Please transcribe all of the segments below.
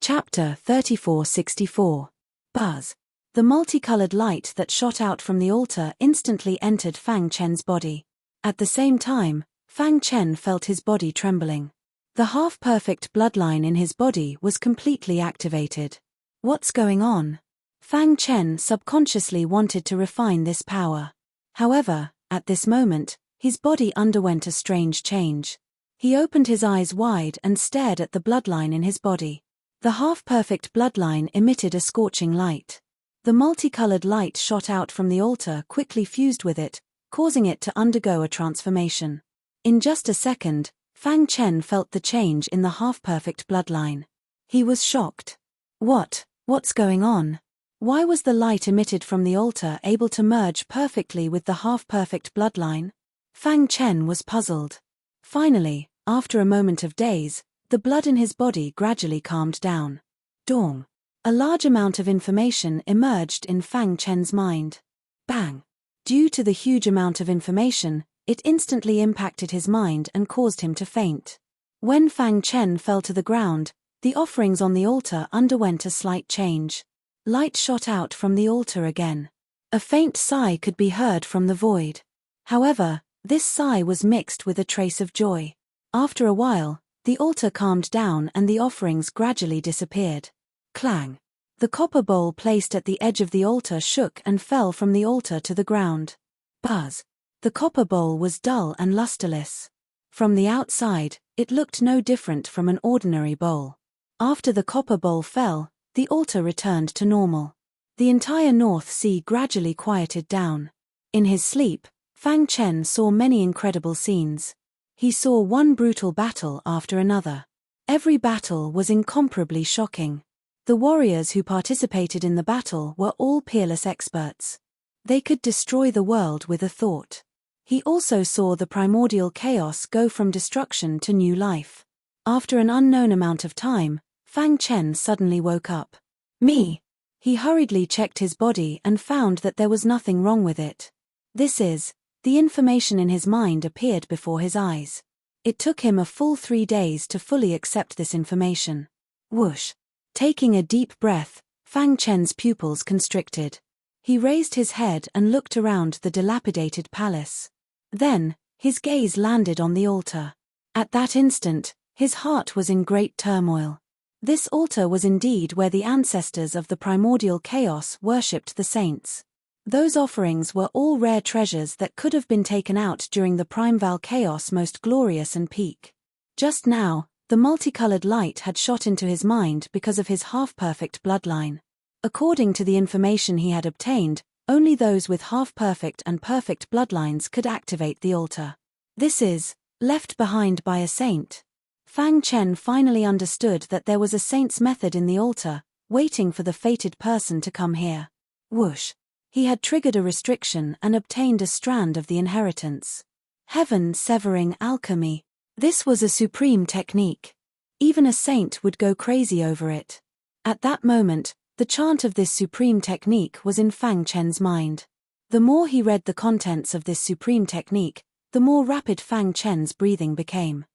Chapter 3464. Buzz. The multicolored light that shot out from the altar instantly entered Fang Chen's body. At the same time, Fang Chen felt his body trembling. The half-perfect bloodline in his body was completely activated. What's going on? Fang Chen subconsciously wanted to refine this power. However, at this moment, his body underwent a strange change. He opened his eyes wide and stared at the bloodline in his body. The half-perfect bloodline emitted a scorching light. The multicolored light shot out from the altar quickly fused with it, causing it to undergo a transformation. In just a second, Fang Chen felt the change in the half-perfect bloodline. He was shocked. What's going on? Why was the light emitted from the altar able to merge perfectly with the half-perfect bloodline? Fang Chen was puzzled. Finally, after a moment of daze, the blood in his body gradually calmed down. Dong. A large amount of information emerged in Fang Chen's mind. Bang. Due to the huge amount of information, it instantly impacted his mind and caused him to faint. When Fang Chen fell to the ground, the offerings on the altar underwent a slight change. Light shot out from the altar again. A faint sigh could be heard from the void. However, this sigh was mixed with a trace of joy. After a while, the altar calmed down and the offerings gradually disappeared. Clang. The copper bowl placed at the edge of the altar shook and fell from the altar to the ground. Buzz. The copper bowl was dull and lusterless. From the outside, it looked no different from an ordinary bowl. After the copper bowl fell, the altar returned to normal. The entire North Sea gradually quieted down. In his sleep, Fang Chen saw many incredible scenes. He saw one brutal battle after another. Every battle was incomparably shocking. The warriors who participated in the battle were all peerless experts. They could destroy the world with a thought. He also saw the primordial chaos go from destruction to new life. After an unknown amount of time, Fang Chen suddenly woke up. Me! He hurriedly checked his body and found that there was nothing wrong with it. The information in his mind appeared before his eyes. It took him a full 3 days to fully accept this information. Whoosh. Taking a deep breath, Fang Chen's pupils constricted. He raised his head and looked around the dilapidated palace. Then, his gaze landed on the altar. At that instant, his heart was in great turmoil. This altar was indeed where the ancestors of the primordial chaos worshipped the saints. Those offerings were all rare treasures that could have been taken out during the primeval chaos most glorious and peak. Just now, the multicolored light had shot into his mind because of his half-perfect bloodline. According to the information he had obtained, only those with half-perfect and perfect bloodlines could activate the altar. Left behind by a saint. Fang Chen finally understood that there was a saint's method in the altar, waiting for the fated person to come here. Whoosh. He had triggered a restriction and obtained a strand of the inheritance. Heaven-severing alchemy. This was a supreme technique. Even a saint would go crazy over it. At that moment, the chant of this supreme technique was in Fang Chen's mind. The more he read the contents of this supreme technique, the more rapid Fang Chen's breathing became.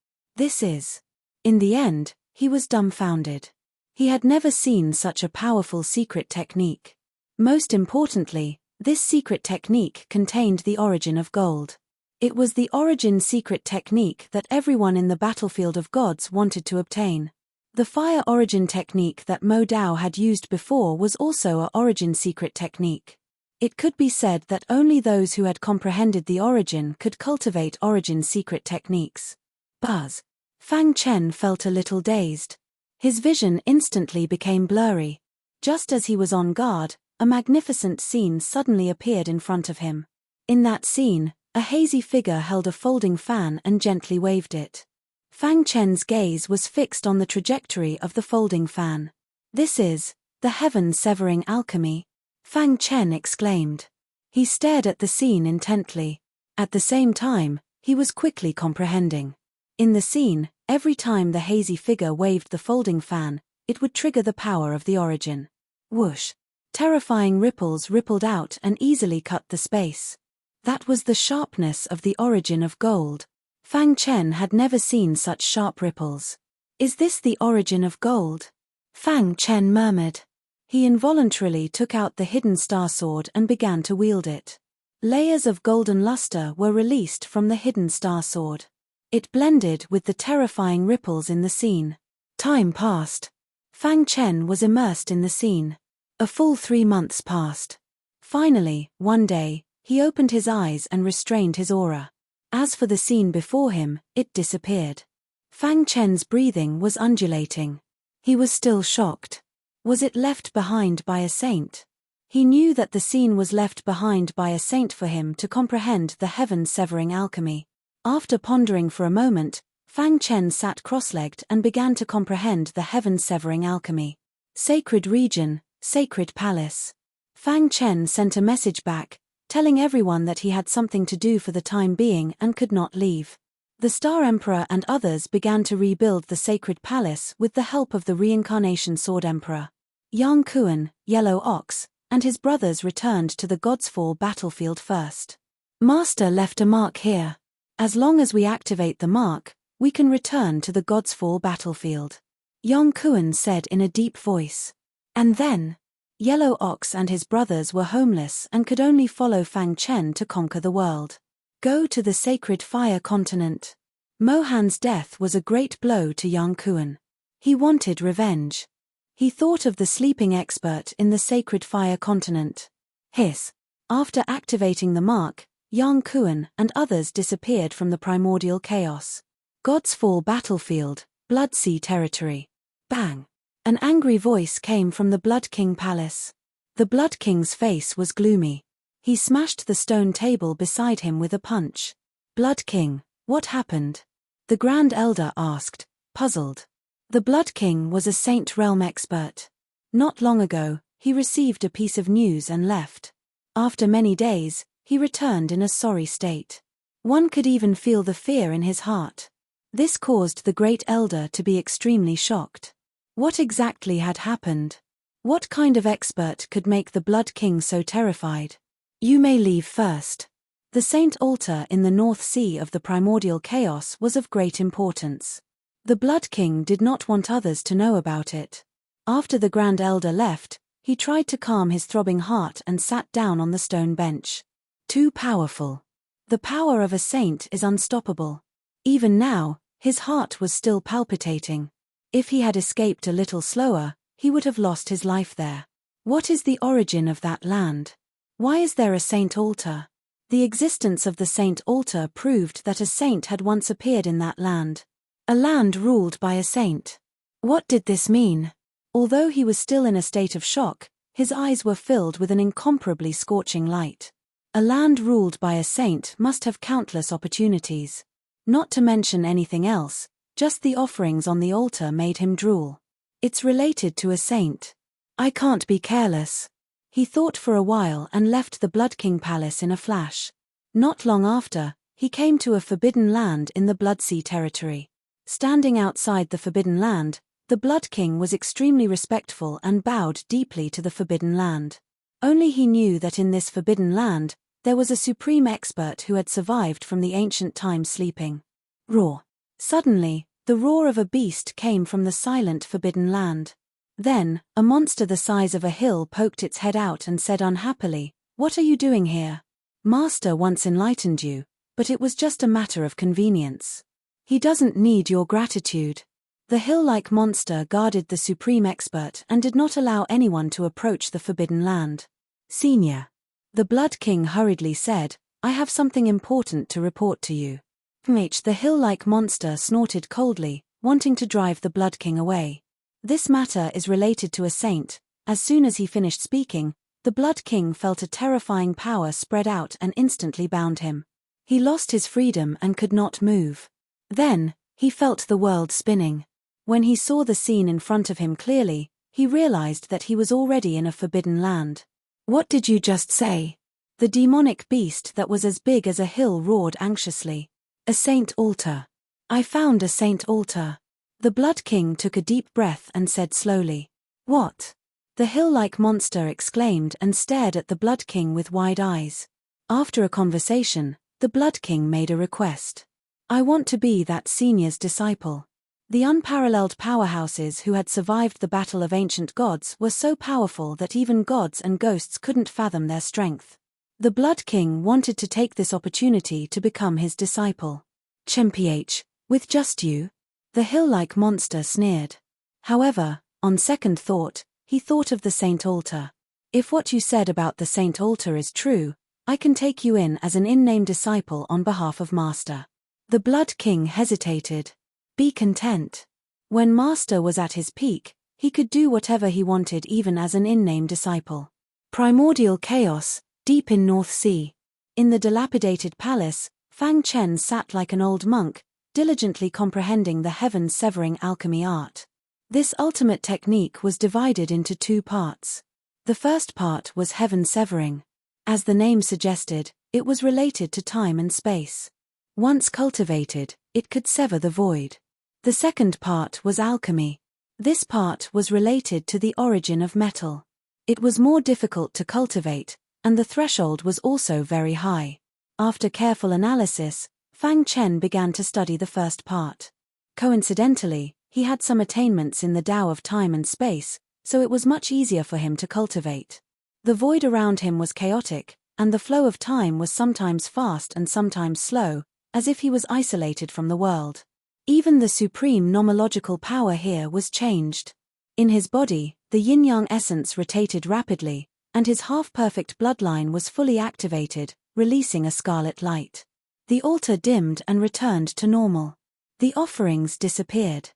In the end, he was dumbfounded. He had never seen such a powerful secret technique. Most importantly, this secret technique contained the origin of gold. It was the origin secret technique that everyone in the battlefield of gods wanted to obtain. The fire origin technique that Mo Dao had used before was also a origin secret technique. It could be said that only those who had comprehended the origin could cultivate origin secret techniques. Buzz. Fang Chen felt a little dazed. His vision instantly became blurry. Just as he was on guard, a magnificent scene suddenly appeared in front of him. In that scene, a hazy figure held a folding fan and gently waved it. Fang Chen's gaze was fixed on the trajectory of the folding fan. The heaven-severing alchemy, Fang Chen exclaimed. He stared at the scene intently. At the same time, he was quickly comprehending. In the scene, every time the hazy figure waved the folding fan, it would trigger the power of the origin. Whoosh. Terrifying ripples rippled out and easily cut the space. That was the sharpness of the origin of gold. Fang Chen had never seen such sharp ripples. Is this the origin of gold? Fang Chen murmured. He involuntarily took out the hidden star sword and began to wield it. Layers of golden luster were released from the hidden star sword. It blended with the terrifying ripples in the scene. Time passed. Fang Chen was immersed in the scene. A full 3 months passed. Finally, one day, he opened his eyes and restrained his aura. As for the scene before him, it disappeared. Fang Chen's breathing was undulating. He was still shocked. Was it left behind by a saint? He knew that the scene was left behind by a saint for him to comprehend the heaven-severing alchemy. After pondering for a moment, Fang Chen sat cross-legged and began to comprehend the heaven-severing alchemy. Sacred region, sacred palace. Fang Chen sent a message back, telling everyone that he had something to do for the time being and could not leave. The Star Emperor and others began to rebuild the sacred palace with the help of the reincarnation Sword Emperor. Yang Kuan, Yellow Ox, and his brothers returned to the God's Fall battlefield first. Master left a mark here. As long as we activate the mark, we can return to the God's Fall battlefield. Yang Kuan said in a deep voice. And then, Yellow Ox and his brothers were homeless and could only follow Fang Chen to conquer the world. Go to the sacred fire continent. Mohan's death was a great blow to Yang Kuan. He wanted revenge. He thought of the sleeping expert in the sacred fire continent. Hiss. After activating the mark, Yang Kuan and others disappeared from the primordial chaos. God's Fall battlefield, Blood Sea territory. Bang. An angry voice came from the Blood King palace. The Blood King's face was gloomy. He smashed the stone table beside him with a punch. Blood King, what happened? The Grand Elder asked, puzzled. The Blood King was a Saint Realm expert. Not long ago, he received a piece of news and left. After many days, he returned in a sorry state. One could even feel the fear in his heart. This caused the Great Elder to be extremely shocked. What exactly had happened? What kind of expert could make the Blood King so terrified? You may leave first. The Saint Altar in the North Sea of the primordial chaos was of great importance. The Blood King did not want others to know about it. After the Grand Elder left, he tried to calm his throbbing heart and sat down on the stone bench. Too powerful. The power of a saint is unstoppable. Even now, his heart was still palpitating. If he had escaped a little slower, he would have lost his life there. What is the origin of that land? Why is there a saint altar? The existence of the saint altar proved that a saint had once appeared in that land. A land ruled by a saint. What did this mean? Although he was still in a state of shock, his eyes were filled with an incomparably scorching light. A land ruled by a saint must have countless opportunities. Not to mention anything else, just the offerings on the altar made him drool. It's related to a saint. I can't be careless. He thought for a while and left the Blood King Palace in a flash. Not long after, he came to a forbidden land in the Blood Sea territory. Standing outside the forbidden land, the Blood King was extremely respectful and bowed deeply to the forbidden land. Only he knew that in this forbidden land, there was a supreme expert who had survived from the ancient times sleeping. Roar. Suddenly, the roar of a beast came from the silent forbidden land. Then, a monster the size of a hill poked its head out and said unhappily, "What are you doing here? Master once enlightened you, but it was just a matter of convenience. He doesn't need your gratitude." The hill-like monster guarded the supreme expert and did not allow anyone to approach the forbidden land. Senior. The Blood King hurriedly said, "I have something important to report to you." The hill-like monster snorted coldly, wanting to drive the Blood King away. This matter is related to a saint. As soon as he finished speaking, the Blood King felt a terrifying power spread out and instantly bound him. He lost his freedom and could not move. Then, he felt the world spinning. When he saw the scene in front of him clearly, he realized that he was already in a forbidden land. What did you just say? The demonic beast that was as big as a hill roared anxiously. A saint altar. I found a saint altar. The Blood King took a deep breath and said slowly. What? The hill-like monster exclaimed and stared at the Blood King with wide eyes. After a conversation, the Blood King made a request. I want to be that senior's disciple. The unparalleled powerhouses who had survived the battle of ancient gods were so powerful that even gods and ghosts couldn't fathom their strength. The Blood King wanted to take this opportunity to become his disciple. "Chemph, with just you?" the hill-like monster sneered. However, on second thought, he thought of the Saint Altar. "If what you said about the Saint Altar is true, I can take you in as an in-name disciple on behalf of Master." The Blood King hesitated. "Be content. When Master was at his peak, he could do whatever he wanted even as an in-name disciple." Primordial chaos, deep in North Sea. In the dilapidated palace, Fang Chen sat like an old monk, diligently comprehending the heaven-severing alchemy art. This ultimate technique was divided into two parts. The first part was heaven-severing. As the name suggested, it was related to time and space. Once cultivated, it could sever the void. The second part was alchemy. This part was related to the origin of metal. It was more difficult to cultivate, and the threshold was also very high. After careful analysis, Fang Chen began to study the first part. Coincidentally, he had some attainments in the Tao of time and space, so it was much easier for him to cultivate. The void around him was chaotic, and the flow of time was sometimes fast and sometimes slow, as if he was isolated from the world. Even the supreme nomological power here was changed. In his body, the yin-yang essence rotated rapidly, and his half-perfect bloodline was fully activated, releasing a scarlet light. The altar dimmed and returned to normal. The offerings disappeared.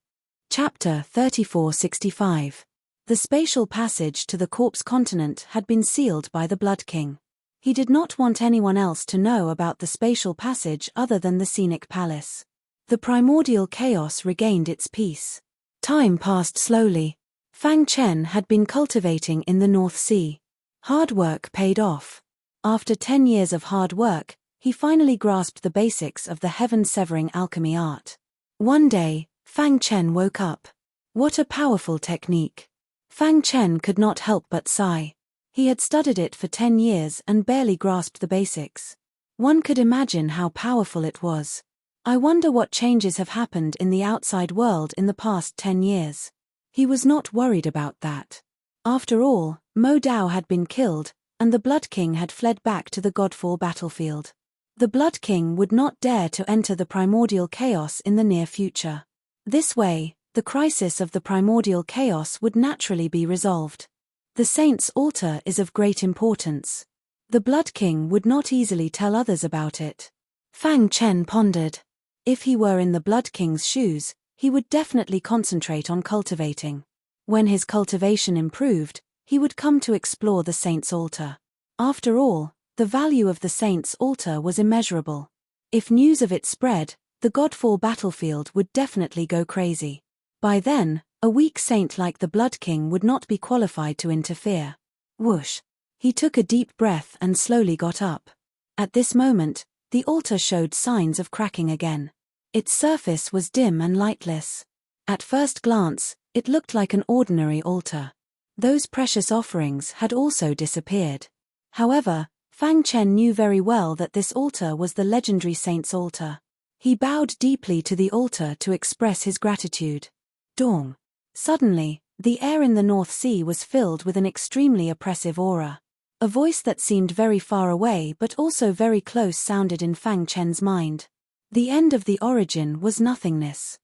Chapter 3465. The spatial passage to the corpse continent had been sealed by the Blood King. He did not want anyone else to know about the spatial passage other than the scenic palace. The primordial chaos regained its peace. Time passed slowly. Fang Chen had been cultivating in the North Sea. Hard work paid off. After 10 years of hard work, he finally grasped the basics of the heaven-severing alchemy art. One day, Fang Chen woke up. What a powerful technique. Fang Chen could not help but sigh. He had studied it for 10 years and barely grasped the basics. One could imagine how powerful it was. I wonder what changes have happened in the outside world in the past 10 years. He was not worried about that. After all, Mo Dao had been killed, and the Blood King had fled back to the Godfall battlefield. The Blood King would not dare to enter the primordial chaos in the near future. This way, the crisis of the primordial chaos would naturally be resolved. The Saint's Altar is of great importance. The Blood King would not easily tell others about it. Fang Chen pondered. If he were in the Blood King's shoes, he would definitely concentrate on cultivating. When his cultivation improved, he would come to explore the Saint's Altar. After all, the value of the Saint's Altar was immeasurable. If news of it spread, the Godfall battlefield would definitely go crazy. By then, a weak saint like the Blood King would not be qualified to interfere. Whoosh! He took a deep breath and slowly got up. At this moment, the altar showed signs of cracking again. Its surface was dim and lightless. At first glance, it looked like an ordinary altar. Those precious offerings had also disappeared. However, Fang Chen knew very well that this altar was the legendary saint's altar. He bowed deeply to the altar to express his gratitude. Dong! Suddenly, the air in the North Sea was filled with an extremely oppressive aura. A voice that seemed very far away but also very close sounded in Fang Chen's mind. The end of the origin was nothingness.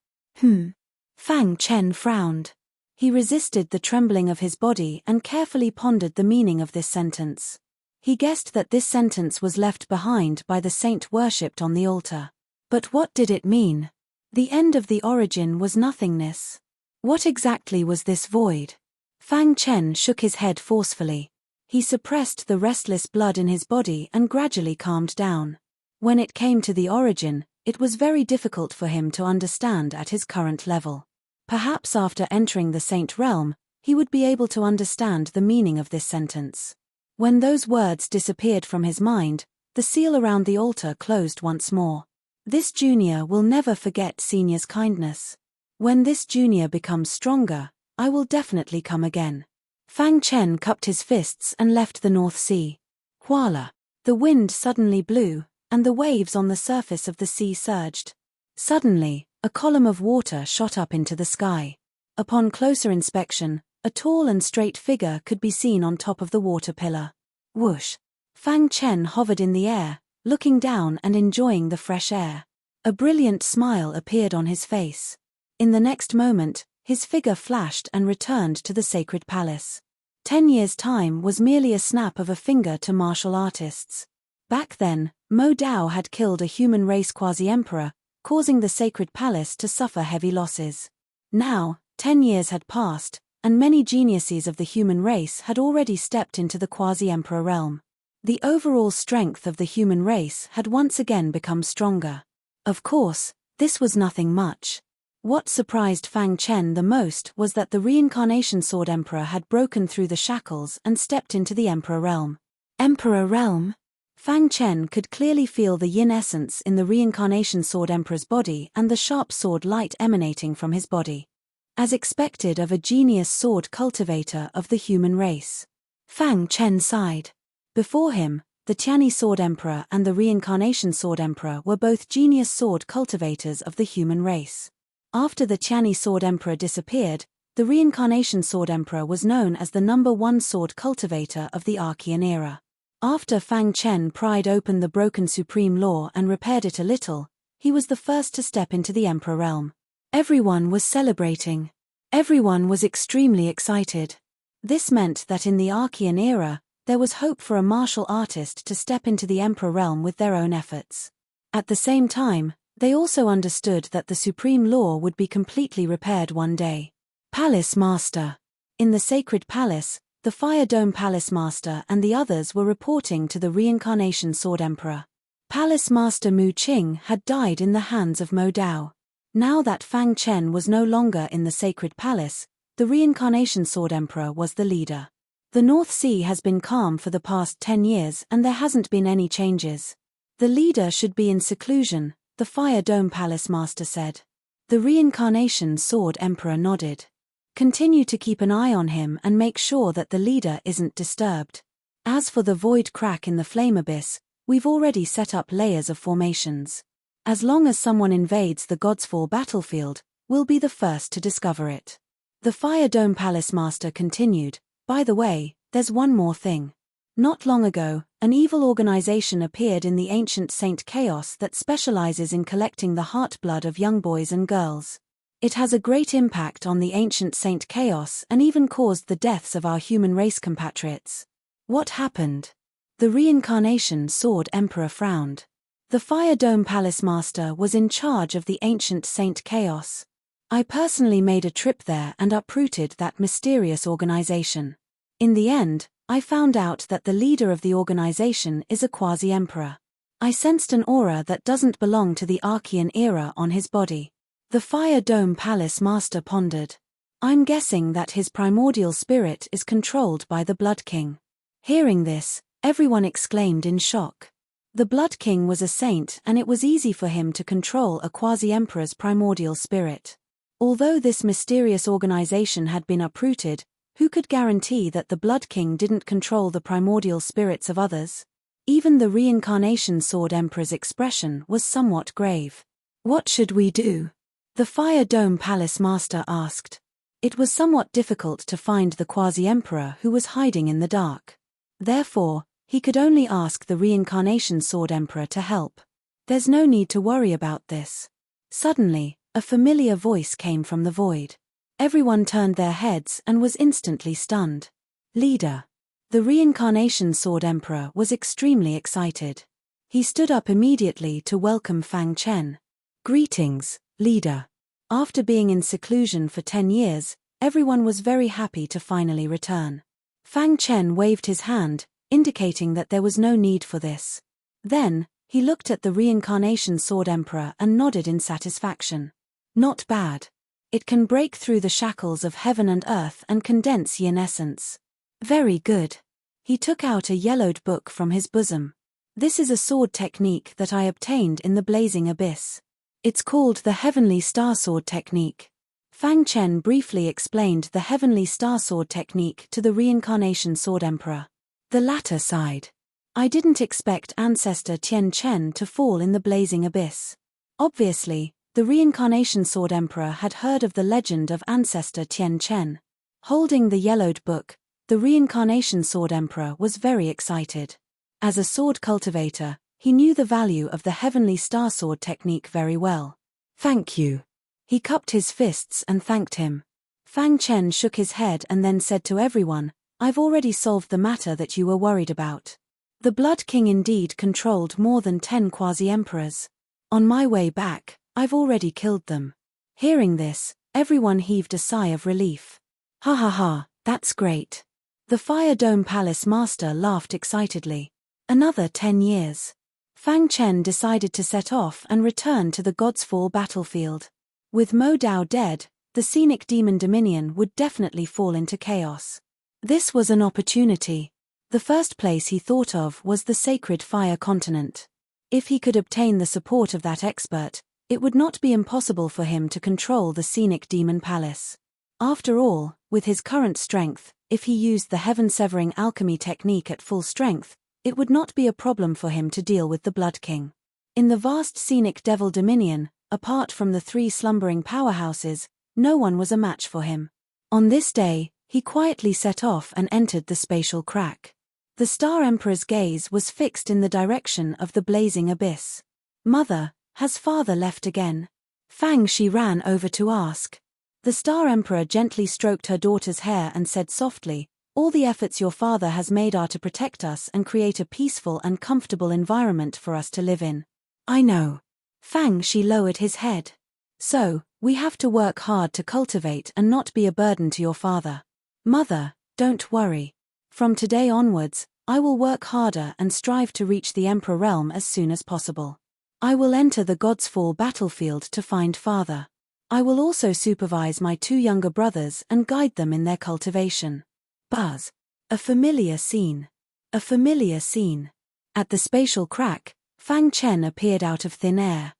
Fang Chen frowned. He resisted the trembling of his body and carefully pondered the meaning of this sentence. He guessed that this sentence was left behind by the saint worshipped on the altar. But what did it mean? The end of the origin was nothingness. What exactly was this void? Fang Chen shook his head forcefully. He suppressed the restless blood in his body and gradually calmed down. When it came to the origin, it was very difficult for him to understand at his current level. Perhaps after entering the saint realm, he would be able to understand the meaning of this sentence. When those words disappeared from his mind, the seal around the altar closed once more. This junior will never forget senior's kindness. When this junior becomes stronger, I will definitely come again. Fang Chen cupped his fists and left the North Sea. Voila! The wind suddenly blew, and the waves on the surface of the sea surged. Suddenly, A column of water shot up into the sky. Upon closer inspection, a tall and straight figure could be seen on top of the water pillar. Whoosh! Fang Chen hovered in the air, looking down and enjoying the fresh air. A brilliant smile appeared on his face. In the next moment, his figure flashed and returned to the sacred palace. 10 years' time was merely a snap of a finger to martial artists. Back then, Mo Dao had killed a human race quasi-emperor, causing the sacred palace to suffer heavy losses. Now, 10 years had passed, and many geniuses of the human race had already stepped into the quasi-emperor realm. The overall strength of the human race had once again become stronger. Of course, this was nothing much. What surprised Fang Chen the most was that the reincarnation sword emperor had broken through the shackles and stepped into the emperor realm. Emperor realm? Fang Chen could clearly feel the yin essence in the reincarnation sword emperor's body and the sharp sword light emanating from his body. As expected of a genius sword cultivator of the human race. Fang Chen sighed. Before him, the Tianyi sword emperor and the reincarnation sword emperor were both genius sword cultivators of the human race. After the Tianyi sword emperor disappeared, the reincarnation sword emperor was known as the #1 sword cultivator of the Archean era. After Fang Chen pried open the broken supreme law and repaired it a little, he was the first to step into the emperor realm. Everyone was celebrating. Everyone was extremely excited. This meant that in the Archean era, there was hope for a martial artist to step into the emperor realm with their own efforts. At the same time, they also understood that the supreme law would be completely repaired one day. Palace Master. In the sacred palace, the Fire Dome Palace Master and the others were reporting to the reincarnation sword emperor. Palace Master Mu Qing had died in the hands of Mo Dao. Now that Fang Chen was no longer in the sacred palace, the reincarnation sword emperor was the leader. The North Sea has been calm for the past 10 years and there hasn't been any changes. The leader should be in seclusion, the Fire Dome Palace Master said. The reincarnation sword emperor nodded. Continue to keep an eye on him and make sure that the leader isn't disturbed. As for the void crack in the flame abyss, we've already set up layers of formations. As long as someone invades the Godsfall battlefield, we'll be the first to discover it. The Fire Dome Palace Master continued, by the way, there's one more thing. Not long ago, an evil organization appeared in the ancient Saint Chaos that specializes in collecting the heartblood of young boys and girls. It has a great impact on the ancient Saint Chaos and even caused the deaths of our human race compatriots. What happened? The reincarnation sword emperor frowned. The Fire Dome Palace Master was in charge of the ancient Saint Chaos. I personally made a trip there and uprooted that mysterious organization. In the end, I found out that the leader of the organization is a quasi-emperor. I sensed an aura that doesn't belong to the Archean era on his body. The Fire Dome Palace Master pondered. I'm guessing that his primordial spirit is controlled by the Blood King. Hearing this, everyone exclaimed in shock. The Blood King was a saint and it was easy for him to control a quasi-emperor's primordial spirit. Although this mysterious organization had been uprooted, who could guarantee that the Blood King didn't control the primordial spirits of others? Even the reincarnation sword emperor's expression was somewhat grave. What should we do? The Fire Dome Palace Master asked. It was somewhat difficult to find the quasi-emperor who was hiding in the dark. Therefore, he could only ask the reincarnation sword emperor to help. There's no need to worry about this. Suddenly, a familiar voice came from the void. Everyone turned their heads and was instantly stunned. Leader. The reincarnation sword emperor was extremely excited. He stood up immediately to welcome Fang Chen. Greetings, leader. After being in seclusion for 10 years, everyone was very happy to finally return. Fang Chen waved his hand, indicating that there was no need for this. Then, he looked at the reincarnation sword emperor and nodded in satisfaction. Not bad. It can break through the shackles of heaven and earth and condense yin essence. Very good. He took out a yellowed book from his bosom. This is a sword technique that I obtained in the blazing abyss. It's called the Heavenly Star Sword Technique. Fang Chen briefly explained the Heavenly Star Sword Technique to the reincarnation sword emperor. The latter sighed. I didn't expect ancestor Tian Chen to fall in the blazing abyss. Obviously, The reincarnation sword emperor had heard of the legend of ancestor Tian Chen. Holding the yellowed book, the reincarnation sword emperor was very excited. As a sword cultivator, he knew the value of the heavenly star sword technique very well. Thank you. He cupped his fists and thanked him. Fang Chen shook his head and then said to everyone, I've already solved the matter that you were worried about. The Blood King indeed controlled more than 10 quasi-emperors. On my way back, I've already killed them. Hearing this, everyone heaved a sigh of relief. Ha ha ha, that's great. The Fire Dome Palace master laughed excitedly. Another 10 years. Fang Chen decided to set off and return to the God's Fall battlefield. With Mo Dao dead, the scenic demon dominion would definitely fall into chaos. This was an opportunity. The first place he thought of was the sacred fire continent. If he could obtain the support of that expert, it would not be impossible for him to control the scenic demon palace. After all, with his current strength, if he used the heaven-severing alchemy technique at full strength, it would not be a problem for him to deal with the Blood King. In the vast scenic devil dominion, apart from the 3 slumbering powerhouses, no one was a match for him. On this day, he quietly set off and entered the spatial crack. The Star Emperor's gaze was fixed in the direction of the blazing abyss. Mother, has father left again? Fang Shi ran over to ask. The Star Emperor gently stroked her daughter's hair and said softly, all the efforts your father has made are to protect us and create a peaceful and comfortable environment for us to live in. I know. Fang Shi lowered his head. So, we have to work hard to cultivate and not be a burden to your father. Mother, don't worry. From today onwards, I will work harder and strive to reach the Emperor realm as soon as possible. I will enter the God's Fall battlefield to find father. I will also supervise my 2 younger brothers and guide them in their cultivation. Buzz. A familiar scene. A familiar scene. At the spatial crack, Fang Chen appeared out of thin air.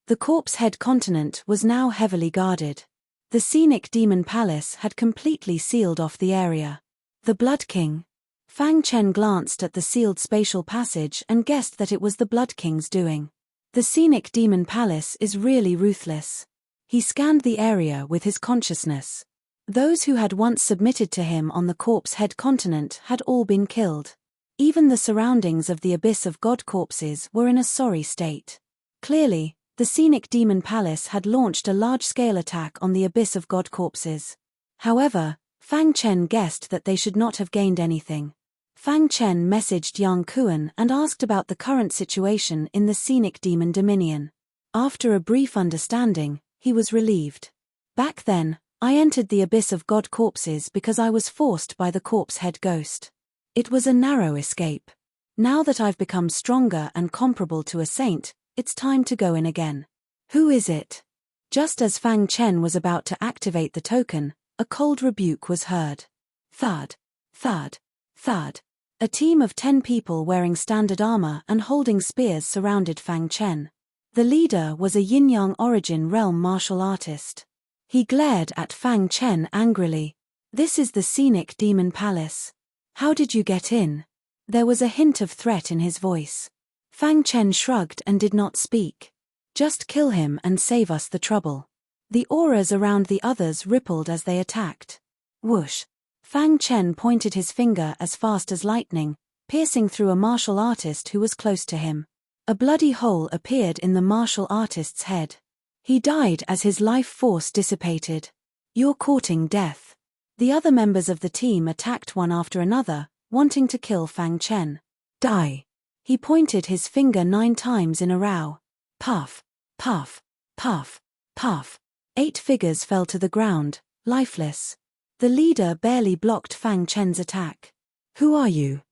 The corpse head continent was now heavily guarded. The scenic demon palace had completely sealed off the area. The Blood King. Fang Chen glanced at the sealed spatial passage and guessed that it was the Blood King's doing. The scenic demon palace is really ruthless. He scanned the area with his consciousness. Those who had once submitted to him on the corpse head continent had all been killed. Even the surroundings of the Abyss of God corpses were in a sorry state. Clearly, the scenic demon palace had launched a large-scale attack on the Abyss of God corpses. However, Fang Chen guessed that they should not have gained anything. Fang Chen messaged Yang Kuan and asked about the current situation in the scenic demon dominion. After a brief understanding, he was relieved. Back then, I entered the Abyss of God corpses because I was forced by the corpse head ghost. It was a narrow escape. Now that I've become stronger and comparable to a saint, it's time to go in again. Who is it? Just as Fang Chen was about to activate the token, a cold rebuke was heard. Thud, thud, thud. A team of 10 people wearing standard armor and holding spears surrounded Fang Chen. The leader was a yin-yang origin realm martial artist. He glared at Fang Chen angrily. This is the scenic demon palace. How did you get in? There was a hint of threat in his voice. Fang Chen shrugged and did not speak. Just kill him and save us the trouble. The auras around the others rippled as they attacked. Whoosh. Fang Chen pointed his finger as fast as lightning, piercing through a martial artist who was close to him. A bloody hole appeared in the martial artist's head. He died as his life force dissipated. You're courting death. The other members of the team attacked one after another, wanting to kill Fang Chen. Die. He pointed his finger 9 times in a row. Puff, puff, puff, puff. 8 figures fell to the ground, lifeless. The leader barely blocked Fang Chen's attack. Who are you?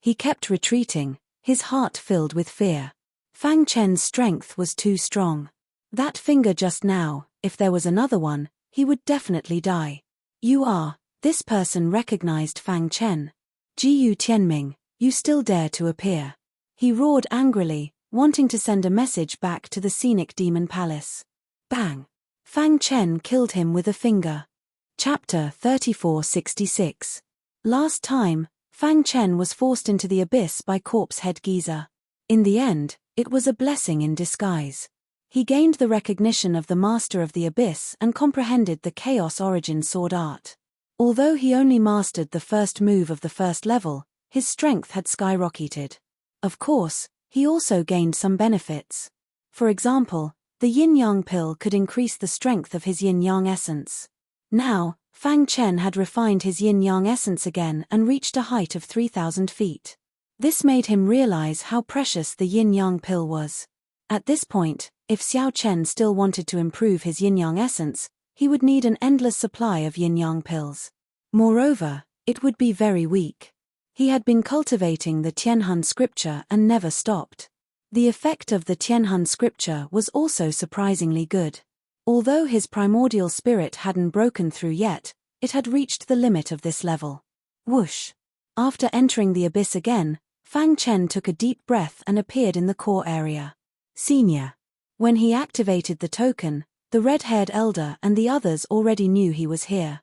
He kept retreating, his heart filled with fear. Fang Chen's strength was too strong. That finger just now, if there was another one, he would definitely die. You are. This person recognized Fang Chen. Jiyu Tianming, you still dare to appear. He roared angrily, wanting to send a message back to the scenic demon palace. Bang! Fang Chen killed him with a finger. Chapter 3466. Last time, Fang Chen was forced into the abyss by corpse head Giza. In the end, it was a blessing in disguise. He gained the recognition of the master of the abyss and comprehended the chaos origin sword art. Although he only mastered the first move of the first level, his strength had skyrocketed. Of course, he also gained some benefits. For example, the yin-yang pill could increase the strength of his yin-yang essence. Now, Fang Chen had refined his yin-yang essence again and reached a height of 3,000 feet. This made him realize how precious the yin-yang pill was. At this point, if Xiao Chen still wanted to improve his yin-yang essence, he would need an endless supply of yin-yang pills. Moreover, it would be very weak. He had been cultivating the Tianhun scripture and never stopped. The effect of the Tianhun scripture was also surprisingly good. Although his primordial spirit hadn't broken through yet, it had reached the limit of this level. Whoosh! After entering the abyss again, Fang Chen took a deep breath and appeared in the core area. Senior. When he activated the token, the red-haired elder and the others already knew he was here.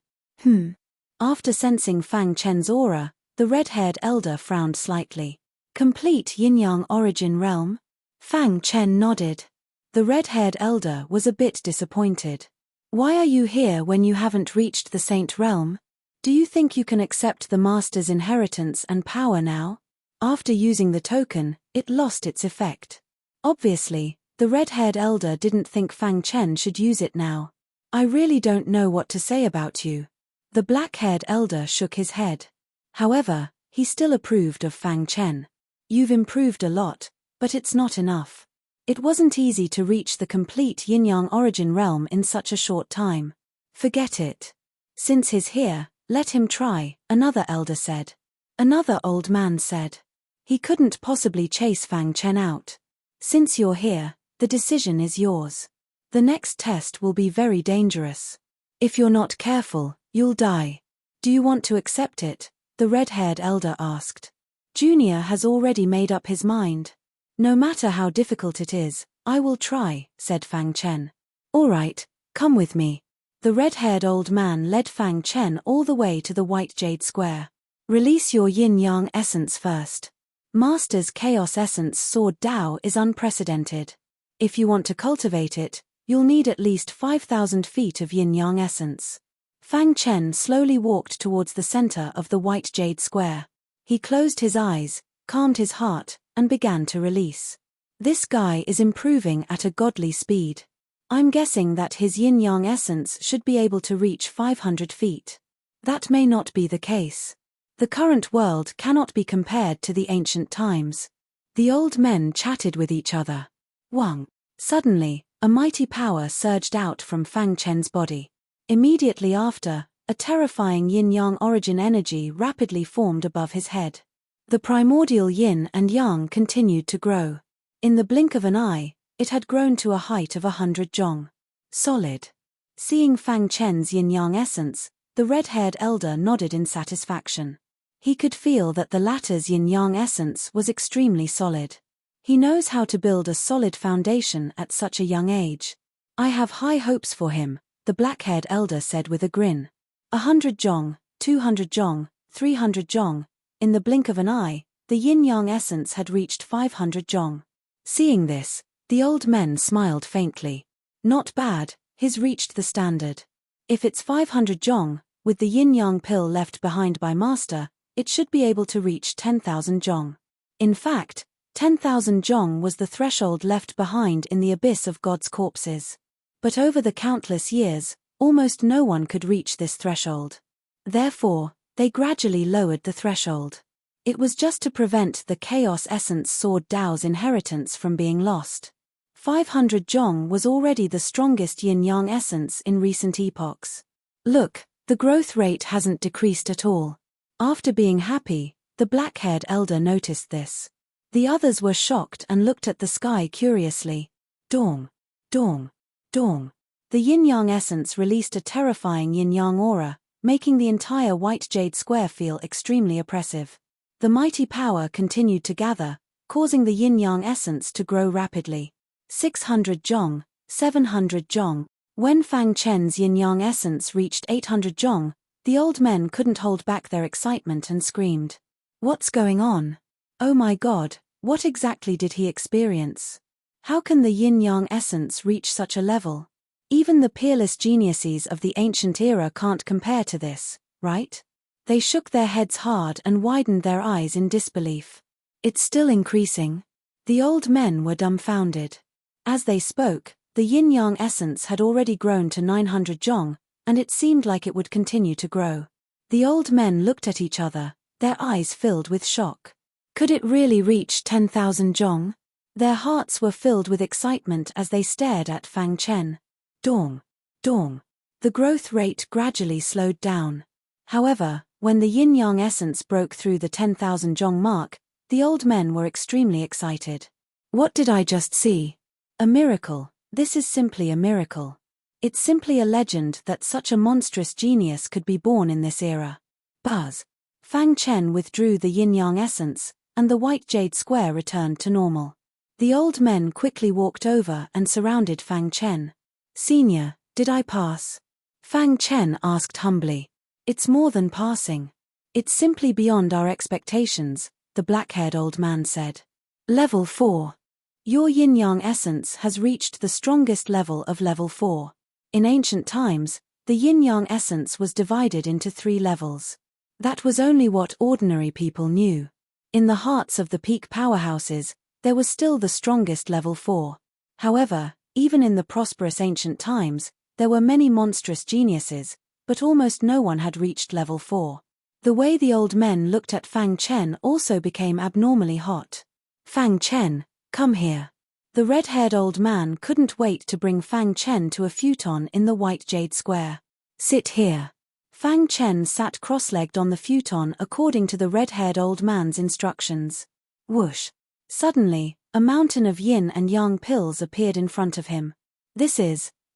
After sensing Fang Chen's aura, the red-haired elder frowned slightly. Complete yin-yang origin realm? Fang Chen nodded. The red-haired elder was a bit disappointed. Why are you here when you haven't reached the Saint realm? Do you think you can accept the master's inheritance and power now? After using the token, it lost its effect. Obviously, the red-haired elder didn't think Fang Chen should use it now. I really don't know what to say about you. The black-haired elder shook his head. However, he still approved of Fang Chen. You've improved a lot, but it's not enough. It wasn't easy to reach the complete yin-yang origin realm in such a short time. Forget it. Since he's here, let him try, another elder said. Another old man said. He couldn't possibly chase Fang Chen out. Since you're here, the decision is yours. The next test will be very dangerous. If you're not careful, you'll die. Do you want to accept it? The red-haired elder asked. Junior has already made up his mind. No matter how difficult it is, I will try, said Fang Chen. All right, come with me. The red-haired old man led Fang Chen all the way to the White Jade Square. Release your yin-yang essence first. Master's Chaos Essence Sword Dao is unprecedented. If you want to cultivate it, you'll need at least 5,000 feet of yin-yang essence. Fang Chen slowly walked towards the center of the White Jade Square. He closed his eyes, calmed his heart, and began to release. This guy is improving at a godly speed. I'm guessing that his yin-yang essence should be able to reach 500 feet. That may not be the case. The current world cannot be compared to the ancient times. The old men chatted with each other. Wang. Suddenly, a mighty power surged out from Fang Chen's body. Immediately after, a terrifying yin-yang origin energy rapidly formed above his head. The primordial yin and yang continued to grow. In the blink of an eye, it had grown to a height of 100 zhong. Solid. Seeing Fang Chen's yin-yang essence, the red-haired elder nodded in satisfaction. He could feel that the latter's yin-yang essence was extremely solid. He knows how to build a solid foundation at such a young age. I have high hopes for him, the black-haired elder said with a grin. 100 zhong, 200 zhong, 300 zhong. In the blink of an eye, the yin-yang essence had reached 500 zhong. Seeing this, the old men smiled faintly. Not bad, he's reached the standard. If it's 500 zhong, with the yin-yang pill left behind by master, it should be able to reach 10,000 zhong. In fact, 10,000 zhong was the threshold left behind in the abyss of God's corpses. But over the countless years, almost no one could reach this threshold. Therefore, they gradually lowered the threshold. It was just to prevent the Chaos Essence Sword Dao's inheritance from being lost. 500 zhong was already the strongest yin-yang essence in recent epochs. Look, the growth rate hasn't decreased at all. After being happy, the black-haired elder noticed this. The others were shocked and looked at the sky curiously. Dong, dong, dong. The yin-yang essence released a terrifying yin-yang aura, making the entire White Jade Square feel extremely oppressive. The mighty power continued to gather, causing the yin-yang essence to grow rapidly. 600 zhong, 700 zhong. When Fang Chen's yin-yang essence reached 800 zhong, the old men couldn't hold back their excitement and screamed. What's going on? Oh my God, what exactly did he experience? How can the yin-yang essence reach such a level? Even the peerless geniuses of the ancient era can't compare to this, right? They shook their heads hard and widened their eyes in disbelief. It's still increasing. The old men were dumbfounded. As they spoke, the yin-yang essence had already grown to 900 zhong, and it seemed like it would continue to grow. The old men looked at each other, their eyes filled with shock. Could it really reach 10,000 zhong? Their hearts were filled with excitement as they stared at Fang Chen. Dong, dong. The growth rate gradually slowed down. However, when the yin-yang essence broke through the 10,000 zhong mark, the old men were extremely excited. What did I just see? A miracle. This is simply a miracle. It's simply a legend that such a monstrous genius could be born in this era. Buzz. Fang Chen withdrew the yin-yang essence, and the white jade square returned to normal. The old men quickly walked over and surrounded Fang Chen. Senior, did I pass? Fang Chen asked humbly. It's more than passing. It's simply beyond our expectations, the black-haired old man said. Level 4. Your yin-yang essence has reached the strongest level of level 4. In ancient times, the yin-yang essence was divided into 3 levels. That was only what ordinary people knew. In the hearts of the peak powerhouses, there was still the strongest level 4. However, even in the prosperous ancient times, there were many monstrous geniuses, but almost no one had reached level 4. The way the old men looked at Fang Chen also became abnormally hot. Fang Chen, come here. The red-haired old man couldn't wait to bring Fang Chen to a futon in the white jade square. Sit here. Fang Chen sat cross-legged on the futon according to the red-haired old man's instructions. Whoosh. Suddenly, a mountain of yin and yang pills appeared in front of him. The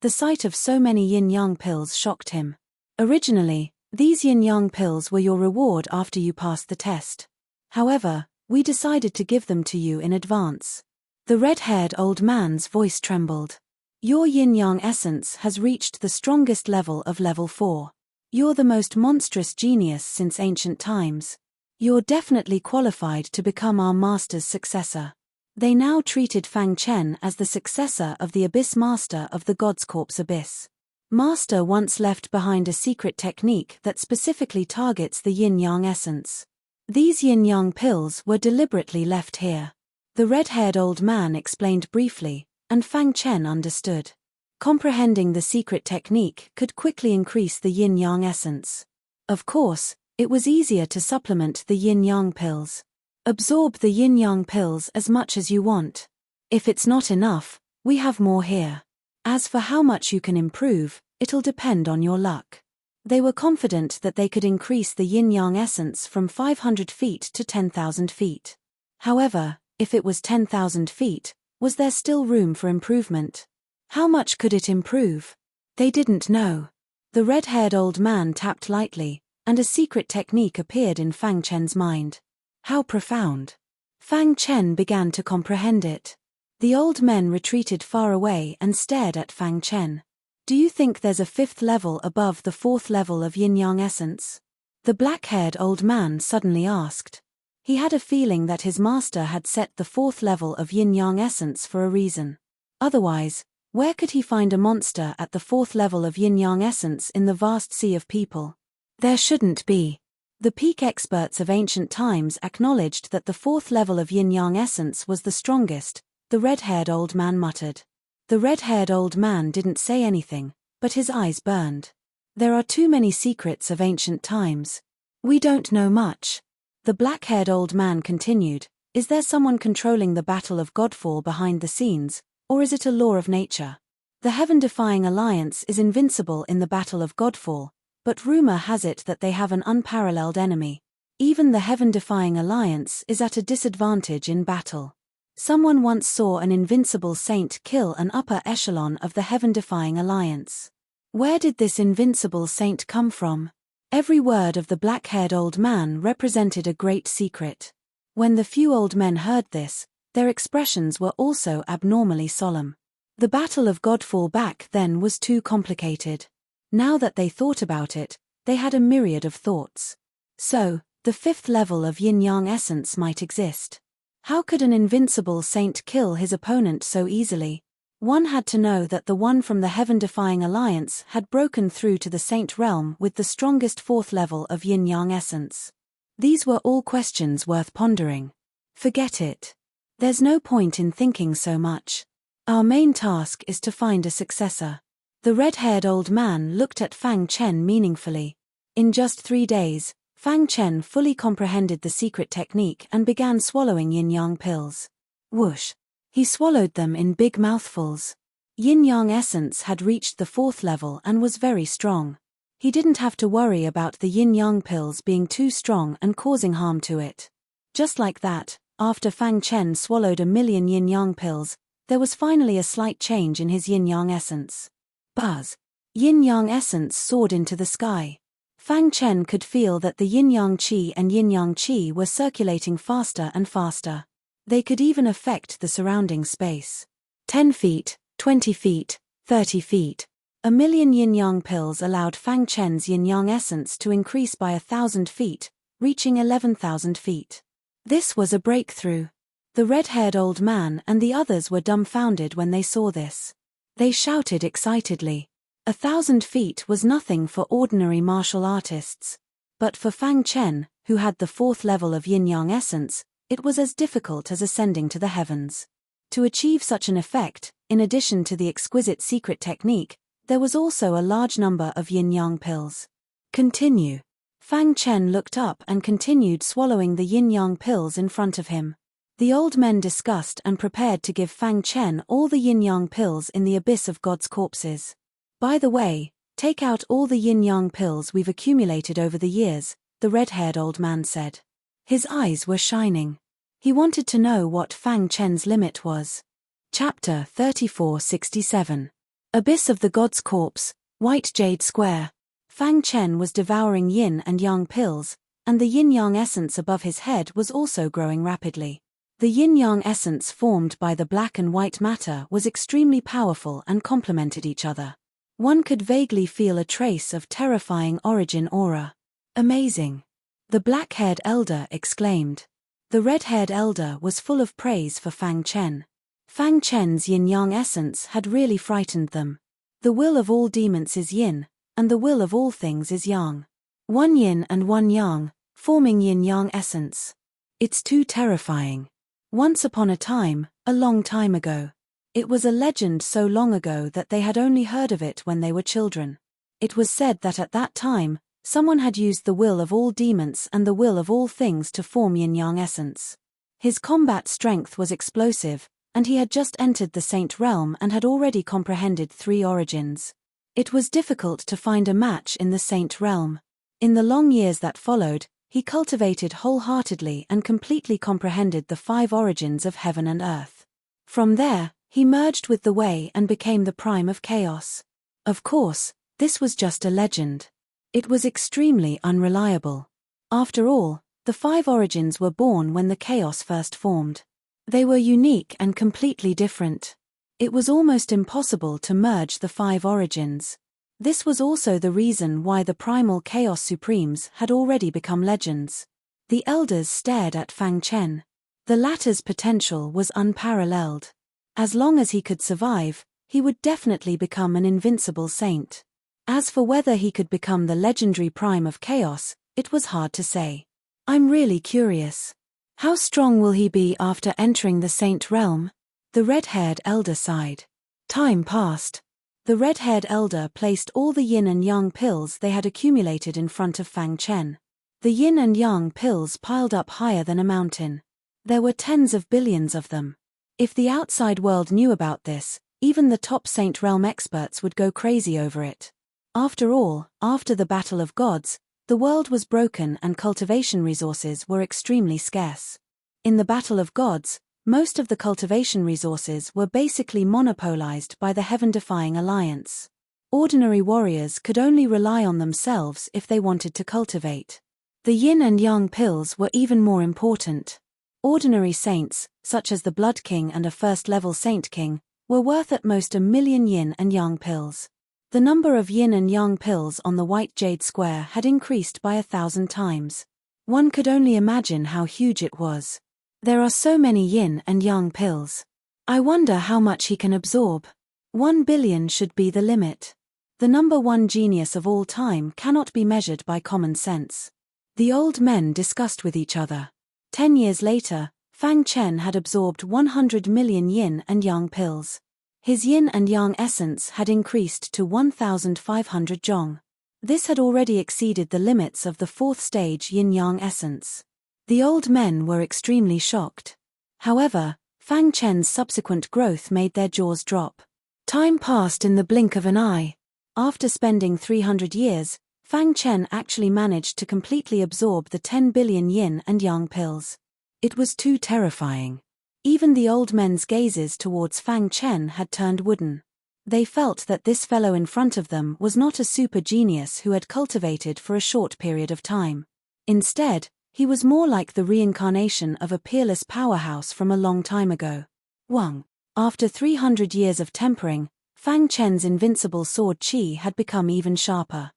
sight of so many yin-yang pills shocked him. Originally, these yin-yang pills were your reward after you passed the test. However, we decided to give them to you in advance. The red-haired old man's voice trembled. Your yin-yang essence has reached the strongest level of level 4. You're the most monstrous genius since ancient times. You're definitely qualified to become our master's successor. They now treated Fang Chen as the successor of the Abyss Master of the God's Corpse Abyss. Master once left behind a secret technique that specifically targets the yin-yang essence. These yin-yang pills were deliberately left here. The red-haired old man explained briefly, and Fang Chen understood. Comprehending the secret technique could quickly increase the yin-yang essence. Of course, it was easier to supplement the yin-yang pills. Absorb the yin-yang pills as much as you want. If it's not enough, we have more here. As for how much you can improve, it'll depend on your luck. They were confident that they could increase the yin-yang essence from 500 feet to 10,000 feet. However, if it was 10,000 feet, was there still room for improvement? How much could it improve? They didn't know. The red-haired old man tapped lightly, and a secret technique appeared in Fang Chen's mind. How profound. Fang Chen began to comprehend it. The old men retreated far away and stared at Fang Chen. Do you think there's a 5th level above the 4th level of yin-yang essence? The black-haired old man suddenly asked. He had a feeling that his master had set the 4th level of yin-yang essence for a reason. Otherwise, where could he find a monster at the 4th level of yin-yang essence in the vast sea of people? There shouldn't be. The peak experts of ancient times acknowledged that the 4th level of yin-yang essence was the strongest, the red-haired old man muttered. The red-haired old man didn't say anything, but his eyes burned. There are too many secrets of ancient times. We don't know much. The black-haired old man continued. Is there someone controlling the Battle of Godfall behind the scenes, or is it a law of nature? The heaven-defying alliance is invincible in the Battle of Godfall, but rumor has it that they have an unparalleled enemy. Even the heaven-defying alliance is at a disadvantage in battle. Someone once saw an invincible saint kill an upper echelon of the heaven-defying alliance. Where did this invincible saint come from? Every word of the black-haired old man represented a great secret. When the few old men heard this, their expressions were also abnormally solemn. The Battle of Godfall back then was too complicated. Now that they thought about it, they had a myriad of thoughts. So, the 5th level of yin-yang essence might exist. How could an invincible saint kill his opponent so easily? One had to know that the one from the heaven-defying alliance had broken through to the saint realm with the strongest fourth level of yin-yang essence. These were all questions worth pondering. Forget it. There's no point in thinking so much. Our main task is to find a successor. The red-haired old man looked at Fang Chen meaningfully. In just 3 days, Fang Chen fully comprehended the secret technique and began swallowing yin-yang pills. Whoosh! He swallowed them in big mouthfuls. Yin-yang essence had reached the 4th level and was very strong. He didn't have to worry about the yin-yang pills being too strong and causing harm to it. Just like that, after Fang Chen swallowed 1,000,000 yin-yang pills, there was finally a slight change in his yin-yang essence. Buzz! Yin-yang essence soared into the sky. Fang Chen could feel that the yin-yang qi and yin-yang qi were circulating faster and faster. They could even affect the surrounding space. 10 feet, 20 feet, 30 feet. 1,000,000 yin-yang pills allowed Fang Chen's yin-yang essence to increase by 1,000 feet, reaching 11,000 feet. This was a breakthrough. The red-haired old man and the others were dumbfounded when they saw this. They shouted excitedly. 1,000 feet was nothing for ordinary martial artists. But for Fang Chen, who had the 4th level of yin-yang essence, it was as difficult as ascending to the heavens. To achieve such an effect, in addition to the exquisite secret technique, there was also a large number of yin-yang pills. Continue. Fang Chen looked up and continued swallowing the yin-yang pills in front of him. The old men discussed and prepared to give Fang Chen all the yin-yang pills in the abyss of God's corpses. By the way, take out all the yin-yang pills we've accumulated over the years, the red-haired old man said. His eyes were shining. He wanted to know what Fang Chen's limit was. Chapter 3467. Abyss of the God's Corpse, White Jade Square. Fang Chen was devouring yin and yang pills, and the yin-yang essence above his head was also growing rapidly. The yin-yang essence formed by the black and white matter was extremely powerful and complemented each other. One could vaguely feel a trace of terrifying origin aura. Amazing! The black-haired elder exclaimed. The red-haired elder was full of praise for Fang Chen. Fang Chen's yin-yang essence had really frightened them. The will of all demons is yin, and the will of all things is yang. One yin and one yang, forming yin-yang essence. It's too terrifying. Once upon a time, a long time ago. It was a legend so long ago that they had only heard of it when they were children. It was said that at that time, someone had used the will of all demons and the will of all things to form yin-yang essence. His combat strength was explosive, and he had just entered the saint realm and had already comprehended 3 origins. It was difficult to find a match in the saint realm. In the long years that followed, he cultivated wholeheartedly and completely comprehended the 5 origins of heaven and earth. From there, he merged with the way and became the prime of chaos. Of course, this was just a legend. It was extremely unreliable. After all, the 5 origins were born when the chaos first formed. They were unique and completely different. It was almost impossible to merge the 5 origins. This was also the reason why the primal Chaos Supremes had already become legends. The elders stared at Fang Chen. The latter's potential was unparalleled. As long as he could survive, he would definitely become an invincible saint. As for whether he could become the legendary prime of chaos, it was hard to say. I'm really curious. How strong will he be after entering the saint realm? The red-haired elder sighed. Time passed. The red-haired elder placed all the yin and yang pills they had accumulated in front of Fang Chen. The yin and yang pills piled up higher than a mountain. There were tens of billions of them. If the outside world knew about this, even the top saint realm experts would go crazy over it. After all, after the Battle of Gods, the world was broken and cultivation resources were extremely scarce. In the Battle of Gods, most of the cultivation resources were basically monopolized by the heaven-defying alliance. Ordinary warriors could only rely on themselves if they wanted to cultivate. The yin and yang pills were even more important. Ordinary saints, such as the Blood King and a first-level Saint King, were worth at most 1,000,000 yin and yang pills. The number of yin and yang pills on the White Jade Square had increased by 1,000 times. One could only imagine how huge it was. There are so many yin and yang pills. I wonder how much he can absorb. 1 billion should be the limit. The number one genius of all time cannot be measured by common sense. The old men discussed with each other. 10 years later, Fang Chen had absorbed 100 million yin and yang pills. His yin and yang essence had increased to 1,500 zhong. This had already exceeded the limits of the fourth stage yin-yang essence. The old men were extremely shocked. However, Fang Chen's subsequent growth made their jaws drop. Time passed in the blink of an eye. After spending 300 years, Fang Chen actually managed to completely absorb the 10 billion yin and yang pills. It was too terrifying. Even the old men's gazes towards Fang Chen had turned wooden. They felt that this fellow in front of them was not a super genius who had cultivated for a short period of time. Instead, he was more like the reincarnation of a peerless powerhouse from a long time ago. Wang. After 300 years of tempering, Fang Chen's invincible sword qi had become even sharper.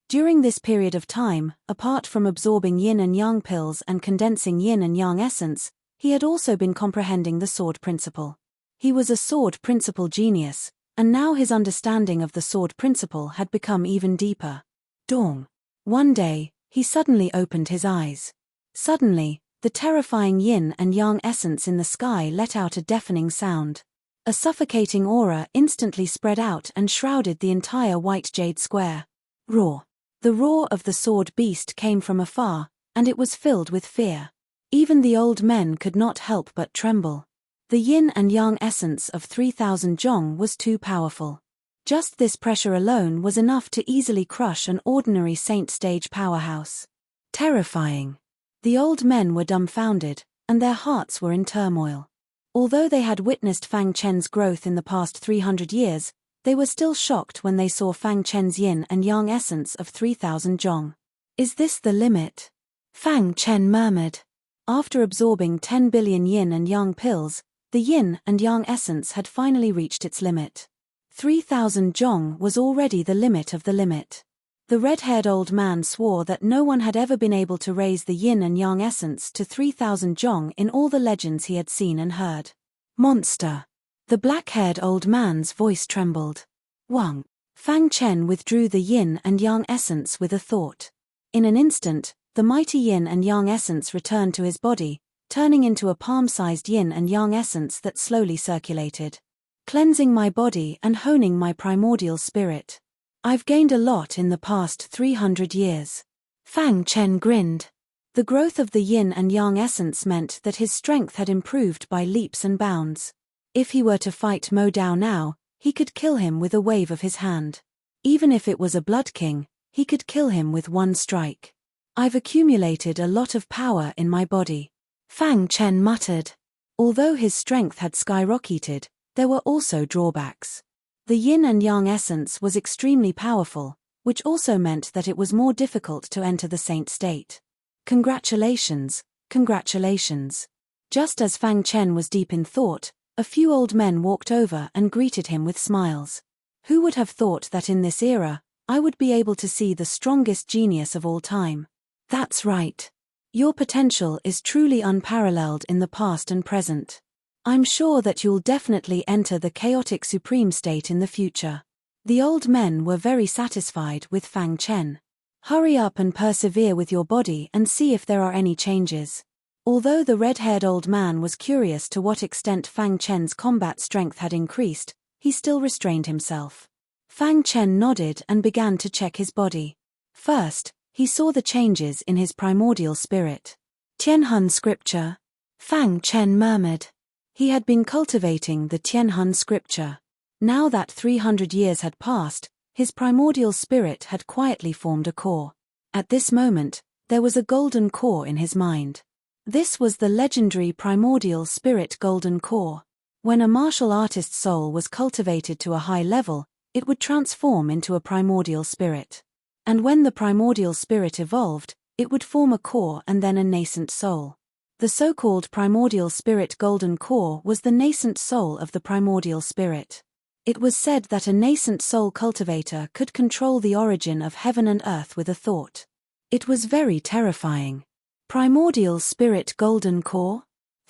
During this period of time, apart from absorbing yin and yang pills and condensing yin and yang essence, he had also been comprehending the sword principle. He was a sword principle genius, and now his understanding of the sword principle had become even deeper. Dawn. One day, he suddenly opened his eyes. Suddenly, the terrifying yin and yang essence in the sky let out a deafening sound. A suffocating aura instantly spread out and shrouded the entire white jade square. Roar. The roar of the sword beast came from afar, and it was filled with fear. Even the old men could not help but tremble. The yin and yang essence of 3,000 zhong was too powerful. Just this pressure alone was enough to easily crush an ordinary saint stage powerhouse. Terrifying. The old men were dumbfounded, and their hearts were in turmoil. Although they had witnessed Fang Chen's growth in the past 300 years, they were still shocked when they saw Fang Chen's yin and yang essence of 3,000 zhong. Is this the limit? Fang Chen murmured. After absorbing 10 billion yin and yang pills, the yin and yang essence had finally reached its limit. 3,000 zhong was already the limit of the limit. The red-haired old man swore that no one had ever been able to raise the yin and yang essence to 3,000 zhong in all the legends he had seen and heard. Monster. The black-haired old man's voice trembled. Wang. Fang Chen withdrew the yin and yang essence with a thought. In an instant, the mighty yin and yang essence returned to his body, turning into a palm-sized yin and yang essence that slowly circulated. Cleansing my body and honing my primordial spirit. I've gained a lot in the past 300 years. Fang Chen grinned. The growth of the yin and yang essence meant that his strength had improved by leaps and bounds. If he were to fight Mo Dao now, he could kill him with a wave of his hand. Even if it was a blood king, he could kill him with one strike. I've accumulated a lot of power in my body. Fang Chen muttered. Although his strength had skyrocketed, there were also drawbacks. The yin and yang essence was extremely powerful, which also meant that it was more difficult to enter the saint state. Congratulations, congratulations. Just as Fang Chen was deep in thought, a few old men walked over and greeted him with smiles. Who would have thought that in this era, I would be able to see the strongest genius of all time? That's right. Your potential is truly unparalleled in the past and present. I'm sure that you'll definitely enter the chaotic supreme state in the future. The old men were very satisfied with Fang Chen. Hurry up and persevere with your body and see if there are any changes. Although the red-haired old man was curious to what extent Fang Chen's combat strength had increased, he still restrained himself. Fang Chen nodded and began to check his body. First, he saw the changes in his primordial spirit. Tianhun scripture. Fang Chen murmured. He had been cultivating the Tianhun scripture. Now that 300 years had passed, his primordial spirit had quietly formed a core. At this moment, there was a golden core in his mind. This was the legendary primordial spirit golden core. When a martial artist's soul was cultivated to a high level, it would transform into a primordial spirit. And when the primordial spirit evolved, it would form a core and then a nascent soul. The so-called primordial spirit golden core was the nascent soul of the primordial spirit. It was said that a nascent soul cultivator could control the origin of heaven and earth with a thought. It was very terrifying. Primordial spirit golden core?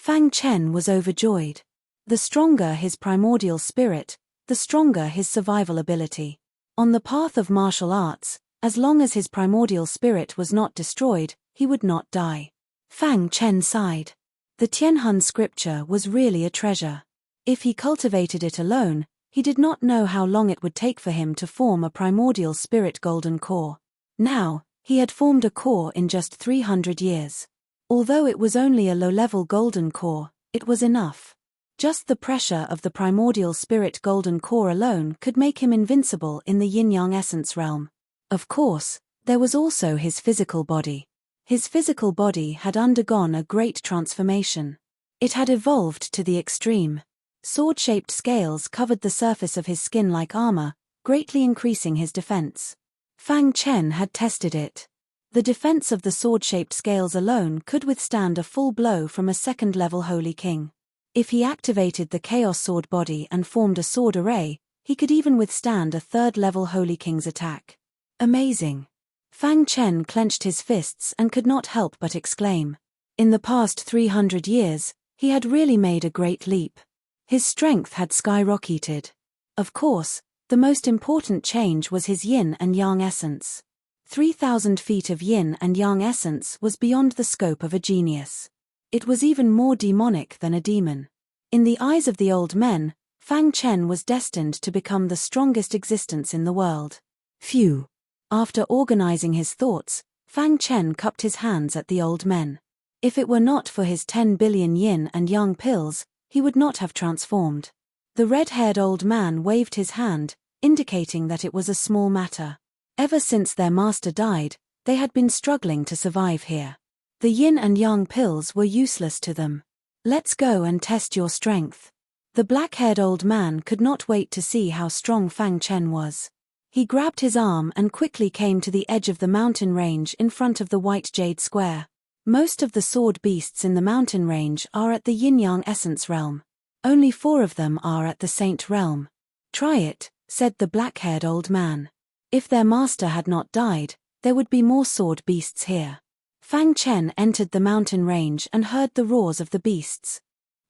Fang Chen was overjoyed. The stronger his primordial spirit, the stronger his survival ability. On the path of martial arts, as long as his primordial spirit was not destroyed, he would not die. Fang Chen sighed. The Tianhun scripture was really a treasure. If he cultivated it alone, he did not know how long it would take for him to form a primordial spirit golden core. Now, he had formed a core in just 300 years. Although it was only a low-level golden core, it was enough. Just the pressure of the primordial spirit golden core alone could make him invincible in the yin-yang essence realm. Of course, there was also his physical body. His physical body had undergone a great transformation. It had evolved to the extreme. Sword-shaped scales covered the surface of his skin like armor, greatly increasing his defense. Fang Chen had tested it. The defense of the sword-shaped scales alone could withstand a full blow from a second-level Holy King. If he activated the Chaos Sword body and formed a sword array, he could even withstand a third-level Holy King's attack. Amazing! Fang Chen clenched his fists and could not help but exclaim. In the past 300 years, he had really made a great leap. His strength had skyrocketed. Of course, the most important change was his yin and yang essence. 3,000 feet of yin and yang essence was beyond the scope of a genius. It was even more demonic than a demon. In the eyes of the old men, Fang Chen was destined to become the strongest existence in the world. Phew! After organizing his thoughts, Fang Chen cupped his hands at the old men. If it were not for his 10 billion yin and yang pills, he would not have transformed. The red-haired old man waved his hand, indicating that it was a small matter. Ever since their master died, they had been struggling to survive here. The yin and yang pills were useless to them. Let's go and test your strength. The black-haired old man could not wait to see how strong Fang Chen was. He grabbed his arm and quickly came to the edge of the mountain range in front of the white jade square. Most of the sword beasts in the mountain range are at the yin-yang essence realm. Only 4 of them are at the saint realm. Try it, said the black-haired old man. If their master had not died, there would be more sword beasts here. Fang Chen entered the mountain range and heard the roars of the beasts.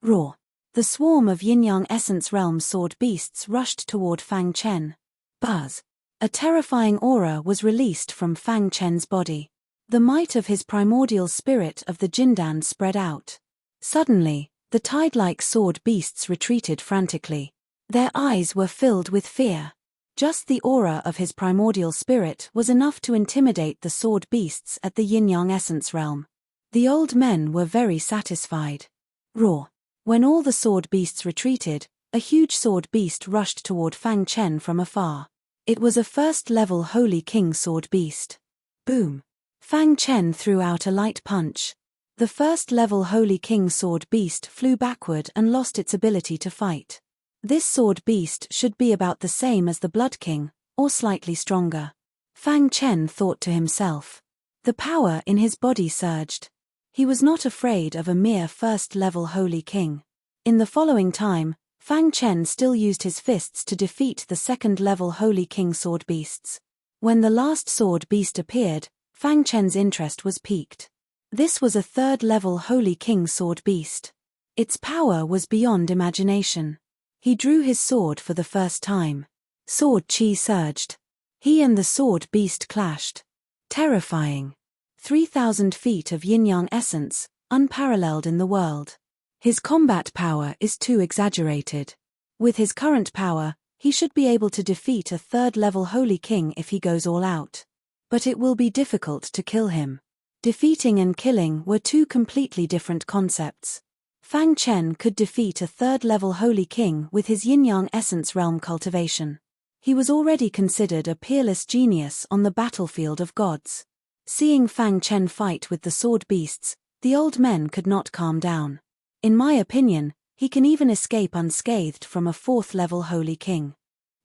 Roar! The swarm of yin-yang essence realm sword beasts rushed toward Fang Chen. Buzz! A terrifying aura was released from Fang Chen's body. The might of his primordial spirit of the Jindan spread out. Suddenly, the tide-like sword beasts retreated frantically. Their eyes were filled with fear. Just the aura of his primordial spirit was enough to intimidate the sword beasts at the yin-yang essence realm. The old men were very satisfied. Roar! When all the sword beasts retreated, a huge sword beast rushed toward Fang Chen from afar. It was a first-level Holy King sword beast. Boom! Fang Chen threw out a light punch. The first-level Holy King sword beast flew backward and lost its ability to fight. This sword beast should be about the same as the Blood King, or slightly stronger. Fang Chen thought to himself. The power in his body surged. He was not afraid of a mere first-level Holy King. In the following time, Fang Chen still used his fists to defeat the second-level Holy King sword beasts. When the last sword beast appeared, Fang Chen's interest was piqued. This was a third-level Holy King sword beast. Its power was beyond imagination. He drew his sword for the first time. Sword chi surged. He and the sword beast clashed. Terrifying. 3,000 feet of yin-yang essence, unparalleled in the world. His combat power is too exaggerated. With his current power, he should be able to defeat a third-level Holy King if he goes all out. But it will be difficult to kill him. Defeating and killing were 2 completely different concepts. Fang Chen could defeat a third-level Holy King with his yin-yang essence realm cultivation. He was already considered a peerless genius on the battlefield of gods. Seeing Fang Chen fight with the sword beasts, the old men could not calm down. In my opinion, he can even escape unscathed from a 4th-level Holy King.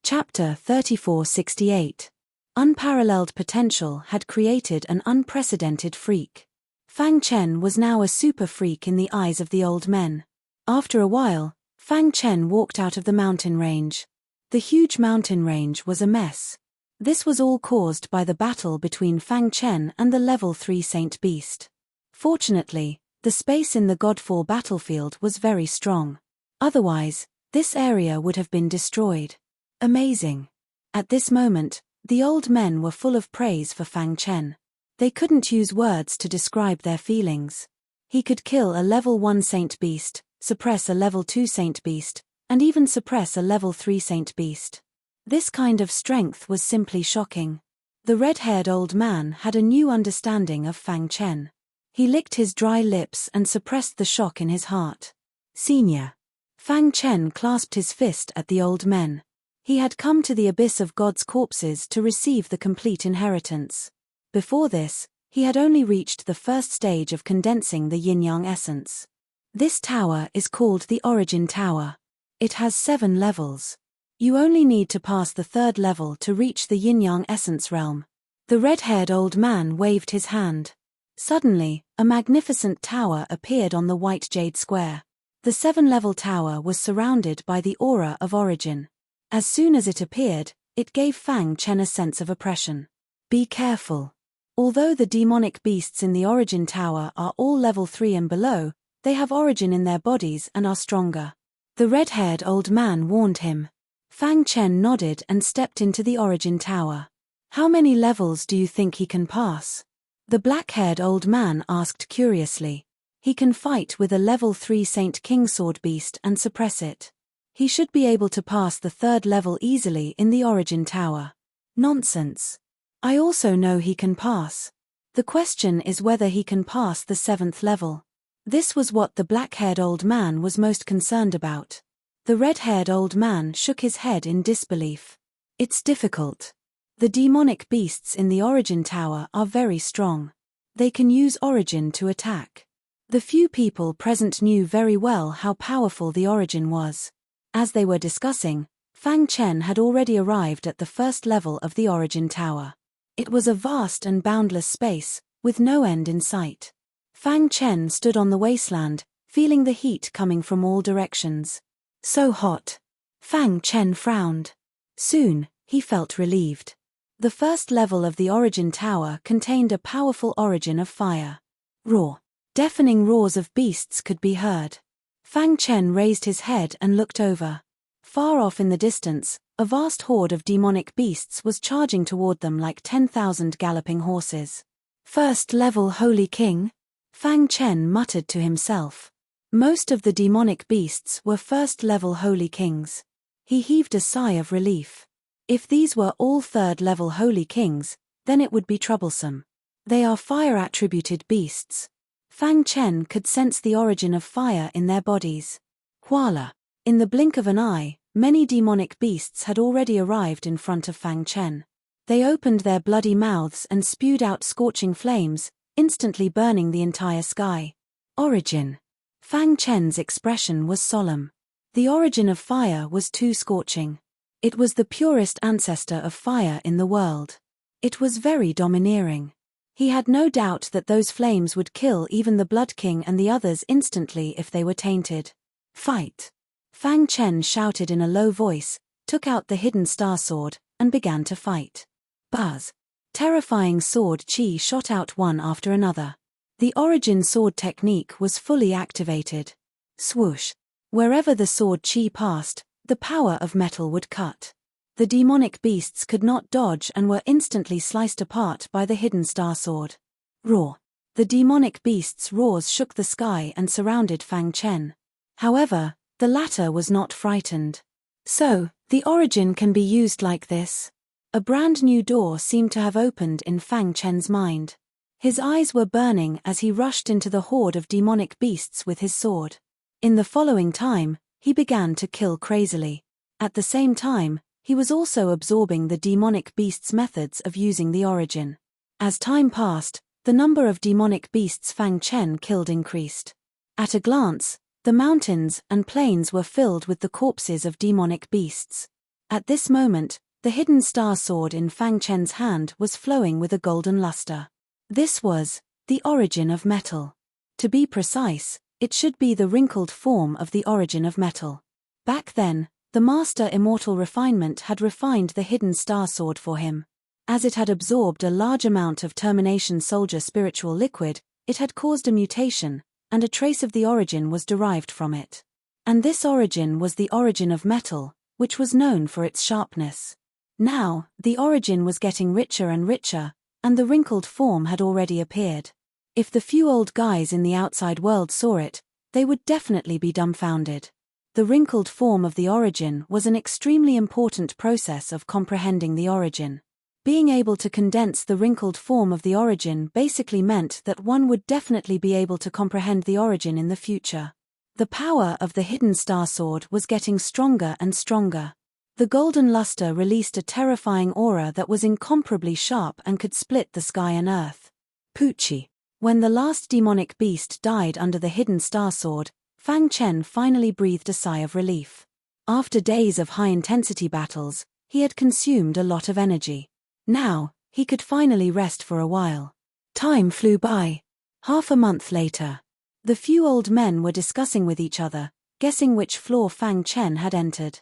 Chapter 3468. Unparalleled potential had created an unprecedented freak. Fang Chen was now a super freak in the eyes of the old men. After a while, Fang Chen walked out of the mountain range. The huge mountain range was a mess. This was all caused by the battle between Fang Chen and the level 3 Saint Beast. Fortunately, The space in the Godfall battlefield was very strong. Otherwise, this area would have been destroyed. Amazing. At this moment, the old men were full of praise for Fang Chen. They couldn't use words to describe their feelings. He could kill a level 1 Saint Beast, suppress a level 2 Saint Beast, and even suppress a level 3 Saint Beast. This kind of strength was simply shocking. The red-haired old man had a new understanding of Fang Chen. He licked his dry lips and suppressed the shock in his heart. Senior. Fang Chen clasped his fist at the old men. He had come to the abyss of God's corpses to receive the complete inheritance. Before this, he had only reached the first stage of condensing the yin-yang essence. This tower is called the Origin Tower. It has 7 levels. You only need to pass the 3rd level to reach the yin-yang essence realm. The red-haired old man waved his hand. Suddenly, a magnificent tower appeared on the white jade square. The 7-level tower was surrounded by the aura of Origin. As soon as it appeared, it gave Fang Chen a sense of oppression. Be careful. Although the demonic beasts in the Origin Tower are all level 3 and below, they have Origin in their bodies and are stronger. The red-haired old man warned him. Fang Chen nodded and stepped into the Origin Tower. How many levels do you think he can pass? The black-haired old man asked curiously. He can fight with a level 3 Saint King Sword Beast and suppress it. He should be able to pass the 3rd level easily in the Origin Tower. Nonsense. I also know he can pass. The question is whether he can pass the 7th level. This was what the black-haired old man was most concerned about. The red-haired old man shook his head in disbelief. It's difficult. The demonic beasts in the Origin Tower are very strong. They can use Origin to attack. The few people present knew very well how powerful the Origin was. As they were discussing, Fang Chen had already arrived at the 1st level of the Origin Tower. It was a vast and boundless space, with no end in sight. Fang Chen stood on the wasteland, feeling the heat coming from all directions. So hot. Fang Chen frowned. Soon, he felt relieved. The 1st level of the Origin Tower contained a powerful origin of fire. Roar. Deafening roars of beasts could be heard. Fang Chen raised his head and looked over. Far off in the distance, a vast horde of demonic beasts was charging toward them like 10,000 galloping horses. 1st level Holy King? Fang Chen muttered to himself. Most of the demonic beasts were 1st level Holy Kings. He heaved a sigh of relief. If these were all 3rd level Holy Kings, then it would be troublesome. They are fire-attributed beasts. Fang Chen could sense the origin of fire in their bodies. Voila! In the blink of an eye, many demonic beasts had already arrived in front of Fang Chen. They opened their bloody mouths and spewed out scorching flames, instantly burning the entire sky. Origin. Fang Chen's expression was solemn. The origin of fire was too scorching. It was the purest ancestor of fire in the world. It was very domineering. He had no doubt that those flames would kill even the Blood King and the others instantly if they were tainted. Fight! Fang Chen shouted in a low voice, took out the hidden star sword, and began to fight. Buzz! Terrifying sword chi shot out one after another. The origin sword technique was fully activated. Swoosh! Wherever the sword chi passed, the power of metal would cut. The demonic beasts could not dodge and were instantly sliced apart by the hidden star sword. Roar! The demonic beasts' roars shook the sky and surrounded Fang Chen. However, the latter was not frightened. So, the origin can be used like this. A brand new door seemed to have opened in Fang Chen's mind. His eyes were burning as he rushed into the horde of demonic beasts with his sword. In the following time, he began to kill crazily. At the same time, he was also absorbing the demonic beasts' methods of using the origin. As time passed, the number of demonic beasts Fang Chen killed increased. At a glance, the mountains and plains were filled with the corpses of demonic beasts. At this moment, the hidden star sword in Fang Chen's hand was flowing with a golden luster. This was the origin of metal. To be precise, it should be the wrinkled form of the origin of metal. Back then, the Master Immortal Refinement had refined the hidden star sword for him. As it had absorbed a large amount of Termination Soldier spiritual liquid, it had caused a mutation, and a trace of the origin was derived from it. And this origin was the origin of metal, which was known for its sharpness. Now, the origin was getting richer and richer, and the wrinkled form had already appeared. If the few old guys in the outside world saw it, they would definitely be dumbfounded. The wrinkled form of the origin was an extremely important process of comprehending the origin. Being able to condense the wrinkled form of the origin basically meant that one would definitely be able to comprehend the origin in the future. The power of the hidden star sword was getting stronger and stronger. The golden luster released a terrifying aura that was incomparably sharp and could split the sky and earth. Poochie. When the last demonic beast died under the hidden star sword, Fang Chen finally breathed a sigh of relief. After days of high-intensity battles, he had consumed a lot of energy. Now, he could finally rest for a while. Time flew by. Half a month later. The few old men were discussing with each other, guessing which floor Fang Chen had entered.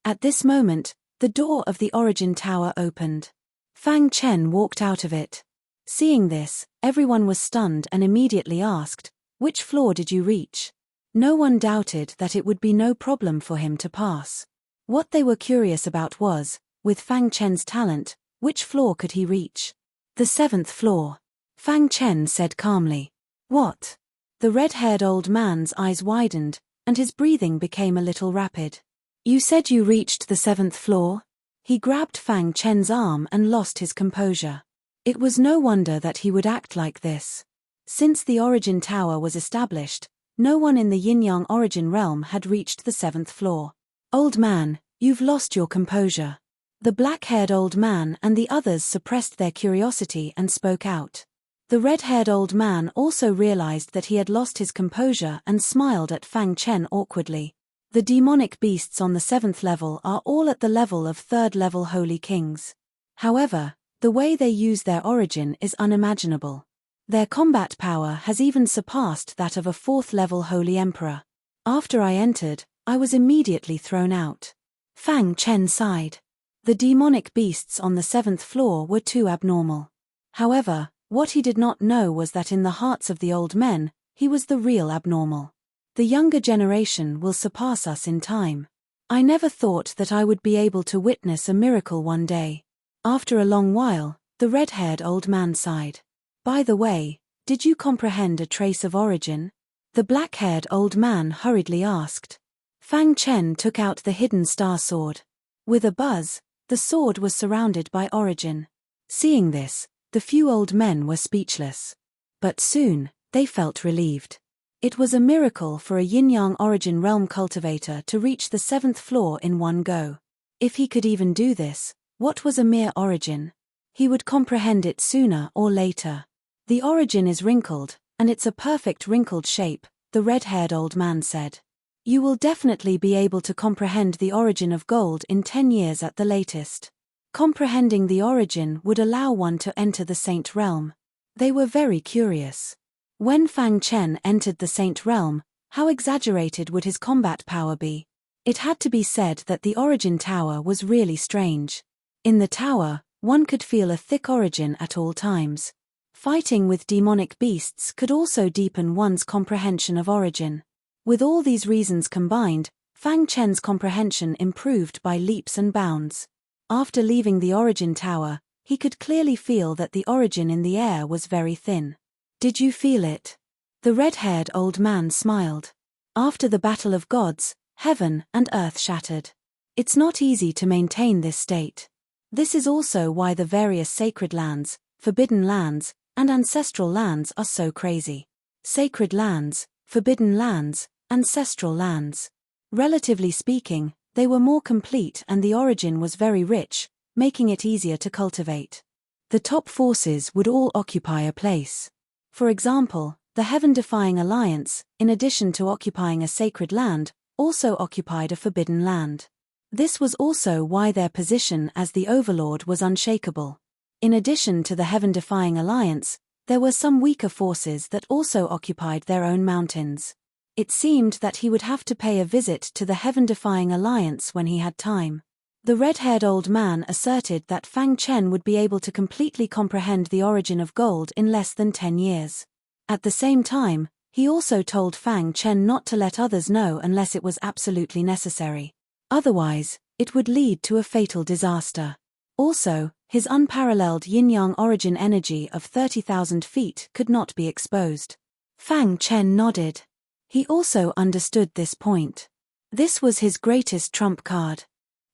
At this moment, the door of the origin tower opened. Fang Chen walked out of it. Seeing this, everyone was stunned and immediately asked, "Which floor did you reach?" No one doubted that it would be no problem for him to pass. What they were curious about was, with Fang Chen's talent, which floor could he reach? The 7th floor. Fang Chen said calmly. What? The red-haired old man's eyes widened, and his breathing became a little rapid. You said you reached the 7th floor? He grabbed Fang Chen's arm and lost his composure. It was no wonder that he would act like this. Since the origin tower was established, no one in the yin-yang origin realm had reached the 7th floor. Old man, you've lost your composure. The black-haired old man and the others suppressed their curiosity and spoke out. The red-haired old man also realized that he had lost his composure and smiled at Fang Chen awkwardly. The demonic beasts on the 7th level are all at the level of 3rd level holy kings. However, the way they use their origin is unimaginable. Their combat power has even surpassed that of a 4th level holy emperor. After I entered, I was immediately thrown out. Fang Chen sighed. The demonic beasts on the 7th floor were too abnormal. However, what he did not know was that in the hearts of the old men, he was the real abnormal. The younger generation will surpass us in time. I never thought that I would be able to witness a miracle one day. After a long while, the red-haired old man sighed. By the way, did you comprehend a trace of origin? The black-haired old man hurriedly asked. Fang Chen took out the hidden star sword. With a buzz, the sword was surrounded by origin. Seeing this, the few old men were speechless. But soon, they felt relieved. It was a miracle for a yin-yang origin realm cultivator to reach the 7th floor in one go. If he could even do this, what was a mere origin? He would comprehend it sooner or later. The origin is wrinkled, and it's a perfect wrinkled shape, the red-haired old man said. You will definitely be able to comprehend the origin of gold in 10 years at the latest. Comprehending the origin would allow one to enter the saint realm. They were very curious. When Fang Chen entered the saint realm, how exaggerated would his combat power be? It had to be said that the origin tower was really strange. In the tower, one could feel a thick origin at all times. Fighting with demonic beasts could also deepen one's comprehension of origin. With all these reasons combined, Fang Chen's comprehension improved by leaps and bounds. After leaving the origin tower, he could clearly feel that the origin in the air was very thin. Did you feel it? The red-haired old man smiled. After the battle of gods, heaven and earth shattered. It's not easy to maintain this state. This is also why the various sacred lands, forbidden lands, and ancestral lands are so crazy. Sacred lands, forbidden lands, ancestral lands. Relatively speaking, they were more complete and the origin was very rich, making it easier to cultivate. The top forces would all occupy a place. For example, the Heaven-defying Alliance, in addition to occupying a sacred land, also occupied a forbidden land. This was also why their position as the overlord was unshakable. In addition to the Heaven-defying Alliance, there were some weaker forces that also occupied their own mountains. It seemed that he would have to pay a visit to the Heaven-defying Alliance when he had time. The red-haired old man asserted that Fang Chen would be able to completely comprehend the origin of gold in less than 10 years. At the same time, He also told Fang Chen not to let others know unless it was absolutely necessary. Otherwise, it would lead to a fatal disaster. Also, his unparalleled yin-yang origin energy of 30,000 feet could not be exposed. Fang Chen nodded. He also understood this point. This was his greatest trump card.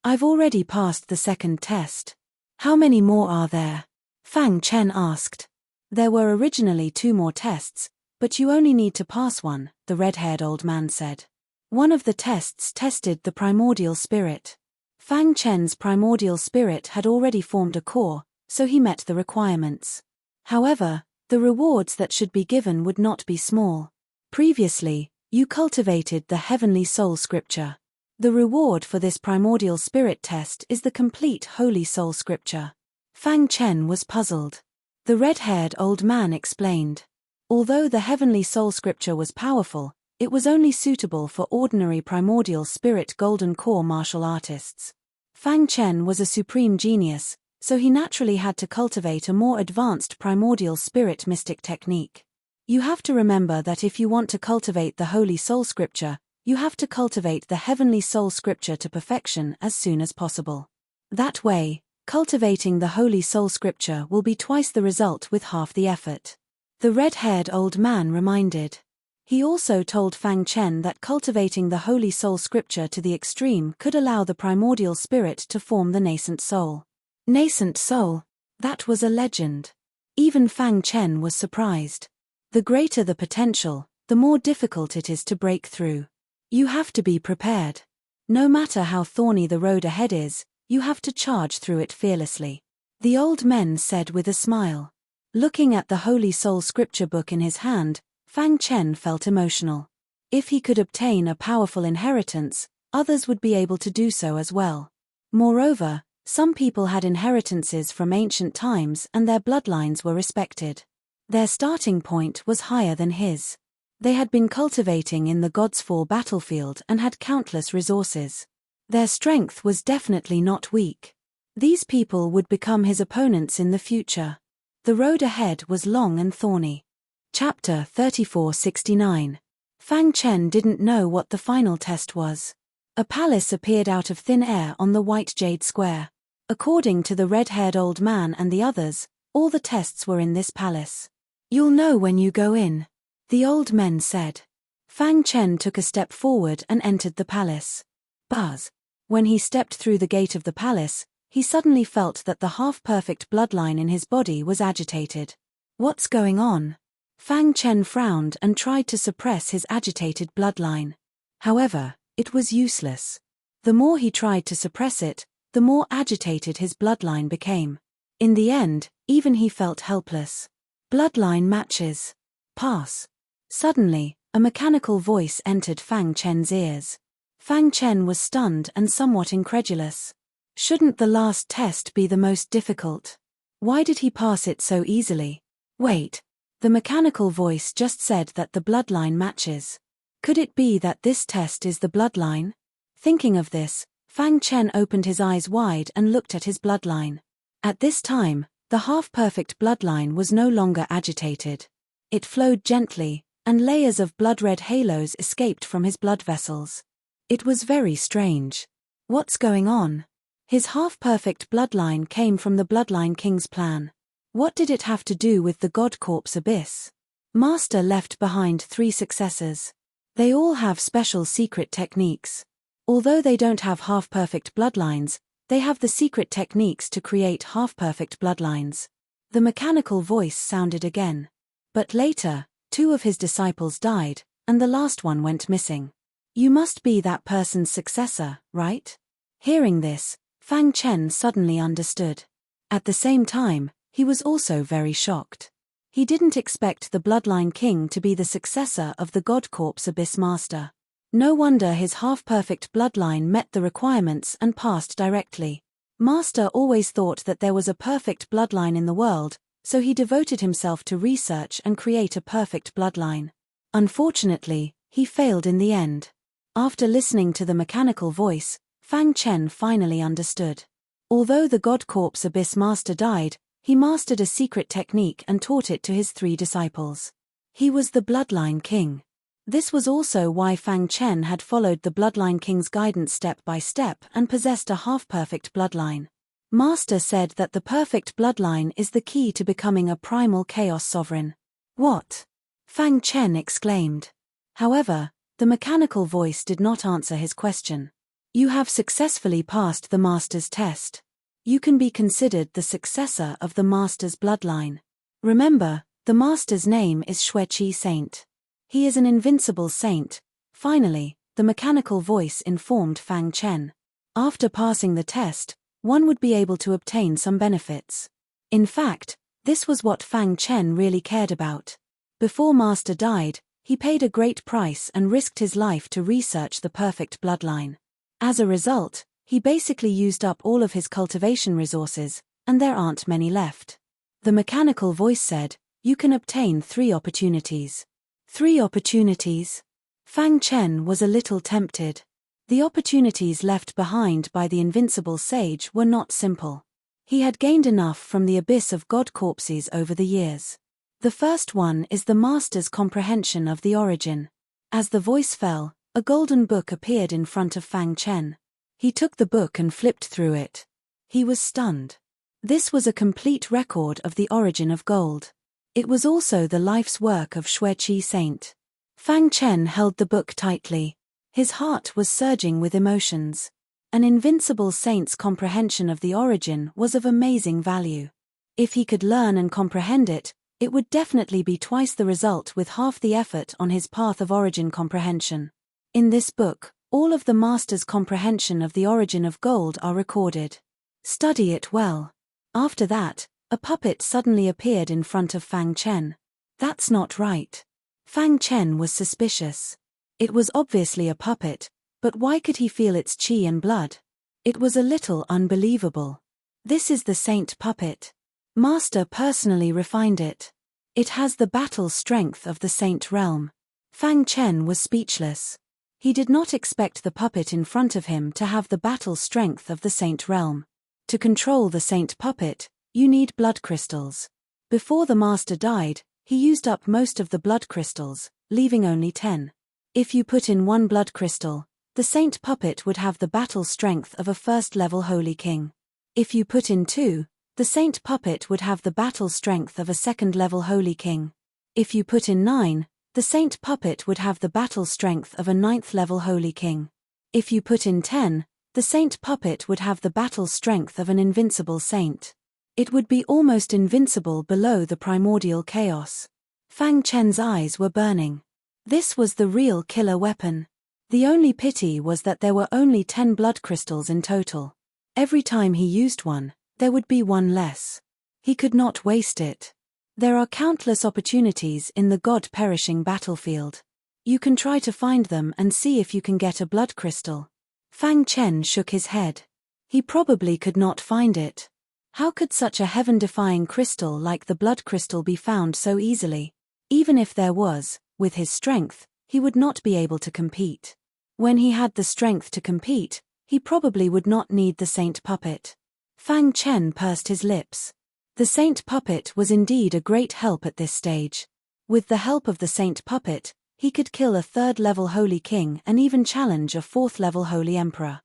I've already passed the second test. How many more are there? Fang Chen asked. There were originally 2 more tests, but you only need to pass one, the red-haired old man said. One of the tests tested the primordial spirit. Fang Chen's primordial spirit had already formed a core, so he met the requirements. However, the rewards that should be given would not be small. Previously, you cultivated the heavenly soul scripture. The reward for this primordial spirit test is the complete holy soul scripture. Fang Chen was puzzled. The red-haired old man explained. Although the heavenly soul scripture was powerful, it was only suitable for ordinary primordial spirit golden core martial artists. Fang Chen was a supreme genius, so he naturally had to cultivate a more advanced primordial spirit mystic technique. You have to remember that if you want to cultivate the holy soul scripture, you have to cultivate the heavenly soul scripture to perfection as soon as possible. That way, cultivating the holy soul scripture will be twice the result with half the effort. The red-haired old man reminded. He also told Fang Chen that cultivating the holy soul scripture to the extreme could allow the primordial spirit to form the nascent soul. Nascent soul? That was a legend. Even Fang Chen was surprised. The greater the potential, the more difficult it is to break through. You have to be prepared. No matter how thorny the road ahead is, you have to charge through it fearlessly. The old men said with a smile. Looking at the Holy Soul scripture book in his hand, Fang Chen felt emotional. If he could obtain a powerful inheritance, others would be able to do so as well. Moreover, some people had inheritances from ancient times and their bloodlines were respected. Their starting point was higher than his. They had been cultivating in the God's Fall battlefield and had countless resources. Their strength was definitely not weak. These people would become his opponents in the future. The road ahead was long and thorny. Chapter 3469. Fang Chen didn't know what the final test was. A palace appeared out of thin air on the white jade square. According to the red-haired old man and the others, all the tests were in this palace. You'll know when you go in, the old men said. Fang Chen took a step forward and entered the palace. Buzz. When he stepped through the gate of the palace, he suddenly felt that the half-perfect bloodline in his body was agitated. What's going on? Fang Chen frowned and tried to suppress his agitated bloodline. However, it was useless. The more he tried to suppress it, the more agitated his bloodline became. In the end, even he felt helpless. Bloodline matches. Pass. Suddenly, a mechanical voice entered Fang Chen's ears. Fang Chen was stunned and somewhat incredulous. Shouldn't the last test be the most difficult? Why did he pass it so easily? Wait. The mechanical voice just said that the bloodline matches. Could it be that this test is the bloodline? Thinking of this, Fang Chen opened his eyes wide and looked at his bloodline. At this time, the half-perfect bloodline was no longer agitated. It flowed gently, and layers of blood-red halos escaped from his blood vessels. It was very strange. What's going on? His half-perfect bloodline came from the Bloodline King's plan. What did it have to do with the God Corpse Abyss? Master left behind 3 successors. They all have special secret techniques. Although they don't have half-perfect bloodlines, they have the secret techniques to create half-perfect bloodlines. The mechanical voice sounded again. But later, 2 of his disciples died, and the last one went missing. You must be that person's successor, right? Hearing this, Fang Chen suddenly understood. At the same time, he was also very shocked. He didn't expect the Bloodline King to be the successor of the God Corpse Abyss Master. No wonder his half-perfect bloodline met the requirements and passed directly. Master always thought that there was a perfect bloodline in the world, so he devoted himself to research and create a perfect bloodline. Unfortunately, he failed in the end. After listening to the mechanical voice, Fang Chen finally understood. Although the God Corpse Abyss Master died, he mastered a secret technique and taught it to his 3 disciples. He was the Bloodline King. This was also why Fang Chen had followed the Bloodline King's guidance step by step and possessed a half-perfect bloodline. Master said that the perfect bloodline is the key to becoming a primal chaos sovereign. What? Fang Chen exclaimed. However, the mechanical voice did not answer his question. You have successfully passed the Master's test. You can be considered the successor of the Master's bloodline. Remember, the Master's name is Xueqi Saint. He is an invincible saint. Finally, the mechanical voice informed Fang Chen. After passing the test, one would be able to obtain some benefits. In fact, this was what Fang Chen really cared about. Before Master died, he paid a great price and risked his life to research the perfect bloodline. As a result, he basically used up all of his cultivation resources, and there aren't many left. The mechanical voice said, "You can obtain 3 opportunities." 3 opportunities? Fang Chen was a little tempted. The opportunities left behind by the invincible sage were not simple. He had gained enough from the abyss of god corpses over the years. The first one is the Master's comprehension of the origin. As the voice fell, a golden book appeared in front of Fang Chen. He took the book and flipped through it. He was stunned. This was a complete record of the origin of gold. It was also the life's work of Xueqi Saint. Fang Chen held the book tightly. His heart was surging with emotions. An invincible saint's comprehension of the origin was of amazing value. If he could learn and comprehend it, it would definitely be twice the result with half the effort on his path of origin comprehension. In this book, all of the Master's comprehension of the origin of gold are recorded. Study it well. After that, a puppet suddenly appeared in front of Fang Chen. That's not right. Fang Chen was suspicious. It was obviously a puppet, but why could he feel its qi and blood? It was a little unbelievable. This is the saint puppet. Master personally refined it. It has the battle strength of the saint realm. Fang Chen was speechless. He did not expect the puppet in front of him to have the battle strength of the saint realm. To control the saint puppet, you need blood crystals. Before the Master died, he used up most of the blood crystals, leaving only 10. If you put in 1 blood crystal, the saint puppet would have the battle strength of a first-level holy king. If you put in 2, the saint puppet would have the battle strength of a second-level holy king. If you put in 9, the saint puppet would have the battle strength of a 9th-level holy king. If you put in 10, the saint puppet would have the battle strength of an invincible saint. It would be almost invincible below the primordial chaos. Fang Chen's eyes were burning. This was the real killer weapon. The only pity was that there were only 10 blood crystals in total. Every time he used one, there would be 1 less. He could not waste it. There are countless opportunities in the god-perishing battlefield. You can try to find them and see if you can get a blood crystal. Fang Chen shook his head. He probably could not find it. How could such a heaven-defying crystal like the blood crystal be found so easily? Even if there was, with his strength, he would not be able to compete. When he had the strength to compete, he probably would not need the saint puppet. Fang Chen pursed his lips. The saint puppet was indeed a great help at this stage. With the help of the saint puppet, he could kill a 3rd-level holy king and even challenge a 4th-level holy emperor.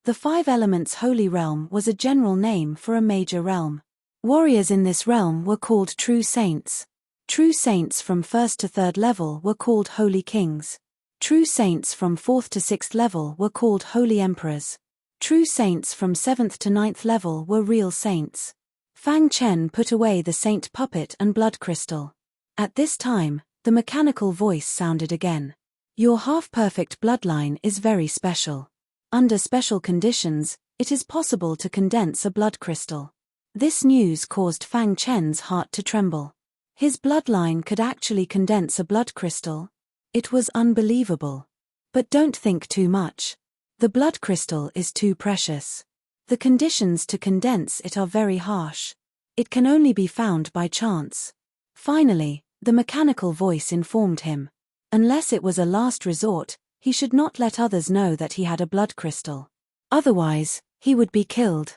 The 5 Elements Holy Realm was a general name for a major realm. Warriors in this realm were called true saints. True saints from 1st to 3rd level were called holy kings. True saints from 4th to 6th level were called holy emperors. True saints from 7th to 9th level were real saints. Fang Chen put away the saint puppet and blood crystal. At this time, the mechanical voice sounded again. Your half-perfect bloodline is very special. Under special conditions, it is possible to condense a blood crystal. This news caused Fang Chen's heart to tremble. His bloodline could actually condense a blood crystal. It was unbelievable. But don't think too much. The blood crystal is too precious. The conditions to condense it are very harsh. It can only be found by chance. Finally, the mechanical voice informed him. Unless it was a last resort, he should not let others know that he had a blood crystal. Otherwise, he would be killed.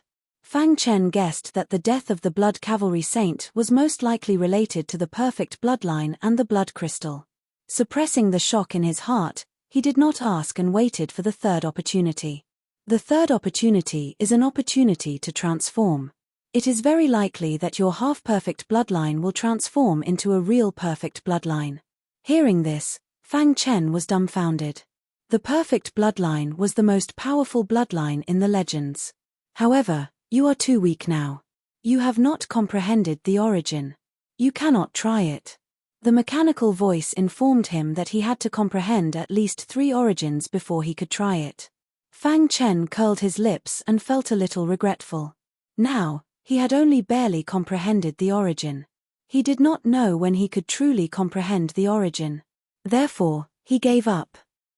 Fang Chen guessed that the death of the blood cavalry saint was most likely related to the perfect bloodline and the blood crystal. Suppressing the shock in his heart, he did not ask and waited for the third opportunity. The third opportunity is an opportunity to transform. It is very likely that your half-perfect bloodline will transform into a real perfect bloodline. Hearing this, Fang Chen was dumbfounded. The perfect bloodline was the most powerful bloodline in the legends. However, you are too weak now. You have not comprehended the origin. You cannot try it. The mechanical voice informed him that he had to comprehend at least 3 origins before he could try it. Fang Chen curled his lips and felt a little regretful. Now, he had only barely comprehended the origin. He did not know when he could truly comprehend the origin. Therefore, he gave up.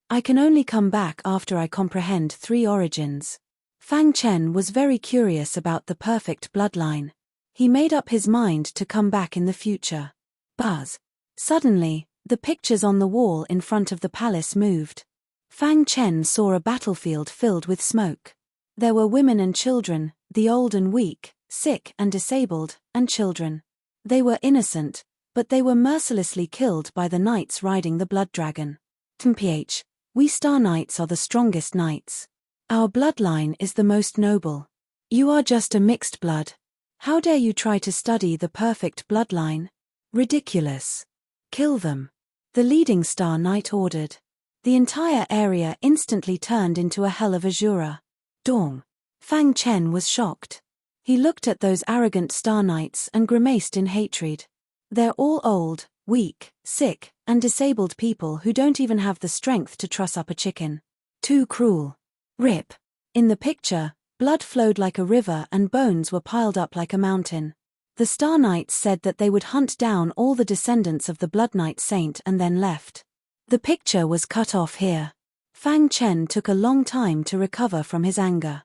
I can only come back after I comprehend 3 origins. Fang Chen was very curious about the perfect bloodline. He made up his mind to come back in the future. Buzz. Suddenly, the pictures on the wall in front of the palace moved. Fang Chen saw a battlefield filled with smoke. There were women and children, the old and weak, sick and disabled, and children. They were innocent, but they were mercilessly killed by the knights riding the blood dragon. TMPH. We Star Knights are the strongest knights. Our bloodline is the most noble. You are just a mixed blood. How dare you try to study the perfect bloodline? Ridiculous. Kill them. The leading Star Knight ordered. The entire area instantly turned into a hell of azura. Dong. Fang Chen was shocked. He looked at those arrogant Star Knights and grimaced in hatred. They're all old, weak, sick, and disabled people who don't even have the strength to truss up a chicken. Too cruel. Rip. In the picture, blood flowed like a river and bones were piled up like a mountain. The Star Knights said that they would hunt down all the descendants of the Blood Knight Saint and then left. The picture was cut off here. Fang Chen took a long time to recover from his anger.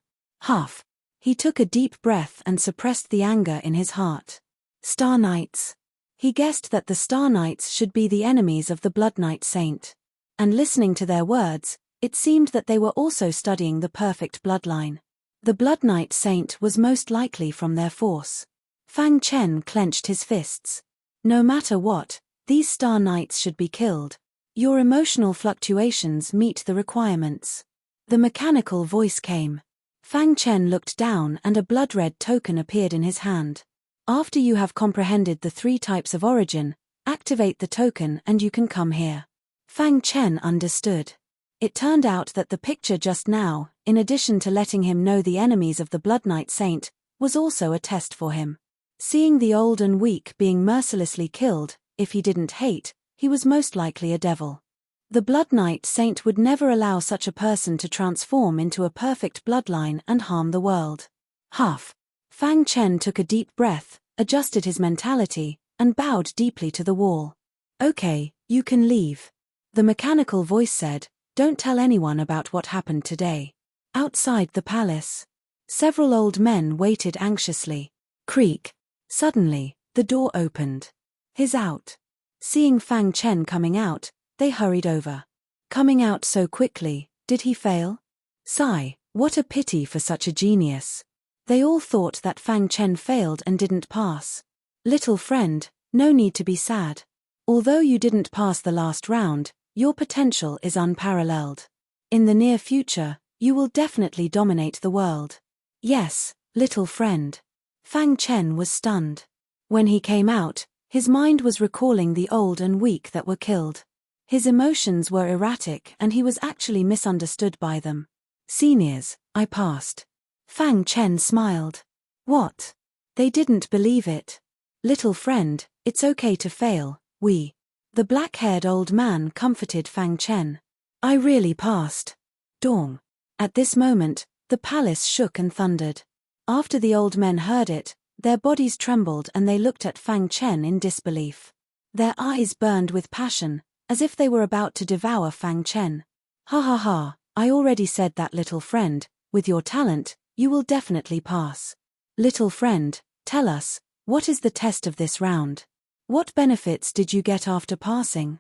He took a deep breath and suppressed the anger in his heart. Star Knights. He guessed that the Star Knights should be the enemies of the Blood Knight Saint. And listening to their words, it seemed that they were also studying the perfect bloodline. The Blood Knight Saint was most likely from their force. Fang Chen clenched his fists. No matter what, these Star Knights should be killed. Your emotional fluctuations meet the requirements. The mechanical voice came. Fang Chen looked down and a blood-red token appeared in his hand. After you have comprehended the 3 types of origin, activate the token and you can come here. Fang Chen understood. It turned out that the picture just now, in addition to letting him know the enemies of the Blood Knight Saint, was also a test for him. Seeing the old and weak being mercilessly killed, if he didn't hate, he was most likely a devil. The Blood Knight Saint would never allow such a person to transform into a perfect bloodline and harm the world. Fang Chen took a deep breath, adjusted his mentality, and bowed deeply to the wall. Okay, you can leave. The mechanical voice said, don't tell anyone about what happened today. Outside the palace, several old men waited anxiously. Creak. Suddenly, the door opened. He's out. Seeing Fang Chen coming out, they hurried over. Coming out so quickly, did he fail? Sigh, what a pity for such a genius. They all thought that Fang Chen failed and didn't pass. Little friend, no need to be sad. Although you didn't pass the last round, your potential is unparalleled. In the near future, you will definitely dominate the world. Yes, little friend. Fang Chen was stunned. When he came out, his mind was recalling the old and weak that were killed. His emotions were erratic and he was actually misunderstood by them. Seniors, I passed. Fang Chen smiled. What? They didn't believe it. Little friend, it's okay to fail, The black-haired old man comforted Fang Chen. I really passed. Dong. At this moment, the palace shook and thundered. After the old men heard it, their bodies trembled and they looked at Fang Chen in disbelief. Their eyes burned with passion, as if they were about to devour Fang Chen. Ha, I already said that, little friend, with your talent, you will definitely pass. Little friend, tell us, what is the test of this round? What benefits did you get after passing?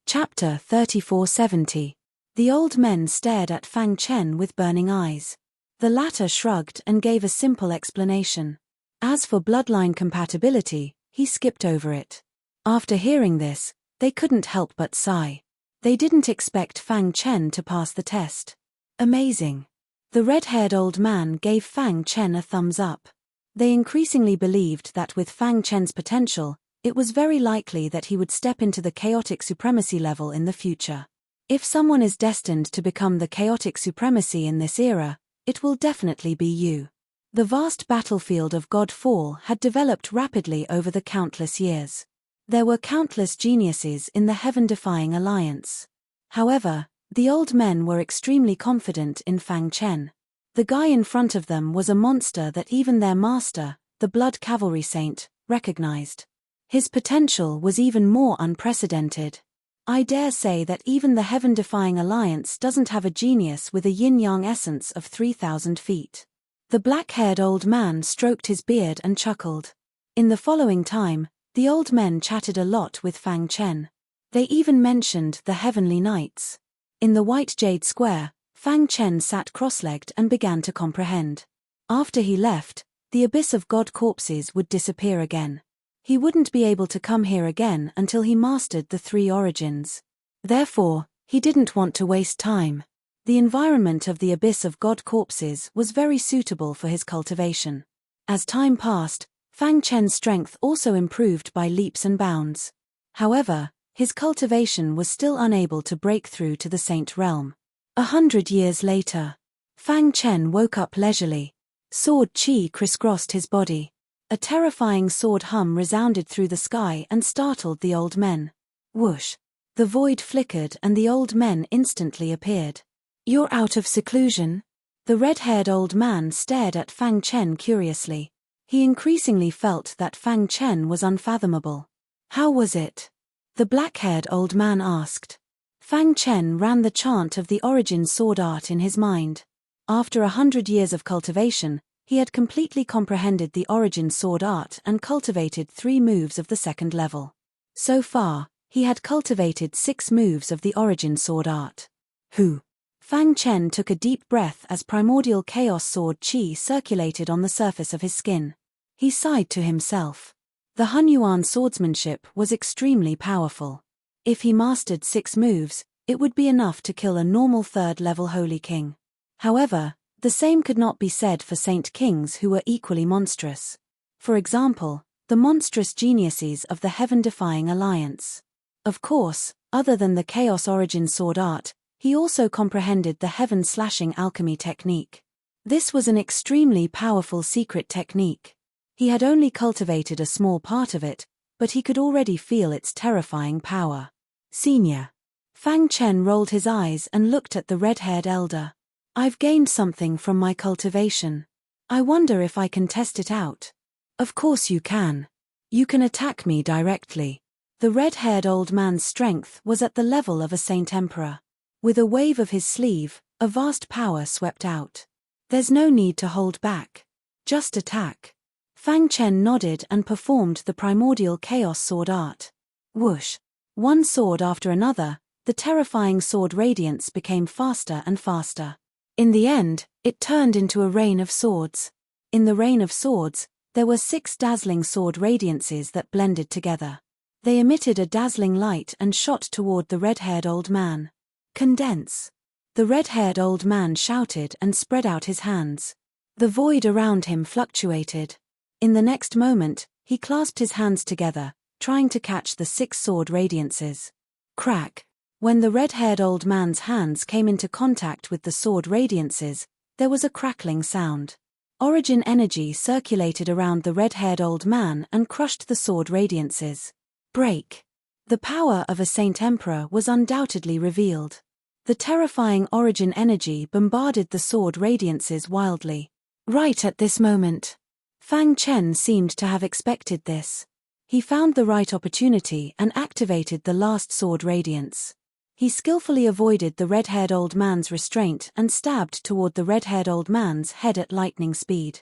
Chapter 3470. The old men stared at Fang Chen with burning eyes. The latter shrugged and gave a simple explanation. As for bloodline compatibility, he skipped over it. After hearing this, they couldn't help but sigh. They didn't expect Fang Chen to pass the test. Amazing. The red-haired old man gave Fang Chen a thumbs up. They increasingly believed that with Fang Chen's potential, it was very likely that he would step into the chaotic supremacy level in the future. If someone is destined to become the chaotic supremacy in this era, it will definitely be you. The vast battlefield of Godfall had developed rapidly over the countless years. There were countless geniuses in the heaven-defying alliance. However, the old men were extremely confident in Fang Chen. The guy in front of them was a monster that even their master, the Blood Cavalry Saint, recognized. His potential was even more unprecedented. I dare say that even the heaven-defying alliance doesn't have a genius with a yin-yang essence of 3,000 feet. The black-haired old man stroked his beard and chuckled. In the following time, the old men chatted a lot with Fang Chen. They even mentioned the Heavenly Knights. In the White Jade Square, Fang Chen sat cross-legged and began to comprehend. After he left, the abyss of god corpses would disappear again. He wouldn't be able to come here again until he mastered the 3 origins. Therefore, he didn't want to waste time. The environment of the abyss of god corpses was very suitable for his cultivation. As time passed, Fang Chen's strength also improved by leaps and bounds. However, his cultivation was still unable to break through to the Saint Realm. 100 years later, Fang Chen woke up leisurely. Sword chi crisscrossed his body. A terrifying sword hum resounded through the sky and startled the old men. Whoosh! The void flickered and the old men instantly appeared. "You're out of seclusion?" The red-haired old man stared at Fang Chen curiously. He increasingly felt that Fang Chen was unfathomable. "How was it?" the black-haired old man asked. Fang Chen ran the chant of the origin sword art in his mind. After 100 years of cultivation, he had completely comprehended the origin sword art and cultivated 3 moves of the 2nd level. So far, he had cultivated 6 moves of the origin sword art. Who? Fang Chen took a deep breath as primordial chaos sword chi circulated on the surface of his skin. He sighed to himself. The Hunyuan swordsmanship was extremely powerful. If he mastered 6 moves, it would be enough to kill a normal 3rd-level Holy King. However, the same could not be said for Saint Kings who were equally monstrous. For example, the monstrous geniuses of the heaven-defying alliance. Of course, other than the Chaos Origin sword art, he also comprehended the heaven-slashing alchemy technique. This was an extremely powerful secret technique. He had only cultivated a small part of it, but he could already feel its terrifying power. Senior. Fang Chen rolled his eyes and looked at the red-haired elder. "I've gained something from my cultivation. I wonder if I can test it out." "Of course you can. You can attack me directly." The red-haired old man's strength was at the level of a Saint Emperor. With a wave of his sleeve, a vast power swept out. "There's no need to hold back. Just attack." Fang Chen nodded and performed the primordial chaos sword art. Whoosh! One sword after another, the terrifying sword radiance became faster and faster. In the end, it turned into a rain of swords. In the rain of swords, there were 6 dazzling sword radiances that blended together. They emitted a dazzling light and shot toward the red-haired old man. "Condense!" The red-haired old man shouted and spread out his hands. The void around him fluctuated. In the next moment, he clasped his hands together, trying to catch the 6 sword radiances. Crack! When the red-haired old man's hands came into contact with the sword radiances, there was a crackling sound. Origin energy circulated around the red-haired old man and crushed the sword radiances. Break! The power of a Saint Emperor was undoubtedly revealed. The terrifying origin energy bombarded the sword radiances wildly. Right at this moment, Fang Chen seemed to have expected this. He found the right opportunity and activated the last sword radiance. He skillfully avoided the red-haired old man's restraint and stabbed toward the red-haired old man's head at lightning speed.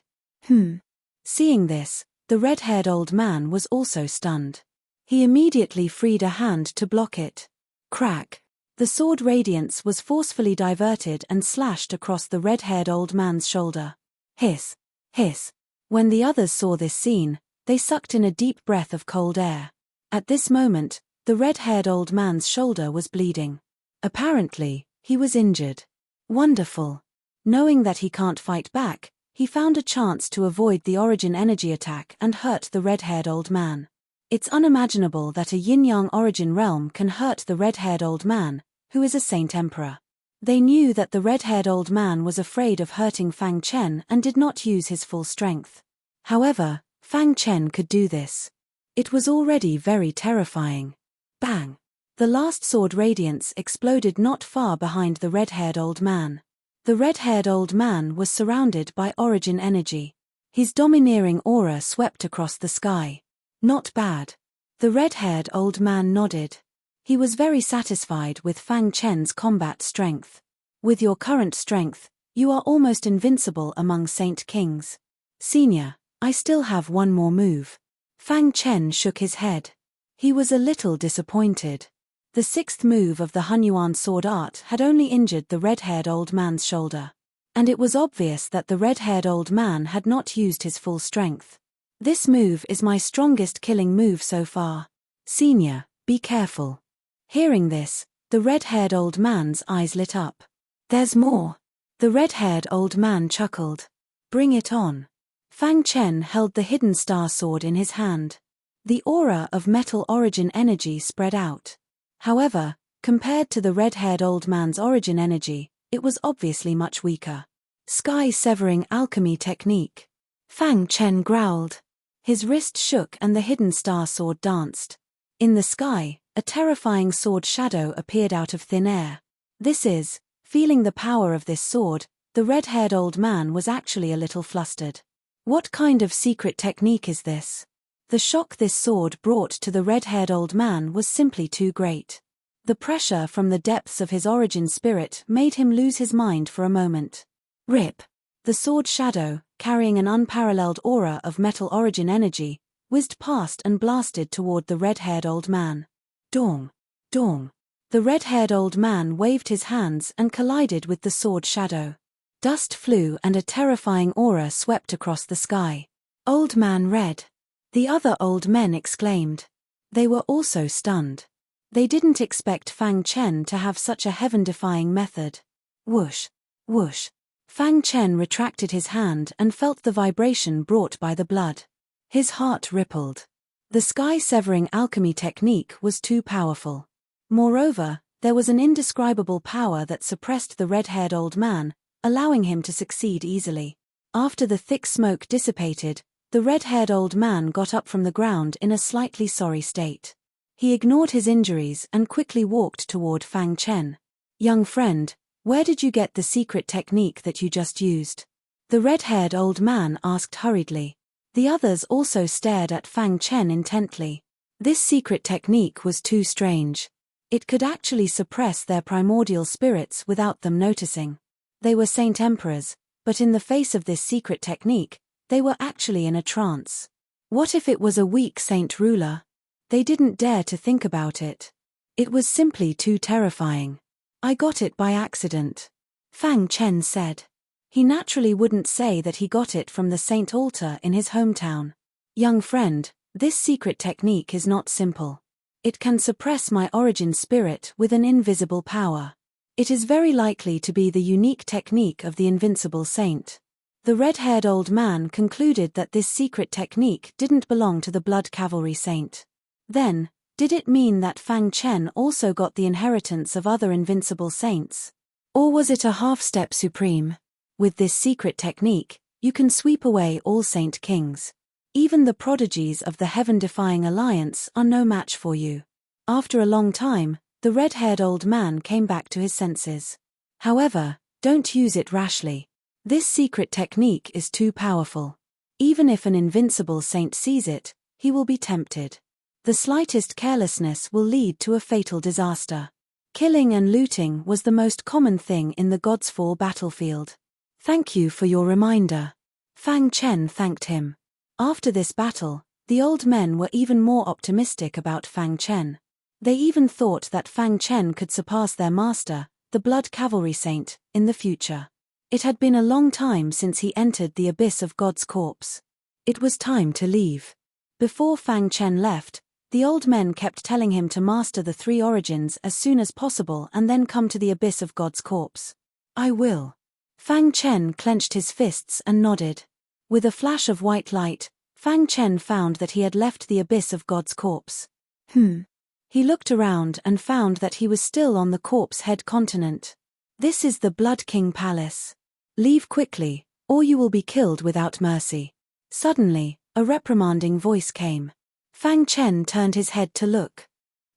Seeing this, the red-haired old man was also stunned. He immediately freed a hand to block it. Crack! The sword radiance was forcefully diverted and slashed across the red-haired old man's shoulder. Hiss! Hiss! When the others saw this scene, they sucked in a deep breath of cold air. At this moment, the red-haired old man's shoulder was bleeding. Apparently, he was injured. Wonderful! Knowing that he can't fight back, he found a chance to avoid the origin energy attack and hurt the red-haired old man. It's unimaginable that a yin-yang origin realm can hurt the red-haired old man, who is a Saint Emperor. They knew that the red-haired old man was afraid of hurting Fang Chen and did not use his full strength. However, Fang Chen could do this. It was already very terrifying. Bang! The last sword radiance exploded not far behind the red-haired old man. The red-haired old man was surrounded by origin energy. His domineering aura swept across the sky. Not bad. The red-haired old man nodded. He was very satisfied with Fang Chen's combat strength. With your current strength, you are almost invincible among Saint Kings. Senior, I still have one more move. Fang Chen shook his head. He was a little disappointed. The sixth move of the Hunyuan sword art had only injured the red-haired old man's shoulder. And it was obvious that the red-haired old man had not used his full strength. This move is my strongest killing move so far. Senior, be careful. Hearing this, the red-haired old man's eyes lit up. There's more. The red-haired old man chuckled. Bring it on. Fang Chen held the hidden star sword in his hand. The aura of metal origin energy spread out. However, compared to the red-haired old man's origin energy, it was obviously much weaker. Sky-severing alchemy technique. Fang Chen growled. His wrist shook and the hidden star sword danced. In the sky, a terrifying sword shadow appeared out of thin air. Feeling the power of this sword, the red-haired old man was actually a little flustered. What kind of secret technique is this? The shock this sword brought to the red-haired old man was simply too great. The pressure from the depths of his origin spirit made him lose his mind for a moment. Rip! The sword shadow, carrying an unparalleled aura of metal origin energy, whizzed past and blasted toward the red-haired old man. Dong! Dong! The red-haired old man waved his hands and collided with the sword shadow. Dust flew and a terrifying aura swept across the sky. Old man red! The other old men exclaimed. They were also stunned. They didn't expect Fang Chen to have such a heaven-defying method. Whoosh! Whoosh! Fang Chen retracted his hand and felt the vibration brought by the blood. His heart rippled. The sky-severing alchemy technique was too powerful. Moreover, there was an indescribable power that suppressed the red-haired old man, allowing him to succeed easily. After the thick smoke dissipated, the red-haired old man got up from the ground in a slightly sorry state. He ignored his injuries and quickly walked toward Fang Chen. Young friend, where did you get the secret technique that you just used? The red-haired old man asked hurriedly. The others also stared at Fang Chen intently. This secret technique was too strange. It could actually suppress their primordial spirits without them noticing. They were Saint Emperors, but in the face of this secret technique, they were actually in a trance. What if it was a weak saint ruler? They didn't dare to think about it. It was simply too terrifying. I got it by accident. Fang Chen said. He naturally wouldn't say that he got it from the saint altar in his hometown. Young friend, this secret technique is not simple. It can suppress my origin spirit with an invisible power. It is very likely to be the unique technique of the invincible saint. The red-haired old man concluded that this secret technique didn't belong to the blood cavalry saint. Then, did it mean that Fang Chen also got the inheritance of other invincible saints? Or was it a half-step supreme? With this secret technique, you can sweep away all Saint Kings. Even the prodigies of the heaven-defying alliance are no match for you. After a long time, the red-haired old man came back to his senses. However, don't use it rashly. This secret technique is too powerful. Even if an invincible saint sees it, he will be tempted. The slightest carelessness will lead to a fatal disaster. Killing and looting was the most common thing in the God's Fall battlefield. Thank you for your reminder. Fang Chen thanked him. After this battle, the old men were even more optimistic about Fang Chen. They even thought that Fang Chen could surpass their master, the Blood Cavalry Saint, in the future. It had been a long time since he entered the abyss of God's corpse. It was time to leave. Before Fang Chen left, the old men kept telling him to master the three origins as soon as possible and then come to the abyss of God's corpse. I will. Fang Chen clenched his fists and nodded. With a flash of white light, Fang Chen found that he had left the abyss of God's corpse. He looked around and found that he was still on the corpse head continent. This is the Blood King Palace. Leave quickly, or you will be killed without mercy. Suddenly, a reprimanding voice came. Fang Chen turned his head to look.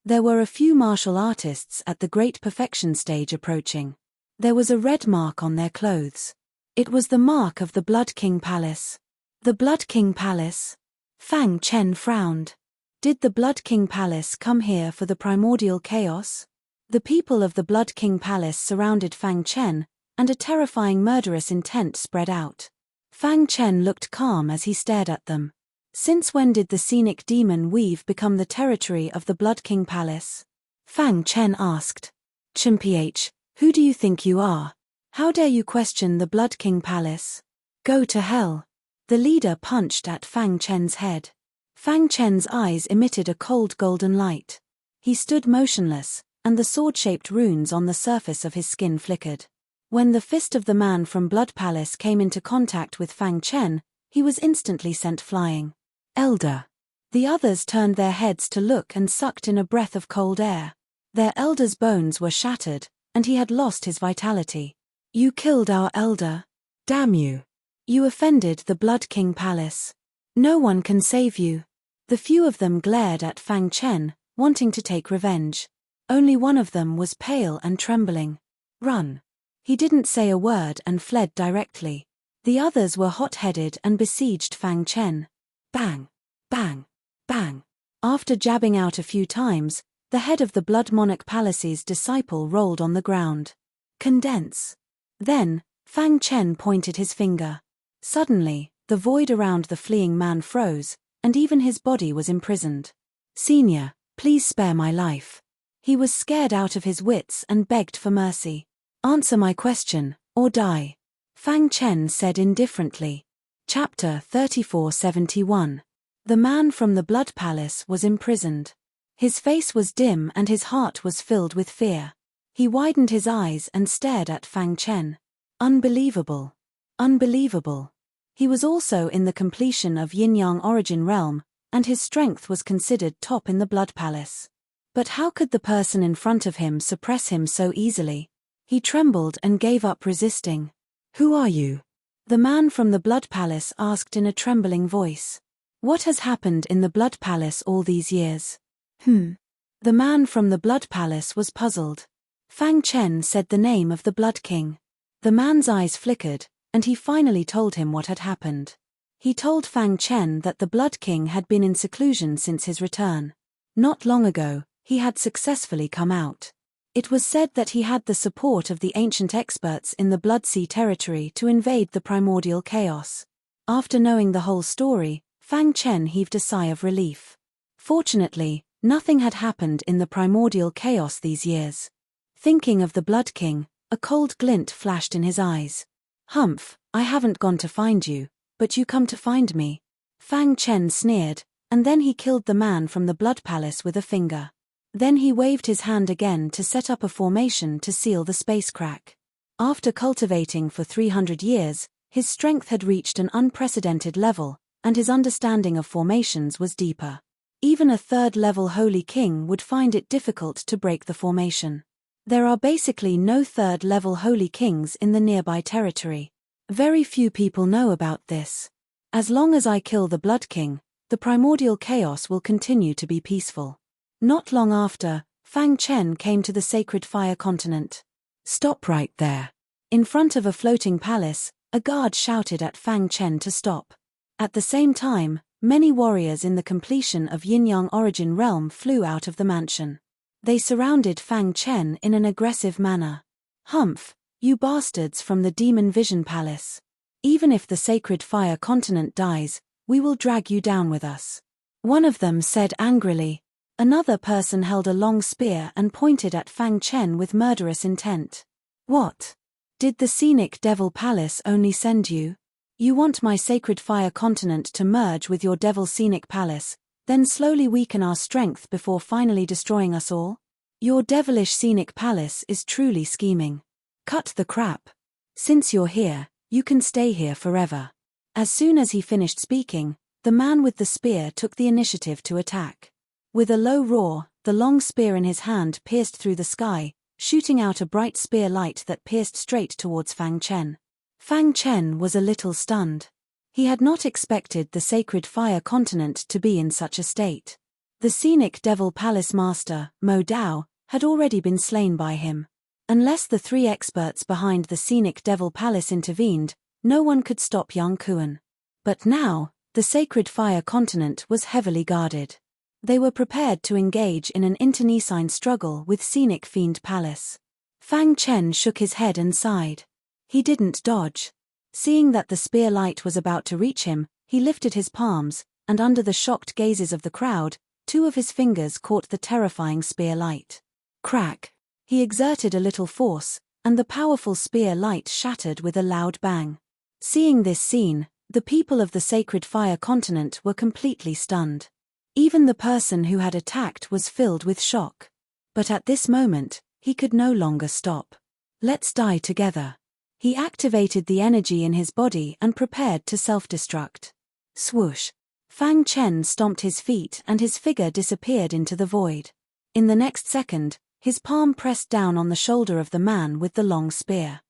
There were a few martial artists at the Great Perfection stage approaching. There was a red mark on their clothes. It was the mark of the Blood King Palace. The Blood King Palace? Fang Chen frowned. Did the Blood King Palace come here for the primordial chaos? The people of the Blood King Palace surrounded Fang Chen, and a terrifying murderous intent spread out. Fang Chen looked calm as he stared at them. Since when did the scenic demon weave become the territory of the Blood King Palace? Fang Chen asked. Chen-ph, who do you think you are? How dare you question the Blood King Palace? Go to hell. The leader punched at Fang Chen's head. Fang Chen's eyes emitted a cold golden light. He stood motionless, and the sword-shaped runes on the surface of his skin flickered. When the fist of the man from Blood Palace came into contact with Fang Chen, he was instantly sent flying. Elder. The others turned their heads to look and sucked in a breath of cold air. Their elder's bones were shattered, and he had lost his vitality. You killed our elder. Damn you. You offended the Blood King Palace. No one can save you. The few of them glared at Fang Chen, wanting to take revenge. Only one of them was pale and trembling. Run. He didn't say a word and fled directly. The others were hot-headed and besieged Fang Chen. Bang, bang, bang. After jabbing out a few times, the head of the Blood Monarch Palace's disciple rolled on the ground. Condense. Then, Fang Chen pointed his finger. Suddenly, the void around the fleeing man froze, and even his body was imprisoned. Senior, please spare my life. He was scared out of his wits and begged for mercy. Answer my question, or die. Fang Chen said indifferently. Chapter 3471. The man from the Blood Palace was imprisoned. His face was dim and his heart was filled with fear. He widened his eyes and stared at Fang Chen. Unbelievable. Unbelievable. He was also in the completion of Yin-Yang Origin Realm, and his strength was considered top in the Blood Palace. But how could the person in front of him suppress him so easily? He trembled and gave up resisting. Who are you? The man from the Blood Palace asked in a trembling voice. What has happened in the Blood Palace all these years? The man from the Blood Palace was puzzled. Fang Chen said the name of the Blood King. The man's eyes flickered, and he finally told him what had happened. He told Fang Chen that the Blood King had been in seclusion since his return. Not long ago, he had successfully come out. It was said that he had the support of the ancient experts in the Blood Sea territory to invade the primordial chaos. After knowing the whole story, Fang Chen heaved a sigh of relief. Fortunately, nothing had happened in the primordial chaos these years. Thinking of the Blood King, a cold glint flashed in his eyes. Humph, I haven't gone to find you, but you come to find me. Fang Chen sneered, and then he killed the man from the Blood Palace with a finger. Then he waved his hand again to set up a formation to seal the space crack. After cultivating for 300 years, his strength had reached an unprecedented level, and his understanding of formations was deeper. Even a third-level Holy King would find it difficult to break the formation. There are basically no third-level Holy Kings in the nearby territory. Very few people know about this. As long as I kill the Blood King, the primordial chaos will continue to be peaceful. Not long after, Fang Chen came to the sacred fire continent. Stop right there. In front of a floating palace, a guard shouted at Fang Chen to stop. At the same time, many warriors in the completion of Yin-Yang Origin Realm flew out of the mansion. They surrounded Fang Chen in an aggressive manner. Humph, you bastards from the Demon Vision Palace. Even if the sacred fire continent dies, we will drag you down with us. One of them said angrily. Another person held a long spear and pointed at Fang Chen with murderous intent. What? Did the scenic devil palace only send you? You want my sacred fire continent to merge with your devil scenic palace, then slowly weaken our strength before finally destroying us all? Your devilish scenic palace is truly scheming. Cut the crap. Since you're here, you can stay here forever. As soon as he finished speaking, the man with the spear took the initiative to attack. With a low roar, the long spear in his hand pierced through the sky, shooting out a bright spear light that pierced straight towards Fang Chen. Fang Chen was a little stunned. He had not expected the sacred fire continent to be in such a state. The scenic devil palace master, Mo Dao, had already been slain by him. Unless the three experts behind the scenic devil palace intervened, no one could stop Yang Kuan. But now, the sacred fire continent was heavily guarded. They were prepared to engage in an internecine struggle with scenic fiend palace. Fang Chen shook his head and sighed. He didn't dodge. Seeing that the spear light was about to reach him, he lifted his palms, and under the shocked gazes of the crowd, two of his fingers caught the terrifying spear light. Crack! He exerted a little force, and the powerful spear light shattered with a loud bang. Seeing this scene, the people of the sacred fire continent were completely stunned. Even the person who had attacked was filled with shock. But at this moment, he could no longer stop. Let's die together. He activated the energy in his body and prepared to self-destruct. Swoosh! Fang Chen stomped his feet and his figure disappeared into the void. In the next second, his palm pressed down on the shoulder of the man with the long spear.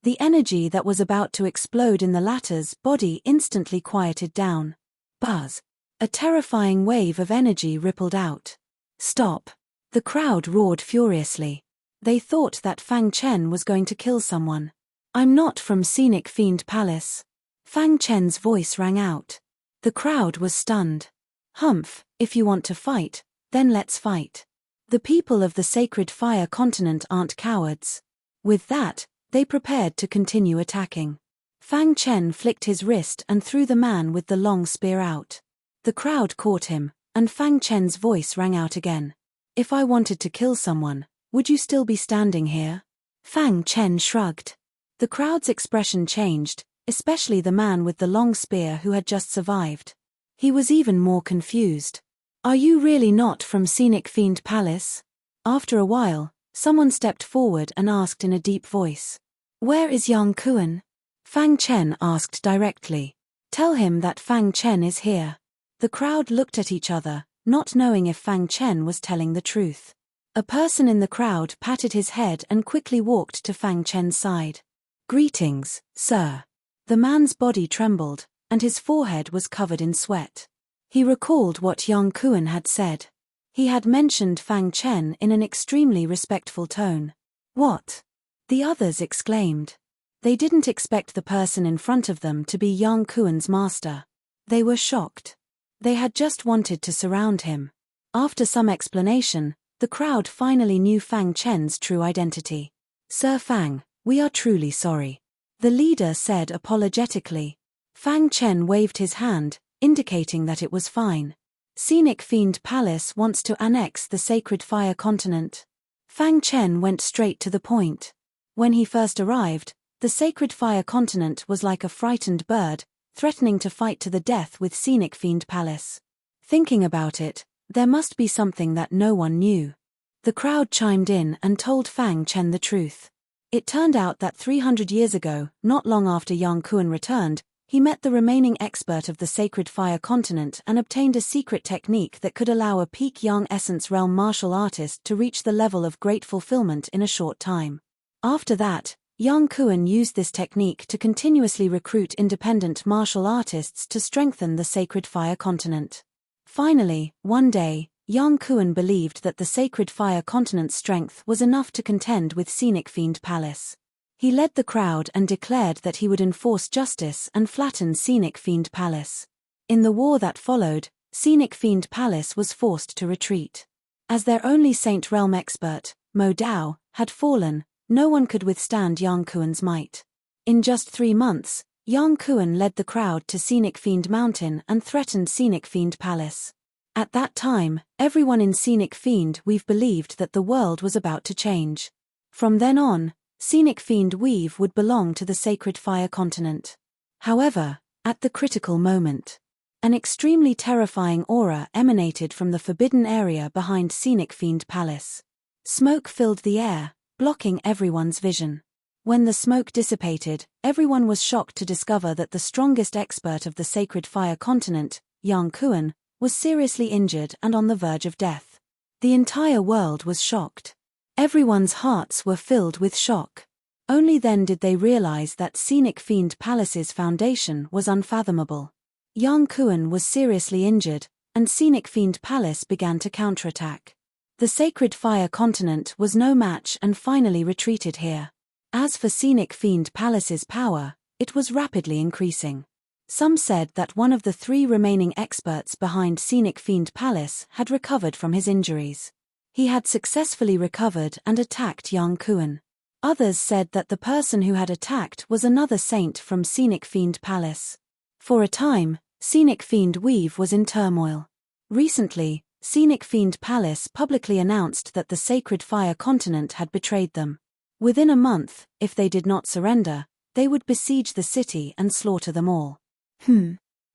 The energy that was about to explode in the latter's body instantly quieted down. Buzz! A terrifying wave of energy rippled out. Stop! The crowd roared furiously. They thought that Fang Chen was going to kill someone. I'm not from Scenic Fiend Palace. Fang Chen's voice rang out. The crowd was stunned. Humph, if you want to fight, then let's fight. The people of the Sacred Fire Continent aren't cowards. With that, they prepared to continue attacking. Fang Chen flicked his wrist and threw the man with the long spear out. The crowd caught him, and Fang Chen's voice rang out again. If I wanted to kill someone, would you still be standing here? Fang Chen shrugged. The crowd's expression changed, especially the man with the long spear who had just survived. He was even more confused. Are you really not from Scenic Fiend Palace? After a while, someone stepped forward and asked in a deep voice. Where is Yang Kuan? Fang Chen asked directly. Tell him that Fang Chen is here. The crowd looked at each other, not knowing if Fang Chen was telling the truth. A person in the crowd patted his head and quickly walked to Fang Chen's side. Greetings, sir. The man's body trembled, and his forehead was covered in sweat. He recalled what Yang Kuan had said. He had mentioned Fang Chen in an extremely respectful tone. What? The others exclaimed. They didn't expect the person in front of them to be Yang Kuan's master. They were shocked. They had just wanted to surround him. After some explanation, the crowd finally knew Fang Chen's true identity. Sir Fang, we are truly sorry. The leader said apologetically. Fang Chen waved his hand, indicating that it was fine. Scenic Fiend Palace wants to annex the Sacred Fire Continent. Fang Chen went straight to the point. When he first arrived, the Sacred Fire Continent was like a frightened bird, threatening to fight to the death with Scenic Fiend Palace. Thinking about it, there must be something that no one knew. The crowd chimed in and told Fang Chen the truth. It turned out that 300 years ago, not long after Yang Kuan returned, he met the remaining expert of the Sacred Fire Continent and obtained a secret technique that could allow a peak Yang Essence Realm martial artist to reach the level of great fulfillment in a short time. After that, Yang Kuan used this technique to continuously recruit independent martial artists to strengthen the Sacred Fire Continent. Finally, one day, Yang Kuan believed that the Sacred Fire Continent's strength was enough to contend with Scenic Fiend Palace. He led the crowd and declared that he would enforce justice and flatten Scenic Fiend Palace. In the war that followed, Scenic Fiend Palace was forced to retreat. As their only Saint Realm expert, Mo Dao, had fallen, no one could withstand Yang Kuan's might. In just 3 months, Yang Kuan led the crowd to Scenic Fiend Mountain and threatened Scenic Fiend Palace. At that time, everyone in Scenic Fiend Weave believed that the world was about to change. From then on, Scenic Fiend Weave would belong to the Sacred Fire Continent. However, at the critical moment, an extremely terrifying aura emanated from the forbidden area behind Scenic Fiend Palace. Smoke filled the air, blocking everyone's vision. When the smoke dissipated, everyone was shocked to discover that the strongest expert of the Sacred Fire Continent, Yang Kuan, was seriously injured and on the verge of death. The entire world was shocked. Everyone's hearts were filled with shock. Only then did they realize that Scenic Fiend Palace's foundation was unfathomable. Yang Kuan was seriously injured, and Scenic Fiend Palace began to counterattack. The Sacred Fire Continent was no match and finally retreated here. As for Scenic Fiend Palace's power, it was rapidly increasing. Some said that one of the 3 remaining experts behind Scenic Fiend Palace had recovered from his injuries. He had successfully recovered and attacked Yang Kuan. Others said that the person who had attacked was another saint from Scenic Fiend Palace. For a time, Scenic Fiend Weave was in turmoil. Recently, Scenic Fiend Palace publicly announced that the Sacred Fire Continent had betrayed them. Within a month, if they did not surrender, they would besiege the city and slaughter them all.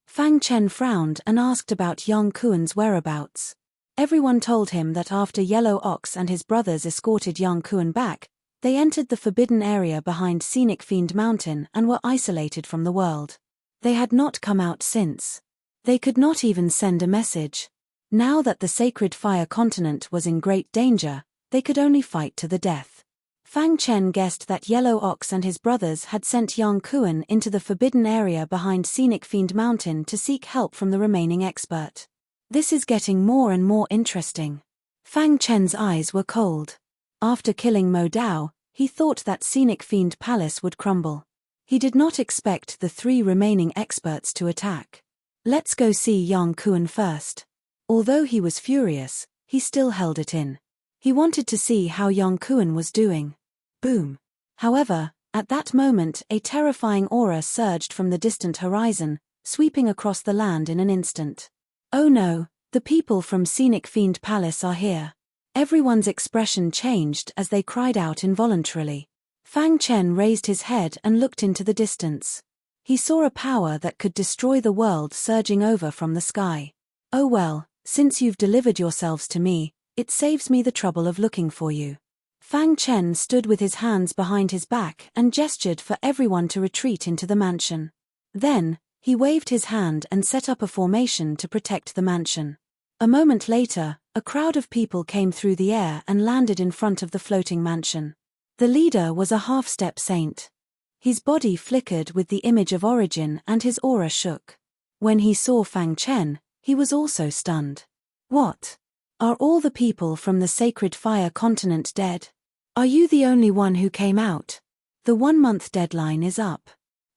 Fang Chen frowned and asked about Yang Kuan's whereabouts. Everyone told him that after Yellow Ox and his brothers escorted Yang Kuan back, they entered the forbidden area behind Scenic Fiend Mountain and were isolated from the world. They had not come out since. They could not even send a message. Now that the Sacred Fire Continent was in great danger, they could only fight to the death. Fang Chen guessed that Yellow Ox and his brothers had sent Yang Kuan into the forbidden area behind Scenic Fiend Mountain to seek help from the remaining expert. This is getting more and more interesting. Fang Chen's eyes were cold. After killing Mo Dao, he thought that Scenic Fiend Palace would crumble. He did not expect the 3 remaining experts to attack. Let's go see Yang Kuan first. Although he was furious, he still held it in. He wanted to see how Yang Kuan was doing. Boom. However, at that moment a terrifying aura surged from the distant horizon, sweeping across the land in an instant. Oh no, the people from Scenic Fiend Palace are here. Everyone's expression changed as they cried out involuntarily. Fang Chen raised his head and looked into the distance. He saw a power that could destroy the world surging over from the sky. Oh well, since you've delivered yourselves to me, it saves me the trouble of looking for you. Fang Chen stood with his hands behind his back and gestured for everyone to retreat into the mansion. Then, he waved his hand and set up a formation to protect the mansion. A moment later, a crowd of people came through the air and landed in front of the floating mansion. The leader was a half-step saint. His body flickered with the image of origin and his aura shook. When he saw Fang Chen, he was also stunned. What? Are all the people from the Sacred Fire Continent dead? Are you the only one who came out? The 1-month deadline is up.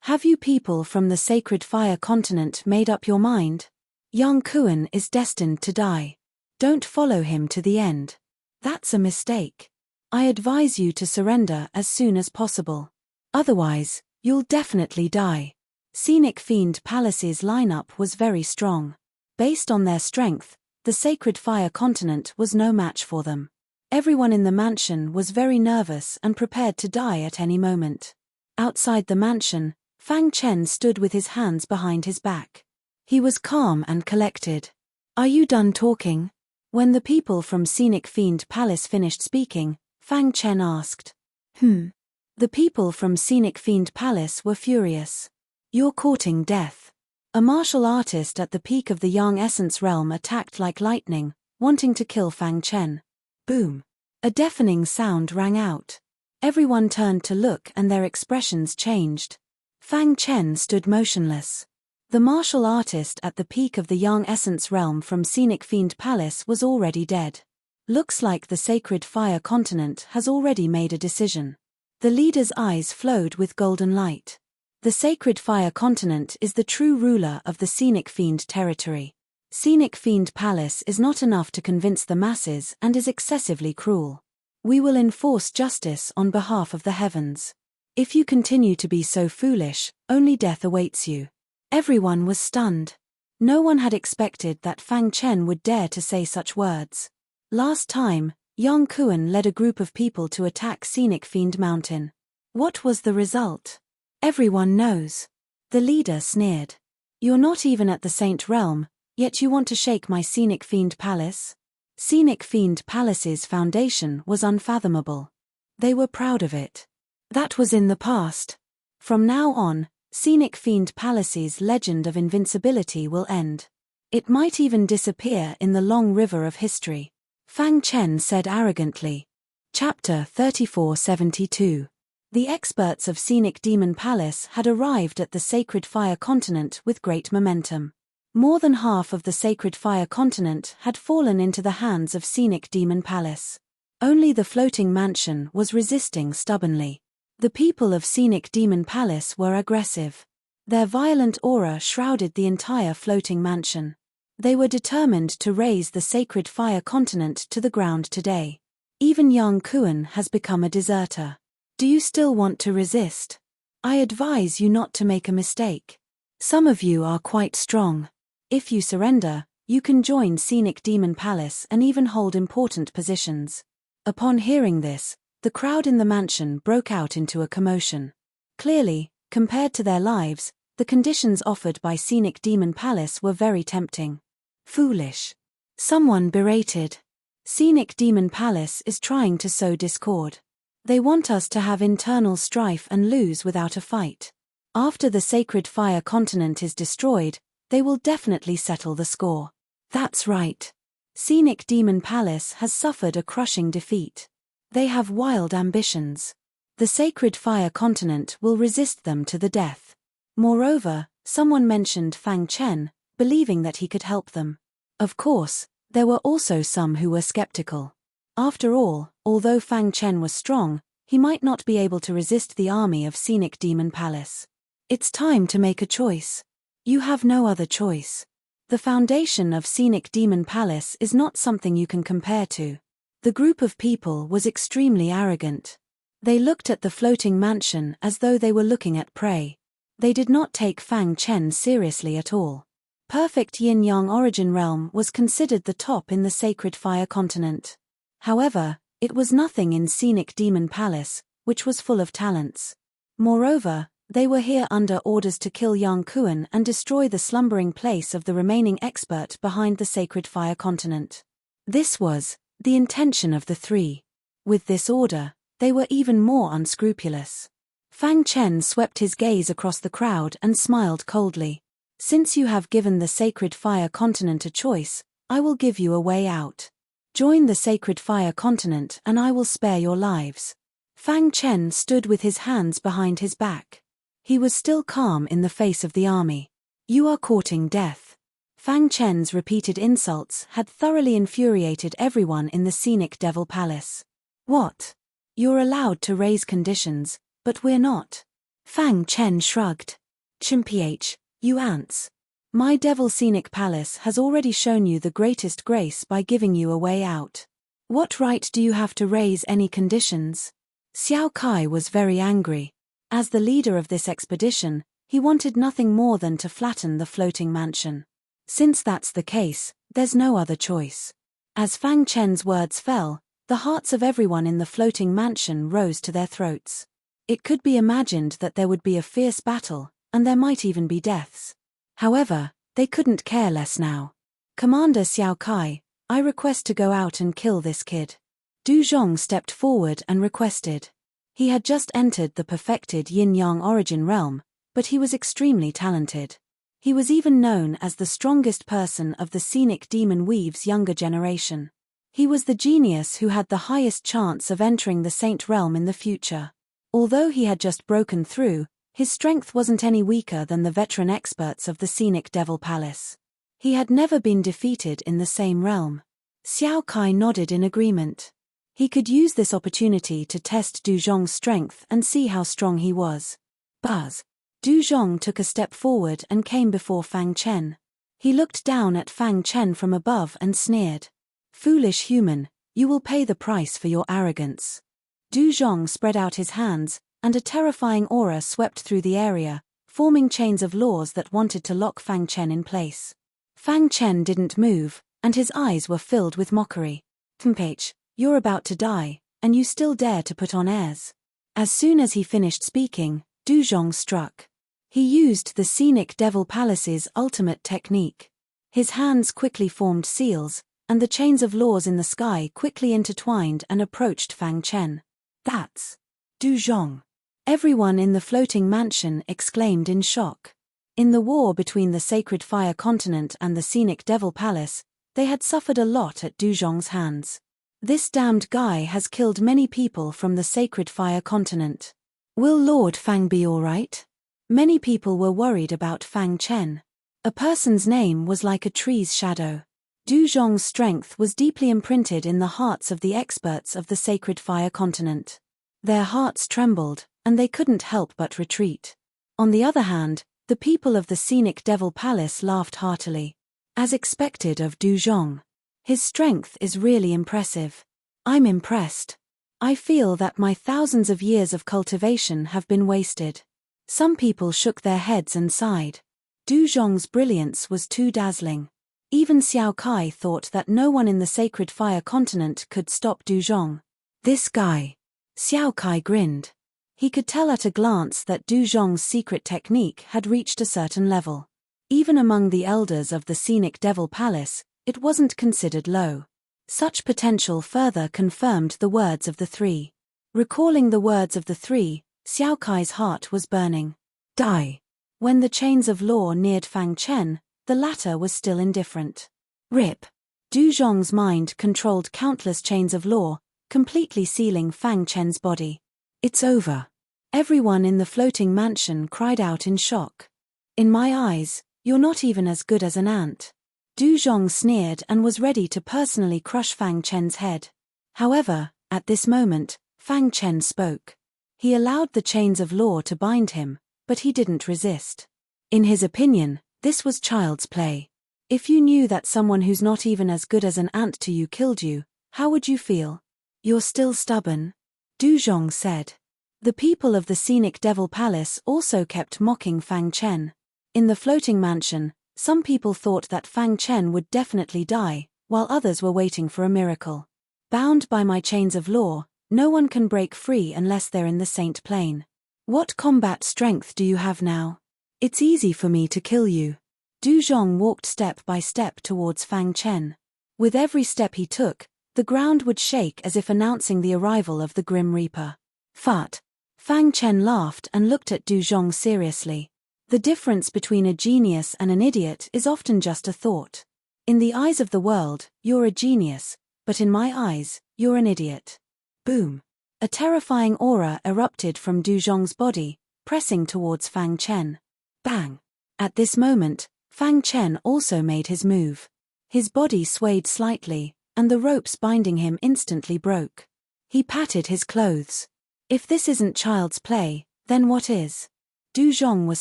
Have you people from the Sacred Fire Continent made up your mind? Yang Kuan is destined to die. Don't follow him to the end. That's a mistake. I advise you to surrender as soon as possible. Otherwise, you'll definitely die. Scenic Fiend Palace's lineup was very strong. Based on their strength, the Sacred Fire Continent was no match for them. Everyone in the mansion was very nervous and prepared to die at any moment. Outside the mansion, Fang Chen stood with his hands behind his back. He was calm and collected. Are you done talking? When the people from Scenic Fiend Palace finished speaking, Fang Chen asked. The people from Scenic Fiend Palace were furious. You're courting death. A martial artist at the peak of the Yang Essence realm attacked like lightning, wanting to kill Fang Chen. Boom. A deafening sound rang out. Everyone turned to look and their expressions changed. Fang Chen stood motionless. The martial artist at the peak of the Yang Essence realm from Scenic Fiend Palace was already dead. Looks like the Sacred Fire Continent has already made a decision. The leader's eyes flowed with golden light. The Sacred Fire Continent is the true ruler of the Scenic Fiend territory. Scenic Fiend Palace is not enough to convince the masses and is excessively cruel. We will enforce justice on behalf of the heavens. If you continue to be so foolish, only death awaits you. Everyone was stunned. No one had expected that Fang Chen would dare to say such words. Last time, Yang Kuan led a group of people to attack Scenic Fiend Mountain. What was the result? Everyone knows. The leader sneered. You're not even at the Saint Realm, yet you want to shake my Scenic Fiend Palace? Scenic Fiend Palace's foundation was unfathomable. They were proud of it. That was in the past. From now on, Scenic Fiend Palace's legend of invincibility will end. It might even disappear in the long river of history. Fang Chen said arrogantly. Chapter 3472. The experts of Scenic Demon Palace had arrived at the Sacred Fire Continent with great momentum. More than half of the Sacred Fire Continent had fallen into the hands of Scenic Demon Palace. Only the floating mansion was resisting stubbornly. The people of Scenic Demon Palace were aggressive. Their violent aura shrouded the entire floating mansion. They were determined to raze the Sacred Fire Continent to the ground today. Even Yang Kuan has become a deserter. Do you still want to resist? I advise you not to make a mistake. Some of you are quite strong. If you surrender, you can join Scenic Demon Palace and even hold important positions. Upon hearing this, the crowd in the mansion broke out into a commotion. Clearly, compared to their lives, the conditions offered by Scenic Demon Palace were very tempting. Foolish. Someone berated. Scenic Demon Palace is trying to sow discord. They want us to have internal strife and lose without a fight. After the Sacred Fire Continent is destroyed, they will definitely settle the score. That's right. Scenic Demon Palace has suffered a crushing defeat. They have wild ambitions. The Sacred Fire Continent will resist them to the death. Moreover, someone mentioned Fang Chen, believing that he could help them. Of course, there were also some who were skeptical. After all, although Fang Chen was strong, he might not be able to resist the army of Scenic Demon Palace. It's time to make a choice. You have no other choice. The foundation of Scenic Demon Palace is not something you can compare to. The group of people was extremely arrogant. They looked at the floating mansion as though they were looking at prey. They did not take Fang Chen seriously at all. Perfect Yin-Yang Origin Realm was considered the top in the Sacred Fire Continent. However, it was nothing in Scenic Demon Palace, which was full of talents. Moreover, they were here under orders to kill Yang Kuan and destroy the slumbering place of the remaining expert behind the Sacred Fire Continent. This was the intention of the three. With this order, they were even more unscrupulous. Fang Chen swept his gaze across the crowd and smiled coldly. Since you have given the Sacred Fire Continent a choice, I will give you a way out. Join the Sacred Fire Continent and I will spare your lives. Fang Chen stood with his hands behind his back. He was still calm in the face of the army. You are courting death. Fang Chen's repeated insults had thoroughly infuriated everyone in the Scenic Devil Palace. What? You're allowed to raise conditions, but we're not. Fang Chen shrugged. Chimph, you ants. My Devil Scenic Palace has already shown you the greatest grace by giving you a way out. What right do you have to raise any conditions? Xiao Kai was very angry. As the leader of this expedition, he wanted nothing more than to flatten the floating mansion. Since that's the case, there's no other choice. As Fang Chen's words fell, the hearts of everyone in the floating mansion rose to their throats. It could be imagined that there would be a fierce battle, and there might even be deaths. However, they couldn't care less now. Commander Xiao Kai, I request to go out and kill this kid. Du Zhong stepped forward and requested. He had just entered the perfected Yin-Yang Origin Realm, but he was extremely talented. He was even known as the strongest person of the Scenic Demon Weave's younger generation. He was the genius who had the highest chance of entering the Saint Realm in the future. Although he had just broken through, his strength wasn't any weaker than the veteran experts of the Scenic Devil Palace. He had never been defeated in the same realm. Xiao Kai nodded in agreement. He could use this opportunity to test Du Zhong's strength and see how strong he was. Buzz. Du Zhong took a step forward and came before Fang Chen. He looked down at Fang Chen from above and sneered. Foolish human, you will pay the price for your arrogance. Du Zhong spread out his hands, and a terrifying aura swept through the area, forming chains of laws that wanted to lock Fang Chen in place. Fang Chen didn't move, and his eyes were filled with mockery. "Tempage, you're about to die, and you still dare to put on airs." As soon as he finished speaking, Du Zhong struck. He used the scenic Devil Palace's ultimate technique. His hands quickly formed seals, and the chains of laws in the sky quickly intertwined and approached Fang Chen. "That's Du Zhong!" Everyone in the floating mansion exclaimed in shock. In the war between the Sacred Fire Continent and the Scenic Devil Palace, they had suffered a lot at Du Zhong's hands. "This damned guy has killed many people from the Sacred Fire Continent. Will Lord Fang be alright?" Many people were worried about Fang Chen. A person's name was like a tree's shadow. Du Zhong's strength was deeply imprinted in the hearts of the experts of the Sacred Fire Continent. Their hearts trembled, and they couldn't help but retreat. On the other hand, the people of the Scenic Devil Palace laughed heartily. As expected of Du Zhong. "His strength is really impressive. I'm impressed. I feel that my thousands of years of cultivation have been wasted." Some people shook their heads and sighed. Du Zhong's brilliance was too dazzling. Even Xiao Kai thought that no one in the Sacred Fire Continent could stop Du Zhong. "This guy." Xiao Kai grinned. He could tell at a glance that Du Zhong's secret technique had reached a certain level. Even among the elders of the Scenic Devil Palace, it wasn't considered low. Such potential further confirmed the words of the three. Recalling the words of the three, Xiao Kai's heart was burning. "Die." When the chains of law neared Fang Chen, the latter was still indifferent. "Rip." Du Zhong's mind controlled countless chains of law, completely sealing Fang Chen's body. "It's over." Everyone in the floating mansion cried out in shock. "In my eyes, you're not even as good as an ant." Du Zhong sneered and was ready to personally crush Fang Chen's head. However, at this moment, Fang Chen spoke. He allowed the chains of law to bind him, but he didn't resist. In his opinion, this was child's play. If you knew that someone who's not even as good as an ant to you killed you, how would you feel? "You're still stubborn," Du Zhong said. The people of the Scenic Devil Palace also kept mocking Fang Chen. In the floating mansion, some people thought that Fang Chen would definitely die, while others were waiting for a miracle. "Bound by my chains of law, no one can break free unless they're in the Saint Plane. What combat strength do you have now? It's easy for me to kill you." Du Zhong walked step by step towards Fang Chen. With every step he took, the ground would shake as if announcing the arrival of the Grim Reaper. "Fat." Fang Chen laughed and looked at Du Zhong seriously. "The difference between a genius and an idiot is often just a thought. In the eyes of the world, you're a genius, but in my eyes, you're an idiot." Boom. A terrifying aura erupted from Du Zhong's body, pressing towards Fang Chen. Bang. At this moment, Fang Chen also made his move. His body swayed slightly, and the ropes binding him instantly broke. He patted his clothes. If this isn't child's play, then what is? Du Zhong was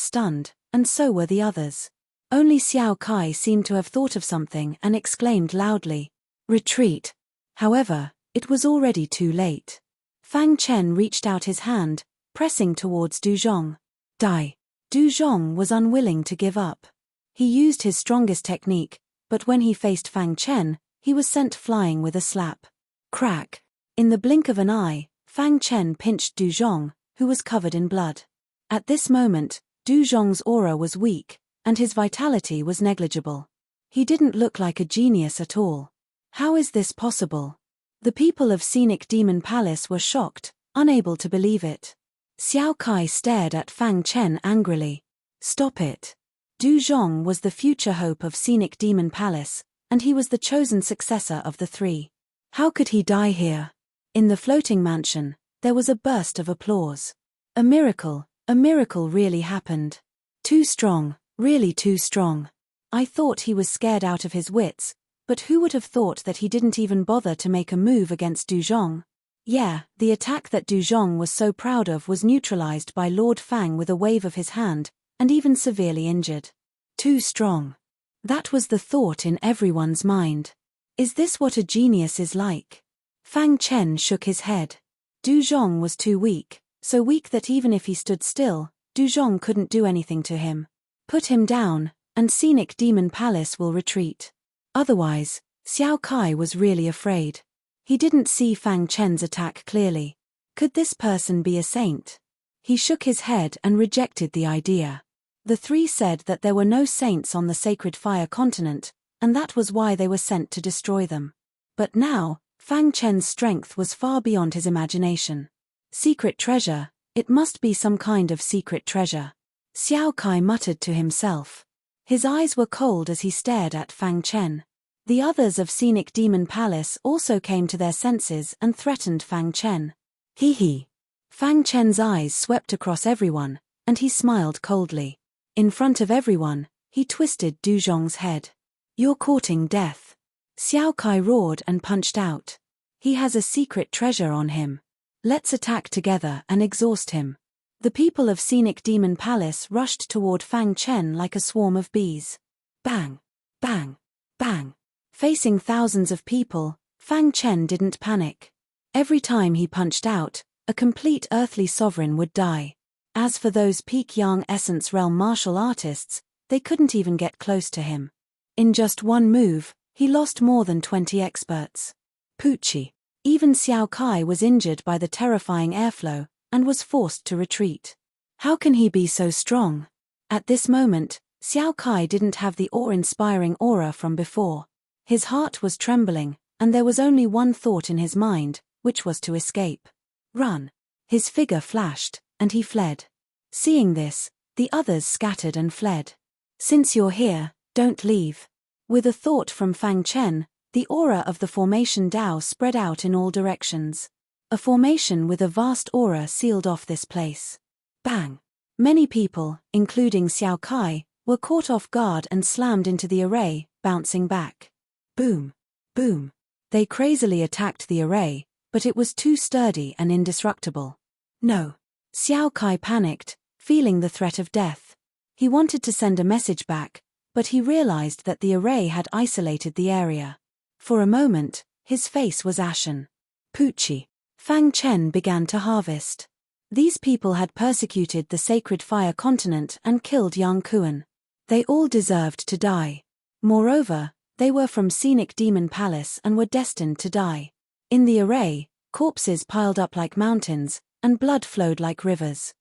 stunned, and so were the others. Only Xiao Kai seemed to have thought of something and exclaimed loudly, "Retreat!" However, it was already too late. Fang Chen reached out his hand, pressing towards Du Zhong. "Die." Du Zhong was unwilling to give up. He used his strongest technique, but when he faced Fang Chen, he was sent flying with a slap. Crack. In the blink of an eye, Fang Chen pinched Du Zhong, who was covered in blood. At this moment, Du Zhong's aura was weak, and his vitality was negligible. He didn't look like a genius at all. How is this possible? The people of Scenic Demon Palace were shocked, unable to believe it. Xiao Kai stared at Fang Chen angrily. "Stop it." Du Zhong was the future hope of Scenic Demon Palace, and he was the chosen successor of the three. How could he die here? In the floating mansion, there was a burst of applause. A miracle really happened. Too strong, really too strong. I thought he was scared out of his wits, but who would have thought that he didn't even bother to make a move against Du Zhong? Yeah, the attack that Du Zhong was so proud of was neutralized by Lord Fang with a wave of his hand, and even severely injured. Too strong. That was the thought in everyone's mind. Is this what a genius is like? Fang Chen shook his head. Du Zhong was too weak, so weak that even if he stood still, Du Zhong couldn't do anything to him. Put him down, and Scenic Demon Palace will retreat. Otherwise, Xiao Kai was really afraid. He didn't see Fang Chen's attack clearly. Could this person be a saint? He shook his head and rejected the idea. The three said that there were no saints on the Sacred Fire continent, and that was why they were sent to destroy them. But now, Fang Chen's strength was far beyond his imagination. Secret treasure, it must be some kind of secret treasure. Xiao Kai muttered to himself. His eyes were cold as he stared at Fang Chen. The others of Scenic Demon Palace also came to their senses and threatened Fang Chen. Hee. Fang Chen's eyes swept across everyone, and he smiled coldly. In front of everyone, he twisted Du Zhong's head. You're courting death. Xiao Kai roared and punched out. He has a secret treasure on him. Let's attack together and exhaust him. The people of Scenic Demon Palace rushed toward Fang Chen like a swarm of bees. Bang! Bang! Bang! Facing thousands of people, Fang Chen didn't panic. Every time he punched out, a complete earthly sovereign would die. As for those peak Yang Essence Realm martial artists, they couldn't even get close to him. In just one move, he lost more than 20 experts. Poochie. Even Xiao Kai was injured by the terrifying airflow, and was forced to retreat. How can he be so strong? At this moment, Xiao Kai didn't have the awe-inspiring aura from before. His heart was trembling, and there was only one thought in his mind, which was to escape. Run! His figure flashed, and he fled. Seeing this, the others scattered and fled. Since you're here, don't leave. With a thought from Fang Chen, the aura of the formation Dao spread out in all directions. A formation with a vast aura sealed off this place. Bang! Many people, including Xiao Kai, were caught off guard and slammed into the array, bouncing back. Boom! Boom! They crazily attacked the array, but it was too sturdy and indestructible. No! Xiao Kai panicked, feeling the threat of death. He wanted to send a message back, but he realized that the array had isolated the area. For a moment, his face was ashen. Poochie. Fang Chen began to harvest. These people had persecuted the Sacred Fire continent and killed Yang Kuan. They all deserved to die. Moreover, they were from Scenic Demon Palace and were destined to die. In the array, corpses piled up like mountains, and blood flowed like rivers.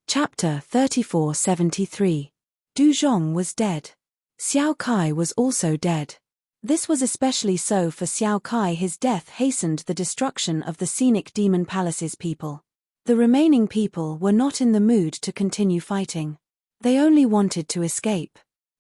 Chapter 3473. Du Zhong was dead. Xiao Kai was also dead. This was especially so for Xiao Kai. His death hastened the destruction of the Scenic Demon Palace's people. The remaining people were not in the mood to continue fighting. They only wanted to escape.